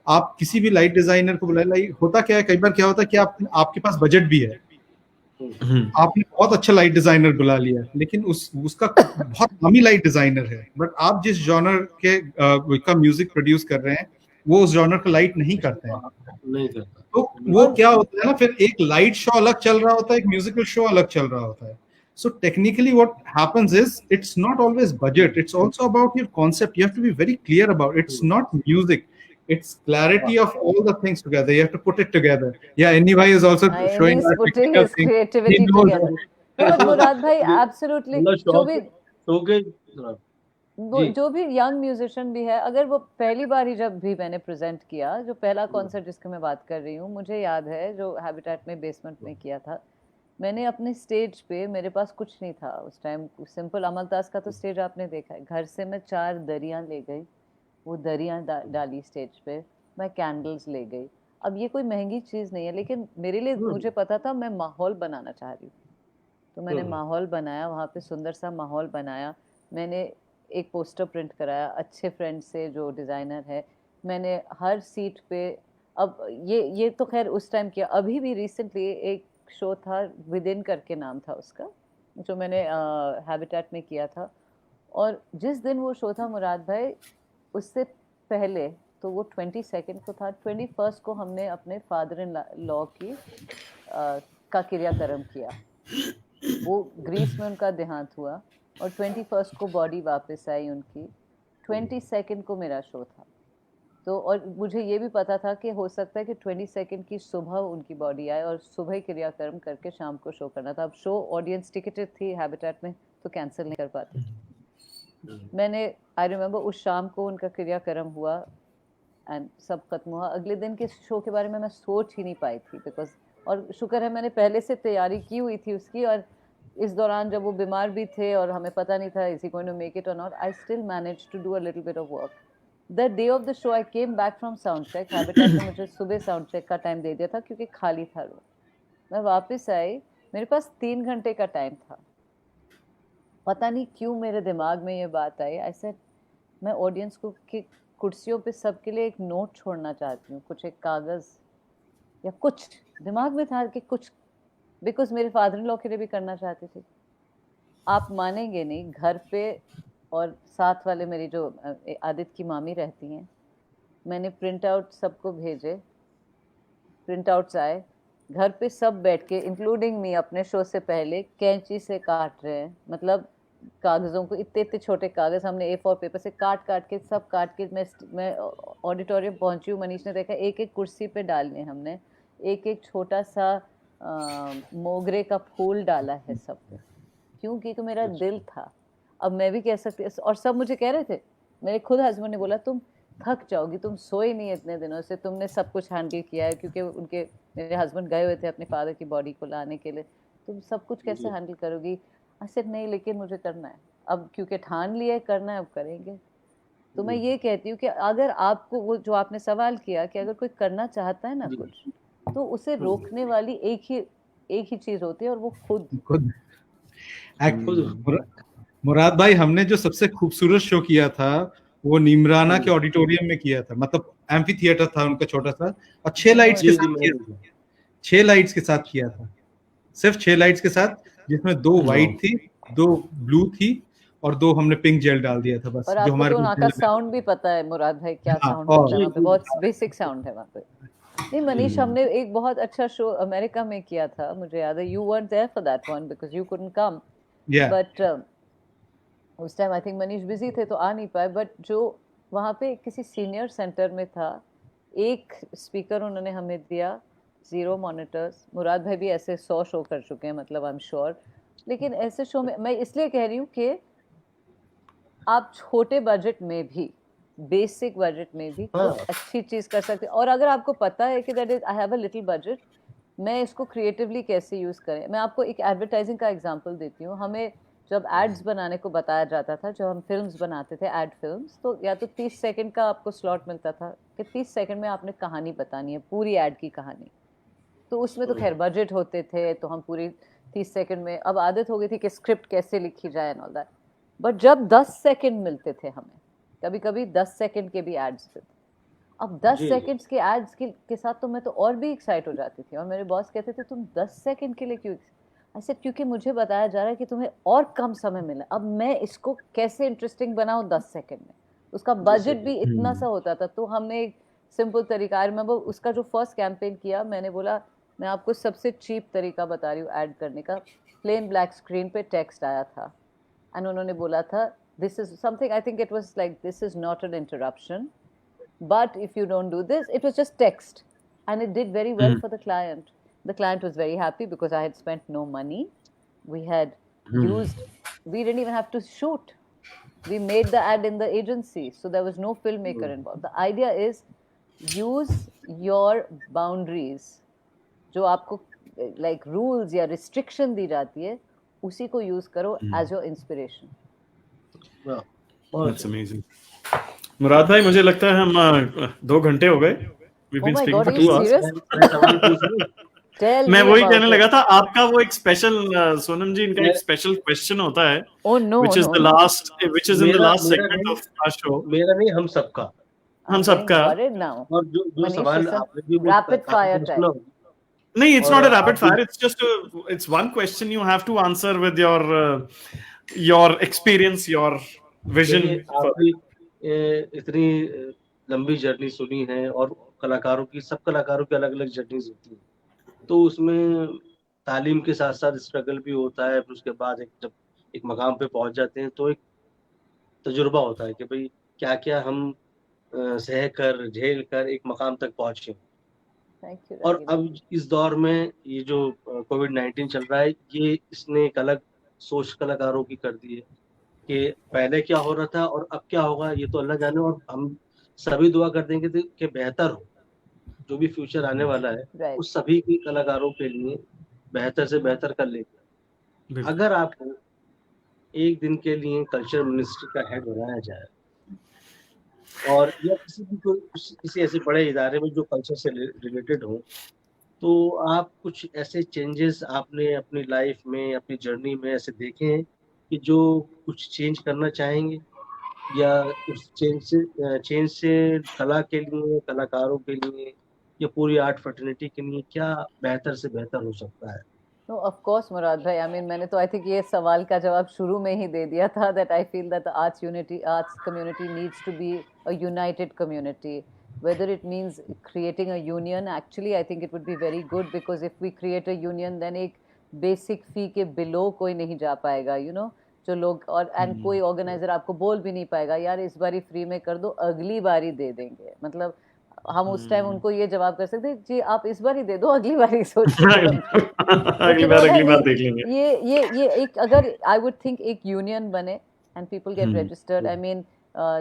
आप किसी भी लाइट डिजाइनर को बुलाए। होता क्या है, कई बार क्या होता है कि आपके पास बजट भी है, आपने बहुत अच्छा लाइट डिजाइनर बुला लिया, लेकिन उसका बहुत नामी लाइट डिजाइनर है, बट आप जिस जॉनर के का म्यूजिक प्रोड्यूस कर रहे हैं वो उस जॉनर का लाइट नहीं करते हैं, नहीं करता। तो वो क्या होता है ना, फिर एक लाइट शो अलग चल रहा होता है, एक म्यूजिकल शो अलग चल रहा होता है। So technically what happens is it's not always budget, it's also about your concept. You have to be very clear about it. It's not music, it's clarity of all the things together. You have to put it together. Yeah, Innee is also and showing he's our putting technical his thing. He creativity knows together. No, but मुराद भाई absolutely, मतलब जो भी जो भी young musician भी है, अगर वो पहली बार ही जब भी मैंने प्रेजेंट किया, जो पहला कॉन्सर्ट जिसकी मैं बात कर रही हूँ, मुझे याद है जो हैबिटेट में बेसमेंट में किया था, मैंने अपने स्टेज पे, मेरे पास कुछ नहीं था उस टाइम, सिंपल अमलतास का तो स्टेज आपने देखा है, घर से मैं 4 दरियां ले गई, वो दरियां डाली स्टेज पे, मैं कैंडल्स ले गई। अब ये कोई महंगी चीज़ नहीं है, लेकिन मेरे लिए, मुझे पता था मैं माहौल बनाना चाह रही हूँ, तो मैंने माहौल बनाया, वहाँ पे सुंदर सा माहौल बनाया। मैंने एक पोस्टर प्रिंट कराया अच्छे फ्रेंड से जो डिज़ाइनर है, मैंने हर सीट पे, अब ये तो खैर उस टाइम किया, अभी भी रिसेंटली एक शो था, विद इन करके नाम था उसका, जो मैंने हैबिटेट में किया था, और जिस दिन वो शो था मुराद भाई, उससे पहले तो वो 22 को था, 21 को हमने अपने फादर इन लॉ की का क्रियाक्रम किया, वो ग्रीस में उनका देहांत हुआ, और 21 को बॉडी वापस आई उनकी, 22 को मेरा शो था। तो और मुझे ये भी पता था कि हो सकता है कि 22 की सुबह उनकी बॉडी आए और सुबह ही क्रियाक्रम करके शाम को शो करना था। अब शो ऑडियंस टिकटेड थी हैबिटेट में, तो कैंसिल नहीं कर पाती थी। मैंने आई रिमेम्बर उस शाम को उनका क्रियाक्रम हुआ एंड सब खत्म हुआ। अगले दिन के शो के बारे में मैं सोच ही नहीं पाई थी बिकॉज, और शुक्र है मैंने पहले से तैयारी की हुई थी उसकी, और इस दौरान जब वो बीमार भी थे और हमें पता नहीं था is he going to make it और not, I still manage to do a little bit of work. The day of the show I came back from sound check, Habitat ने मुझे सुबह साउंड चेक का time दे दिया था क्योंकि खाली था रूम। मैं वापस आई, मेरे पास 3 घंटे का टाइम था। पता नहीं क्यों मेरे दिमाग में ये बात आई, आई सेड मैं ऑडियंस को की कुर्सियों पे सबके लिए एक नोट छोड़ना चाहती हूँ, कुछ एक कागज या कुछ दिमाग में था कि कुछ, बिकॉज मेरे फादर इन लॉ के लिए भी करना चाहती थी। आप मानेंगे नहीं, घर पे और साथ वाले मेरी जो आदित्य की मामी रहती हैं, मैंने प्रिंट आउट सबको भेजे, प्रिंट आउट्स आए, घर पे सब बैठ के इंक्लूडिंग मी अपने शो से पहले कैंची से काट रहे हैं, मतलब कागज़ों को, इतने इतने छोटे कागज़ हमने A4 पेपर से काट काट के सब काट के मैं ऑडिटोरियम पहुंची हूँ। मनीष ने देखा एक एक कुर्सी पे डालने हमने, एक एक छोटा सा मोगरे का फूल डाला है सब पे, क्योंकि तो मेरा दिल था। अब मैं भी कह सकती, और सब मुझे कह रहे थे, मेरे खुद हस्बैंड ने बोला तुम थक जाओगी, तुम सोए नहीं इतने दिनों से, तुमने सब कुछ हैंडल किया है, क्योंकि उनके मेरे हस्बैंड गए हुए थे अपने फादर की बॉडी को लाने के लिए, तुम सब कुछ कैसे हैंडल करोगी। ऐसे नहीं, लेकिन मुझे करना है अब, क्योंकि ठान लिया है करना है, अब करेंगे। तो मैं ये कहती हूँ कि अगर आपको वो जो आपने सवाल किया कि अगर कोई करना चाहता है ना कुछ, तो उसे रोकने वाली एक ही चीज होती है, और वो खुद। मुराद भाई, हमने जो सबसे खूबसूरत शो किया था वो नीमराना के ऑडिटोरियम में किया था, मतलब एम्फी थिएटर था उनका छोटा सा, और 6 लाइट्स के साथ किया था, 6 लाइट्स के साथ किया था, सिर्फ 6 लाइट्स के साथ, जिसमें 2 वाइट थी, 2 ब्लू थी और 2 हमने पिंक जेल डाल दिया था बस। और आपको तो वहाँ का साउंड भी पता है मुराद भाई, क्या साउंड होता है वहाँ पे, बहुत बेसिक साउंड है वहाँ पे। नहीं मनीष, हमने एक बहुत अच्छा शो अमेरिका में किया था, मुझे याद है, you weren't there for that one because you couldn't come, but उस time I think Manish busy थे तो आ नहीं पाए, बट जो वहाँ पे किसी सीनियर सेंटर में था, एक स्पीकर उन्होंने हमें दिया, 0 मॉनिटर्स। मुराद भाई भी ऐसे 100 शो कर चुके हैं, मतलब आई एम श्योर, लेकिन ऐसे शो में मैं इसलिए कह रही हूँ कि आप छोटे बजट में भी, बेसिक बजट में भी कुछ अच्छी चीज कर सकते हैं। और अगर आपको पता है कि that is I have a little budget, मैं इसको क्रिएटिवली कैसे यूज करें। मैं आपको एक एडवर्टाइजिंग का एग्जांपल देती हूँ। हमें जब एड्स बनाने को बताया जाता था, जब हम फिल्म्स बनाते थे, एड फिल्म्स, तो या तो 30 सेकंड का आपको स्लॉट मिलता था कि 30 सेकंड में आपने कहानी बतानी है, पूरी एड की कहानी। तो उसमें तो खैर बजट होते थे, तो हम पूरी 30 सेकंड में, अब आदत हो गई थी कि स्क्रिप्ट कैसे लिखी जाए एंड ऑल दैट। बट जब 10 सेकंड मिलते थे हमें, कभी कभी 10 सेकंड के भी एड्स थे, अब 10 सेकंड्स के एड्स के साथ तो मैं तो और भी एक्साइट हो जाती थी। और मेरे बॉस कहते थे तुम 10 सेकंड के लिए क्यों, ऐसे क्योंकि मुझे बताया जा रहा है कि तुम्हें और कम समय मिला, अब मैं इसको कैसे इंटरेस्टिंग बनाऊं 10 सेकंड में। उसका बजट भी इतना सा होता था, तो हमने एक सिंपल तरीका, आई रिमेंबर उसका जो फर्स्ट कैंपेन किया, मैंने बोला मैं आपको सबसे चीप तरीका बता रही हूँ ऐड करने का। प्लेन ब्लैक स्क्रीन पे टेक्स्ट आया था एंड उन्होंने बोला था this is something, I think it was like this is not an interruption, but if you don't do this, it was just text, and it did very well for the client. The client was very happy because I had spent no money. We had used, we didn't even have to shoot, we made the ad in the agency, so there was no filmmaker involved. The idea is use your boundaries, जो आपको like rules या restriction दी जाती है, उसी को use करो as your inspiration. That's amazing. मुराद भाई, मुझे लगता है हम 2 घंटे हो गए। We've been speaking for 2 hours. मैं वही कहने लगा था, आपका वो एक स्पेशल, सोनम जी, इनका एक स्पेशल क्वेश्चन होता है, which is in the last segment of our show. मेरा नहीं, हम सबका। और जो सवाल आपने भी रैपिड फायर टाइप, नहीं, it's not a rapid fire, it's just it's one question you have to answer with your experience, your vision. आपकी इतनी लंबी जर्नी सुनी है, और कलाकारों की, सब कलाकारों की अलग अलग जर्नीज होती है, तो उसमें तालीम के साथ साथ स्ट्रगल भी होता है। फिर उसके बाद जब एक मकाम पे पहुंच जाते हैं तो एक तजुर्बा होता है कि भाई क्या क्या हम सहकर झेल कर एक मकाम तक पहुंचे। थैंक यू और रंगीला अब जी। इस दौर में ये जो कोविड-19 चल रहा है, ये इसने एक अलग सोच कलाकारों की कर दी है कि पहले क्या हो रहा था और अब क्या होगा, ये तो अल्लाह जाने। और हम सभी दुआ कर देंगे कि बेहतर हो, जो भी फ्यूचर आने वाला है वो राइट। सभी के कलाकारों के लिए बेहतर से बेहतर कर लेंगे। बिल्कुल। अगर आपको एक दिन के लिए कल्चर मिनिस्ट्री का हेड बनाया जाए, और या किसी भी किसी ऐसे बड़े इदारे में जो कल्चर से रिलेटेड हो, तो आप कुछ ऐसे चेंजेस आपने अपनी लाइफ में, अपनी जर्नी में ऐसे देखे हैं कि जो कुछ चेंज करना चाहेंगे, या उस चेंज से कला के लिए, कलाकारों के लिए, या पूरी आर्ट फ्रेटर्निटी के लिए क्या बेहतर से बेहतर हो सकता है? No, of course, मुराद भाई। I mean, मैंने तो आई थिंक ये सवाल का जवाब शुरू में ही दे दिया था, that I feel that the arts community needs to be a united community. Whether it means creating a union, actually I think it would be very good, because if we create a union, then एक basic fee के below कोई नहीं जा पाएगा, you know, जो लोग, और and कोई organizer आपको बोल भी नहीं पाएगा यार इस बारी फ्री में कर दो, अगली बारी दे देंगे। मतलब हम उस टाइम उनको ये जवाब कर सकते हैं, जी आप इस बार ही दे दो, अगली बार ही सोच लेंगे। अगली लेकिन वो बार ना अगली बार देख लेंगे। ये एक, अगर आई वुड थिंक एक यूनियन बने and people get registered, I mean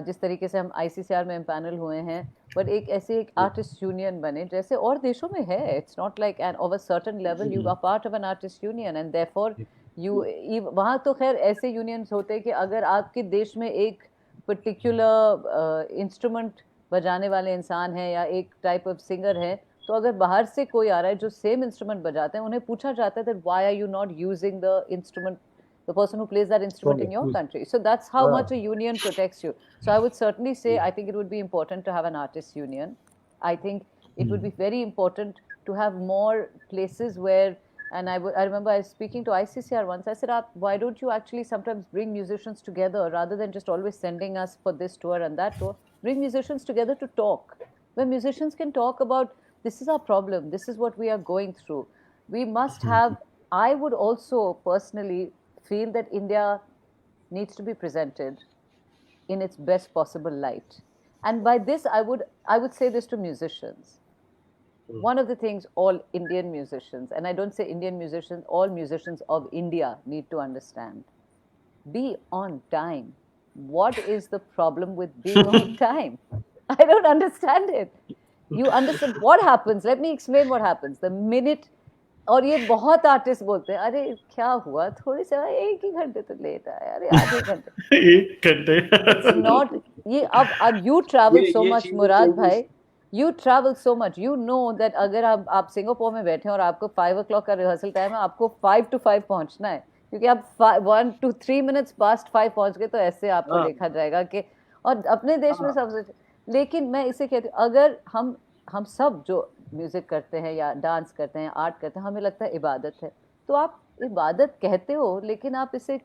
जिस तरीके से हम आईसीसीआर में पैनल हुए हैं, बट एक ऐसे एक आर्टिस्ट यूनियन बने जैसे और देशों में है। It's not like, end of a certain level you are part of an artist union, and therefore you, वहाँ तो खैर ऐसे यूनियंस होते हैं कि अगर आपके देश में एक पर्टिकुलर इंस्ट्रूमेंट बजाने वाले इंसान है या एक टाइप ऑफ सिंगर है, तो अगर बाहर से कोई आ रहा है जो सेम इंस्ट्रूमेंट बजाते हैं, उन्हें पूछा जाता है that why are you not using the instrument, the person who plays that instrument in your country. So that's how much a union protects you. So I would certainly say I think it would be important to have an artists union. I think it would be very important to have more places where, and I remember I was speaking to ICCR once. I said, why don't you actually sometimes bring musicians together rather than just always sending us for this tour and that tour? Bring musicians together to talk, where musicians can talk about, this is our problem, this is what we are going through. We must have, I would also personally feel that India needs to be presented in its best possible light. And by this I would say this to musicians. One of the things all Indian musicians, and I don't say Indian musicians, all musicians of India need to understand: be on time. What is the problem with being on time? I don't understand it. You understand what happens? Let me explain what happens. The minute, और ये बहुत artist बोलते हैं, अरे क्या हुआ, थोड़ी सा एक ही घंटे तो लेट आया, अरे आधे घंटे, एक घंटे। इट्स नॉट ये। अब यू ट्रैवल सो मच मुराद भाई, you travel so much, you know that अगर आप सिंगापुर में बैठे हैं और आपको 5 o'clock का रिहर्सल टाइम है, आपको 5 to 5 पहुंचना है, क्योंकि आप 1 to 3 minutes past 5 पहुंच गए तो ऐसे आपको देखा जाएगा कि, और अपने देश में सबसे। लेकिन मैं इसे कहती हूँ, अगर हम सब जो म्यूजिक करते हैं या डांस करते हैं, आर्ट करते हैं, हमें लगता है इबादत है, तो आप इबादत कहते हो, लेकिन आप इसे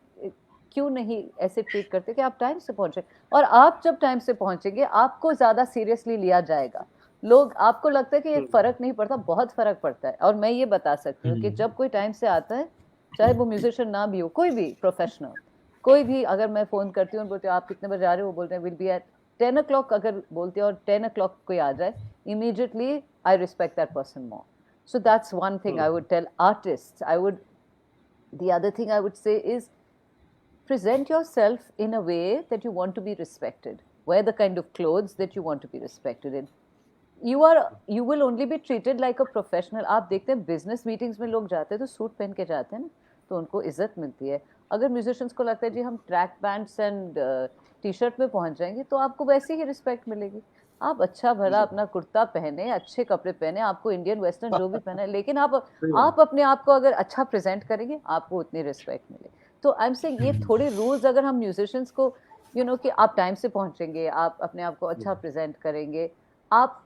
क्यों नहीं ऐसे ट्रीट करते कि आप टाइम से पहुंचे? और आप जब टाइम से पहुंचेंगे आपको ज्यादा सीरियसली लिया जाएगा। लोग, आपको लगता है कि ये फर्क नहीं पड़ता, बहुत फर्क पड़ता है। और मैं ये बता सकती हूँ कि जब कोई टाइम से आता है, चाहे वो म्यूजिशियन ना भी हो, कोई भी प्रोफेशनल, कोई भी, अगर मैं फोन करती हूँ, बोलती हूँ आप कितने बजे आ रहे हो, वो बोलते हैं विल बी एट 10 o'clock, अगर बोलते हैं और 10 o'clock कोई आ जाए, immediately I respect that person more. So that's one thing I would tell artists. The other thing I would say is, present yourself in a way that you want to be respected. Wear the kind of clothes that you want to be respected in. You will only be treated like a professional. आप देखते हैं business meetings में लोग जाते हैं तो suit पहन के जाते हैं ना, तो उनको इज्जत मिलती है। अगर म्यूजिशियंस को लगता है जी हम track pants and T shirt में पहुंच जाएंगे, तो आपको वैसे ही रिस्पेक्ट मिलेगी। आप अच्छा भला अपना कुर्ता पहने, अच्छे कपड़े पहने, आपको इंडियन वेस्टर्न जो भी पहना है, लेकिन आप अपने आप को अगर अच्छा प्रेजेंट करेंगे, आपको उतनी रिस्पेक्ट मिलेगी। तो आई एम सेइंग, ये थोड़े रूल्स अगर हम म्यूजिशियंस को, कि आप टाइम से पहुंचेंगे, आप अपने आप को अच्छा प्रेजेंट करेंगे, आप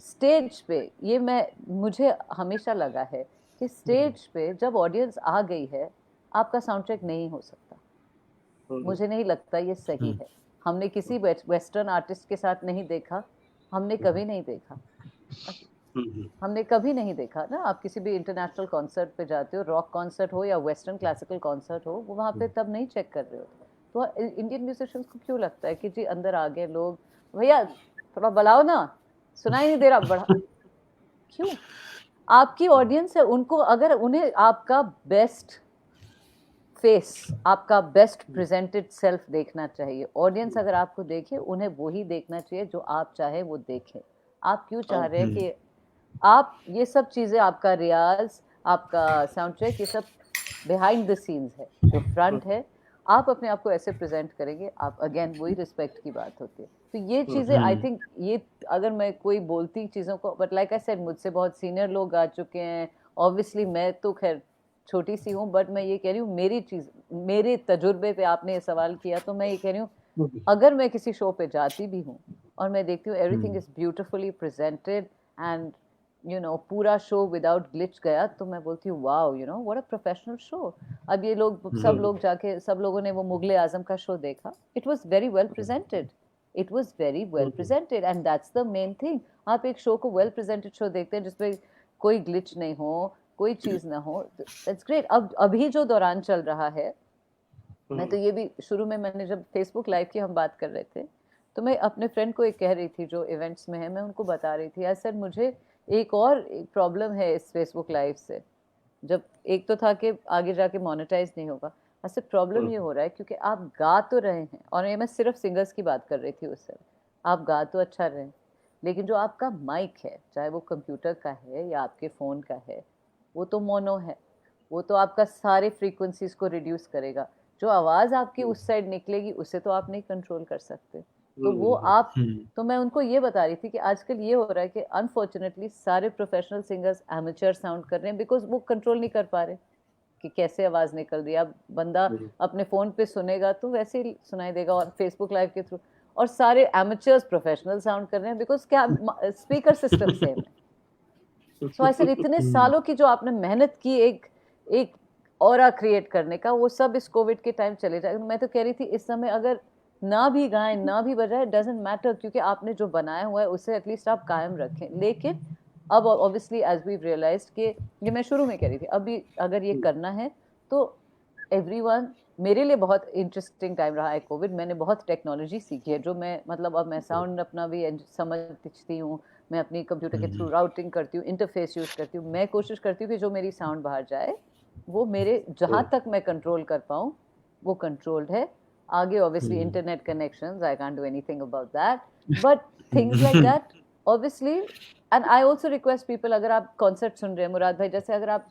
स्टेज पे, ये मुझे हमेशा लगा है कि स्टेज पे जब ऑडियंस आ गई है, आपका साउंड चेक नहीं हो सकता। मुझे नहीं लगता ये सही है। हमने किसी वेस्टर्न आर्टिस्ट के साथ नहीं देखा, हमने कभी नहीं देखा, हमने कभी नहीं देखा ना। आप किसी भी इंटरनेशनल कॉन्सर्ट पे जाते हो, रॉक कॉन्सर्ट हो या वेस्टर्न क्लासिकल कॉन्सर्ट हो, वो वहाँ पे तब नहीं चेक कर रहे हो। तो इंडियन म्यूजिशियंस को क्यों लगता है कि जी अंदर आ गए लोग, भैया थोड़ा बढ़ाओ ना, सुनाई नहीं दे रहा, बढ़ा। क्यों? आपकी ऑडियंस है, उनको अगर उन्हें आपका बेस्ट फेस, आपका बेस्ट प्रेजेंटेड सेल्फ देखना चाहिए। ऑडियंस अगर आपको देखे, उन्हें वही देखना चाहिए जो आप चाहे वो देखें। आप क्यों चाह रहे हैं कि आप ये सब चीजें, आपका रियाज, आपका साउंड ट्रैक, ये सब बिहाइंड द सीन्स है, जो फ्रंट है, आप अपने आप को ऐसे प्रेजेंट करेंगे, आप अगेन वही रिस्पेक्ट की बात होती है। तो ये चीजें आई थिंक, ये अगर मैं कोई बोलती चीजों को, बट लाइक आई सेड, मुझसे बहुत सीनियर लोग आ चुके हैं, ऑब्वियसली मैं तो खैर छोटी सी हूँ, बट मैं ये कह रही हूँ, मेरी चीज, मेरे तजुर्बे पे आपने ये सवाल किया, तो मैं ये कह रही हूँ, अगर मैं किसी शो पे जाती भी हूँ और मैं देखती हूँ everything is beautifully presented and you know पूरा शो विदाउट ग्लिच गया, तो मैं बोलती हूँ wow, you know what a professional show. अब ये लोग, सब लोग जाके, सब लोगों ने वो मुगले आजम का शो देखा, it was very well presented, it was very well presented, and that's the main thing. आप एक शो को वेल प्रेजेंटेड शो देखते हैं जिसमें कोई ग्लिच नहीं हो, कोई चीज ना हो, दैट्स ग्रेट। अब अभी जो दौरान चल रहा है, मैं तो ये भी शुरू में, मैंने जब फेसबुक लाइव की हम बात कर रहे थे, तो मैं अपने फ्रेंड को एक कह रही थी जो इवेंट्स में है, मैं उनको बता रही थी, यार सर मुझे एक और प्रॉब्लम है इस फेसबुक लाइव से। जब एक तो था कि आगे जाके मोनेटाइज नहीं होगा, ऐसे प्रॉब्लम ये हो रहा है क्योंकि आप गा तो रहे हैं, और ये मैं सिर्फ सिंगर्स की बात कर रही थी उससे, आप गा तो अच्छा रहे हैं, लेकिन जो आपका माइक है, चाहे वो कंप्यूटर का है या आपके फ़ोन का है, वो तो मोनो है, वो तो आपका सारे फ्रीक्वेंसीज को रिड्यूस करेगा, जो आवाज़ आपकी उस साइड निकलेगी उसे तो आप नहीं कंट्रोल कर सकते। तो वो आप, तो मैं उनको ये बता रही थी कि आजकल ये हो रहा है कि अनफॉर्चुनेटली सारे प्रोफेशनल सिंगर्स एमेचर साउंड कर रहे हैं, बिकॉज वो कंट्रोल नहीं कर पा रहे कि कैसे आवाज़ निकल रही है। अब बंदा अपने फ़ोन पे सुनेगा तो वैसे ही सुनाई देगा, और फेसबुक लाइव के थ्रू, और सारे एमेचर्स प्रोफेशनल साउंड कर रहे हैं, बिकॉज क्या स्पीकर सिस्टम सेम है। सो ऐसे इतने सालों की जो आपने मेहनत की एक एक ऑरा क्रिएट करने का, वो सब इस कोविड के टाइम चले जाएगा। मैं तो कह रही थी इस समय अगर ना भी गाएं, ना भी बजाएं, डजंट मैटर, क्योंकि आपने जो बनाया हुआ है उसे एटलीस्ट आप कायम रखें। लेकिन अब ऑब्वियसली एज वी रियलाइज्ड कि ये मैं शुरू में कह रही थी, अभी अगर ये करना है तो एवरीवन, मेरे लिए बहुत इंटरेस्टिंग टाइम रहा है कोविड। मैंने बहुत टेक्नोलॉजी सीखी है, जो मैं मतलब अब मैं साउंड अपना भी समझती हूँ, मैं अपनी कंप्यूटर के थ्रू राउटिंग करती हूँ, इंटरफेस यूज करती हूँ, मैं कोशिश करती हूँ कि जो मेरी साउंड बाहर जाए वो मेरे जहाँ तक मैं कंट्रोल कर पाऊँ वो कंट्रोल्ड है। आगे obviously internet connections, I can't do anything about that, but things like that obviously. And I also request people, अगर आप कॉन्सर्ट सुन रहे हैं मुराद भाई, जैसे अगर आप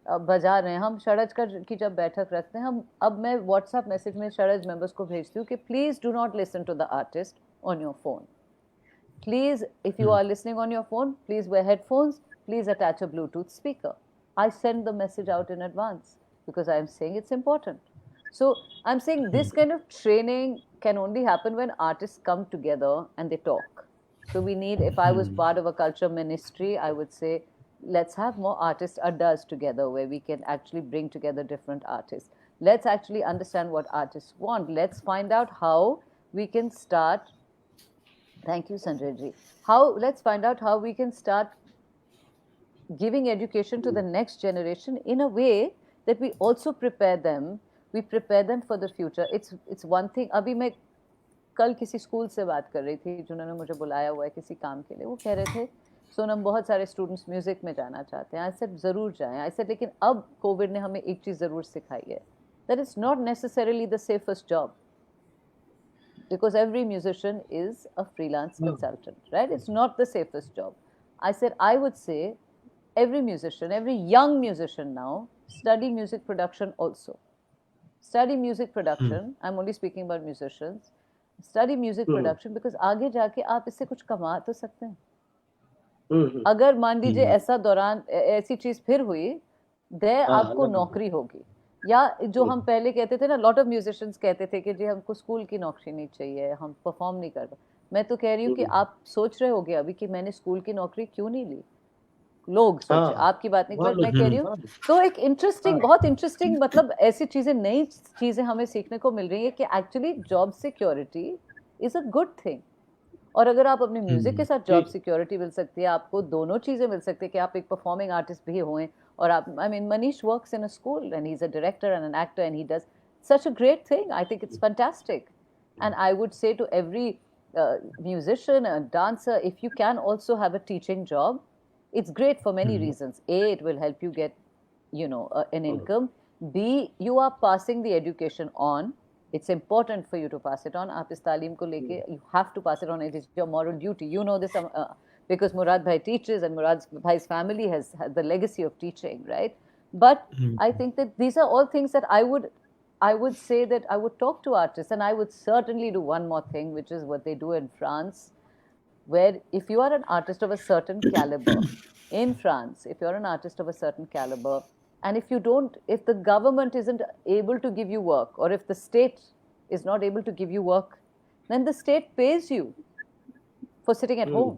बजा रहे हैं, हम शरज की जब बैठक रखते हैं, हम, अब मैं व्हाट्सएप मैसेज में शरज मेंबर्स को भेजती हूँ कि please do not listen to the artist on your phone, please, if you are listening on your phone, please wear headphones, please attach a Bluetooth speaker. I send the message out in advance because I am saying it's important. So I'm saying this kind of training can only happen when artists come together and they talk. So we need, if I was part of a culture ministry, I would say let's have more artist addas together where we can actually bring together different artists. Let's actually understand what artists want. Let's find out how we can start. Thank you, Sanjay ji. Let's find out how we can start giving education to the next generation in a way that we also prepare them. We prepare them for the future. It's one thing. अभी मैं कल किसी school से बात कर रही थी जिन्होंने मुझे बुलाया हुआ है किसी काम के लिए, वो कह रहे थे सोनम बहुत सारे स्टूडेंट्स म्यूजिक में जाना चाहते हैं। आई सेड ज़रूर जाएं। आई सेड लेकिन अब कोविड ने हमें एक चीज़ ज़रूर सिखाई है, that it's not necessarily the safest job. Because every musician is a freelance consultant, right? It's not the safest job. I said, I would say every musician, every young musician now, study music production also. Study music production. I'm only speaking about musicians. Study music production because आगे जाके आप इससे कुछ कमा तो सकते हैं। अगर मान लीजिए ऐसा दौरान ऐसी चीज फिर हुई, आपको नौकरी होगी। या जो हम पहले कहते थे ना, लॉट ऑफ म्यूजिशियंस कहते थे कि जी हमको स्कूल की नौकरी नहीं चाहिए, हम परफॉर्म नहीं कर। मैं तो कह रही हूँ कि आप सोच रहे होगे अभी कि मैंने स्कूल की नौकरी क्यों नहीं ली। लोग सोचे, आपकी बात नहीं, मैं कह रही हूँ। तो एक इंटरेस्टिंग, बहुत इंटरेस्टिंग, मतलब ऐसी चीजें, नई चीजें हमें सीखने को मिल रही है कि actually job security is a good thing. और अगर आप अपने म्यूजिक के साथ जॉब सिक्योरिटी मिल सकती है, आपको दोनों चीजें मिल सकती है कि आप एक परफॉर्मिंग आर्टिस्ट भी हों, और आप, I mean, Manish works in a school and he's a director and an actor and he does such a great thing. I think it's fantastic. And I would say to every musician, a dancer, if you can also have a teaching job, it's great for many reasons. A, it will help you get, an income. B, you are passing the education on. It's important for you to pass it on. आप इस तालीम को लेके, you have to pass it on. It is your moral duty. You know this because Murad Bhai teaches, and Murad Bhai's family has the legacy of teaching, right? But I think that these are all things that I would say that I would talk to artists, and I would certainly do one more thing, which is what they do in France, where if you are an artist of a certain caliber in France, if you're an artist of a certain caliber, and if the government isn't able to give you work, or if the state is not able to give you work, then the state pays you for sitting at home,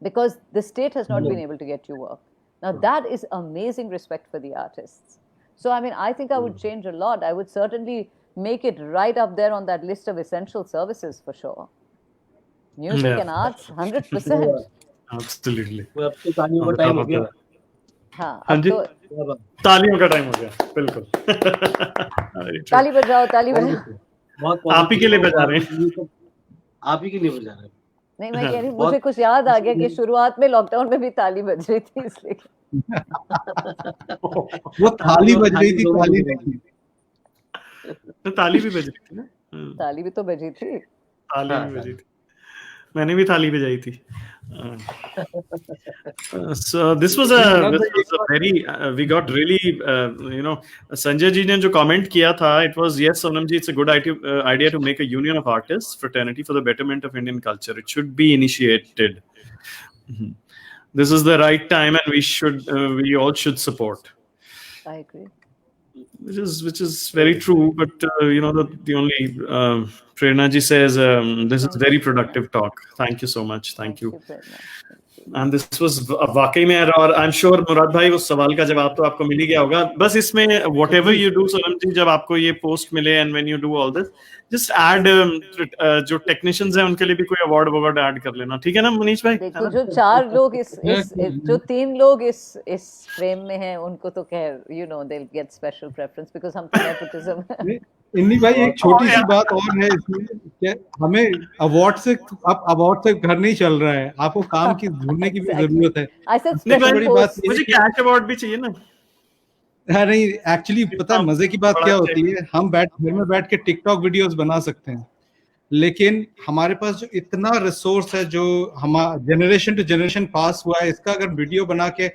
because the state has not been able to get you work. Now that is amazing respect for the artists. So, I mean, I think I would change a lot. I would certainly make it right up there on that list of essential services for sure. Music and arts, 100%. Absolutely. अब तो तालियों का time हो गया। हाँ, हाँ जी, तो तालियों का टाइम हो गया, बिल्कुल। ताली बजाओ, ताली बजाओ। बहुत आप ही के लिए बजा रहे हैं। आप ही के लिए बजा रहे हैं। नहीं, मैं कह रही हूँ, मुझे कुछ याद आ गया कि शुरुआत में लॉकडाउन में भी ताली बज रही थी, इसलिए वो थाली बज रही थी, ताली नहीं। तो ताली भी बज रही थी ना? ताली भी तो बजी थी। ताली भी बजी थी, मैंने भी थाली बजाई थी। So this was a very we got really Sanjay ji ने जो comment किया था, it was, yes Sonam ji, it's a good idea to make a union of artists fraternity for the betterment of Indian culture. It should be initiated. This is the right time, and we all should support. I agree. Which is very true, but the only Prerna ji says this is very productive talk. Thank you so much. Thank you. And this was वाकई में, और I'm sure मुराद भाई उस सवाल का जवाब तो आपको मिल ही गया होगा। बस इसमें whatever you do, सोनम जी, जब आपको ये पोस्ट मिले and when you do all this, just add जो टेक्नीशियंस हैं उनके लिए भी कोई अवार्ड ऐड कर लेना, ठीक है ना मनीष भाई? देखो, जो 4 लोग जो 3 लोग इस फ्रेम में हैं, उनको तो खैर they'll get special preference because हम तो nepotism। इन्नी भाई, एक छोटी सी बात और है इसमें कि हमें अवार्ड से घर नहीं चल रहा है, आपको काम की ढूंढने की भी जरूरत है। बड़ी बात, मुझे कैश अवार्ड भी चाहिए ना। हाँ, नहीं, एक्चुअली पता है मजे की बात क्या होती है, हम घर में बैठ के टिकटॉक वीडियोस बना सकते हैं, लेकिन हमारे पास जो इतना रिसोर्स है जो हमारा जनरेशन टू जनरेशन पास हुआ है, इसका अगर वीडियो बना के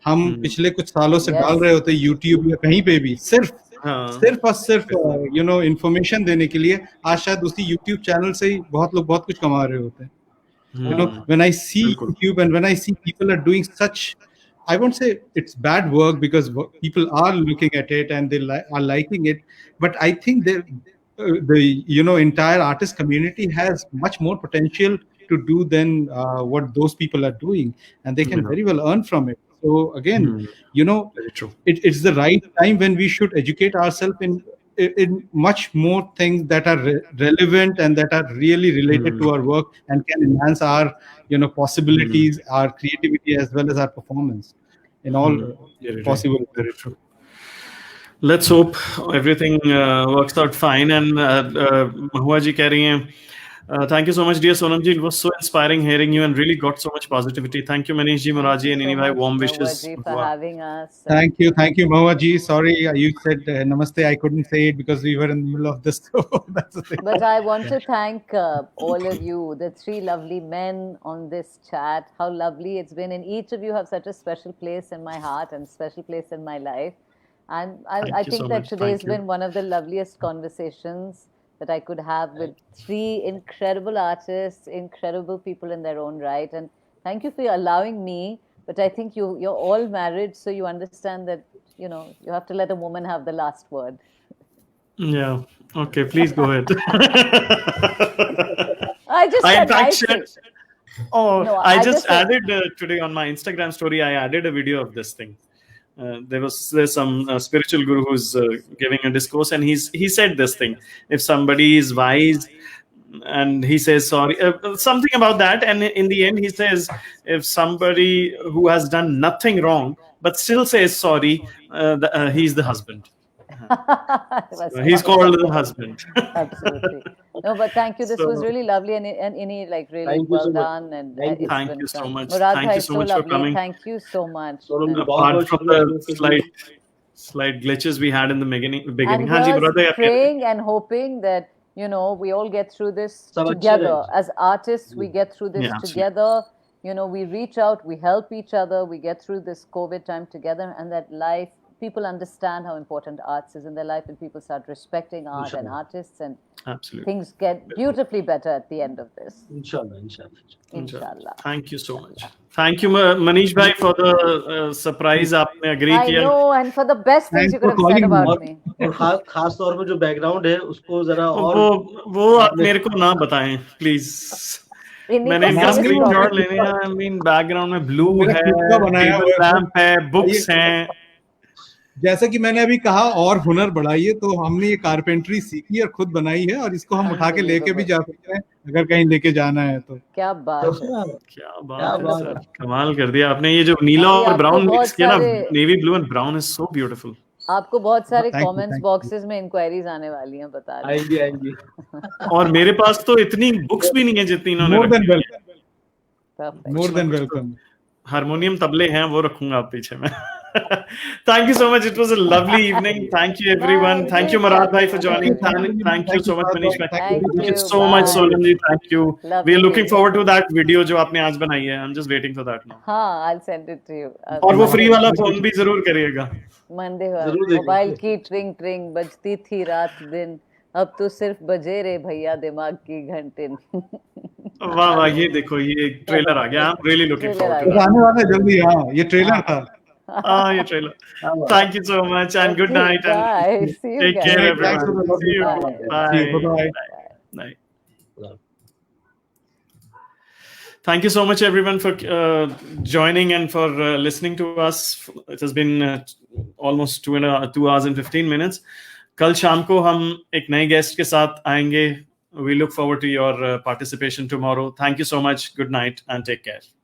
हम पिछले कुछ सालों से डाल रहे होते यूट्यूब या कहीं पे भी, सिर्फ और सिर्फ इंफॉर्मेशन देने के लिए, आज शायद उसी यूट्यूब चैनल से ही बहुत लोग बहुत कुछ कमा रहे होते हैं। when I see YouTube and when I see people are doing such, I won't say it's bad work because people are looking at it and they are liking it, but I think the entire artist community has much more potential to do than what those people are doing, and they can very well earn from it. So again, very true. It's the right time when we should educate ourselves in much more things that are relevant and that are really related to our work and can enhance our possibilities, our creativity, as well as our performance in all possible. Very true. Let's hope everything works out fine. And Mahua ji कह रही हैं, thank you so much, dear Sonam ji. It was so inspiring hearing you and really got so much positivity. Thank you, Manish ji, Murad ji, and Innee bhai. Warm wishes. Mahua ji, for having us. Thank you, Mahua ji. Sorry, you said namaste. I couldn't say it because we were in the middle of this. That's the thing. But I want to thank all of you, the 3 lovely men on this chat. How lovely it's been, and each of you have such a special place in my heart and special place in my life. And I think so that today's been one of the loveliest conversations that I could have with 3 incredible artists, incredible people in their own right. And thank you for allowing me. But I think you're all married, so you understand that, you have to let a woman have the last word. Yeah. Okay, please go ahead. I just added today on my Instagram story, I added a video of this thing. There's some spiritual guru who's giving a discourse, and he said this thing: if somebody is wise and he says sorry, something about that, and in the end he says, if somebody who has done nothing wrong but still says sorry, he's the husband. He's called the husband. Absolutely. No, but thank you. This was really lovely, and Innee, like, really Thank you well so much. done. And Thank you. it's Thank been you so fun. much. Murad Thank bhai, you so so much for lovely. coming. Thank you so much. Sonam ji And- बहुत Apart बहुत from शुक्रिया the slight glitches we had in the beginning. And हाँ जी, here's Murad bhai, आप क्या- praying and hoping that, you know, we all get through this सब अच्छे together. रहें। As artists, we get through this Yeah, absolutely. together. You know, we reach out, we help each other, we get through this COVID time together, and that life, people understand how important arts is in their life, and people start respecting art and Inshallah. artists, and Absolutely. things get beautifully better at the end of this. इंशाल्लाह इंशाल्लाह Inshallah. Thank you so much. Thank you, Manish bhai, for the surprise. आपने agree I किया. know, and for the best things Thanks you could for have said calling me. about me. और खास तौर पे जो background है उसको जरा और वो आप आपने- मेरे को ना बताएं प्लीज. Innee मैंने को इनका service स्क्रीनशॉट problem. लेने आई मीन बैकग्राउंड में ब्लू मेरा है, खुद का बनाया टेबल हुआ है। लैंप है, बुक्स हैं. जैसा कि मैंने अभी कहा, और हुनर बढ़ाइए, तो हमने ये कारपेंट्री सीखी और खुद बनाई है, और इसको हम उठा के लेके भी जा सकते हैं अगर कहीं लेके जाना है तो। क्या बात है। क्या क्या बात है बात सर, है। कमाल कर दिया आपने. ये जो नीला अभी और आपको ब्राउन बहुत मिक्स किया ना, सारे- navy blue and brown is so beautiful. आपको बहुत सारे Thank you, comments thank you. Boxes में इंक्वायरीज आने वाली हैं, बता रहे आएंगी आएंगी और मेरे पास तो इतनी बुक्स भी नहीं है जितनी इन्होंने मोर देन रखी हैं. Welcome, Perfect. More than welcome. Harmonium तबले हैं, वो रखूंगा आप पीछे में. Thank you so much. It was a lovely evening. Thank you everyone. Bye. Thank you Great Murad bhai chatting for with joining. you. Thank you so much Manish bhai. Thank Thank you you. so much Bye. Sonam ji. Thank you. We Lovely. are looking forward to that video जो आपने आज बनाई है. I'm just waiting for that now. हाँ, I'll send it to you. और वो free वाला phone भी जरूर करिएगा. मंडे जरूर देखेंगे। मोबाइल की ट्रिंग ट्रिंग बजती थी रात दिन, अब तो सिर्फ बजे रे भैया दिमाग की घंटिन। वाह वाह, ये देखो, ये ट्रेलर आ गया. I'm really looking Trailer forward uh to गया। that. आने वाला है जल्दी। हाँ, ये ट्रेलर था। ये trailer. Thank you so much and good Okay, night and bye. See you take guys. care Thanks for the everyone. lovely See you. Bye. Bye. See you. Bye-bye. Bye. Thank you so much, everyone, for joining and for listening to us. It has been almost 2 hours and 15 minutes. कल शाम को हम एक नए guest के साथ आएंगे. We look forward to your participation tomorrow. Thank you so much. Good night and take care.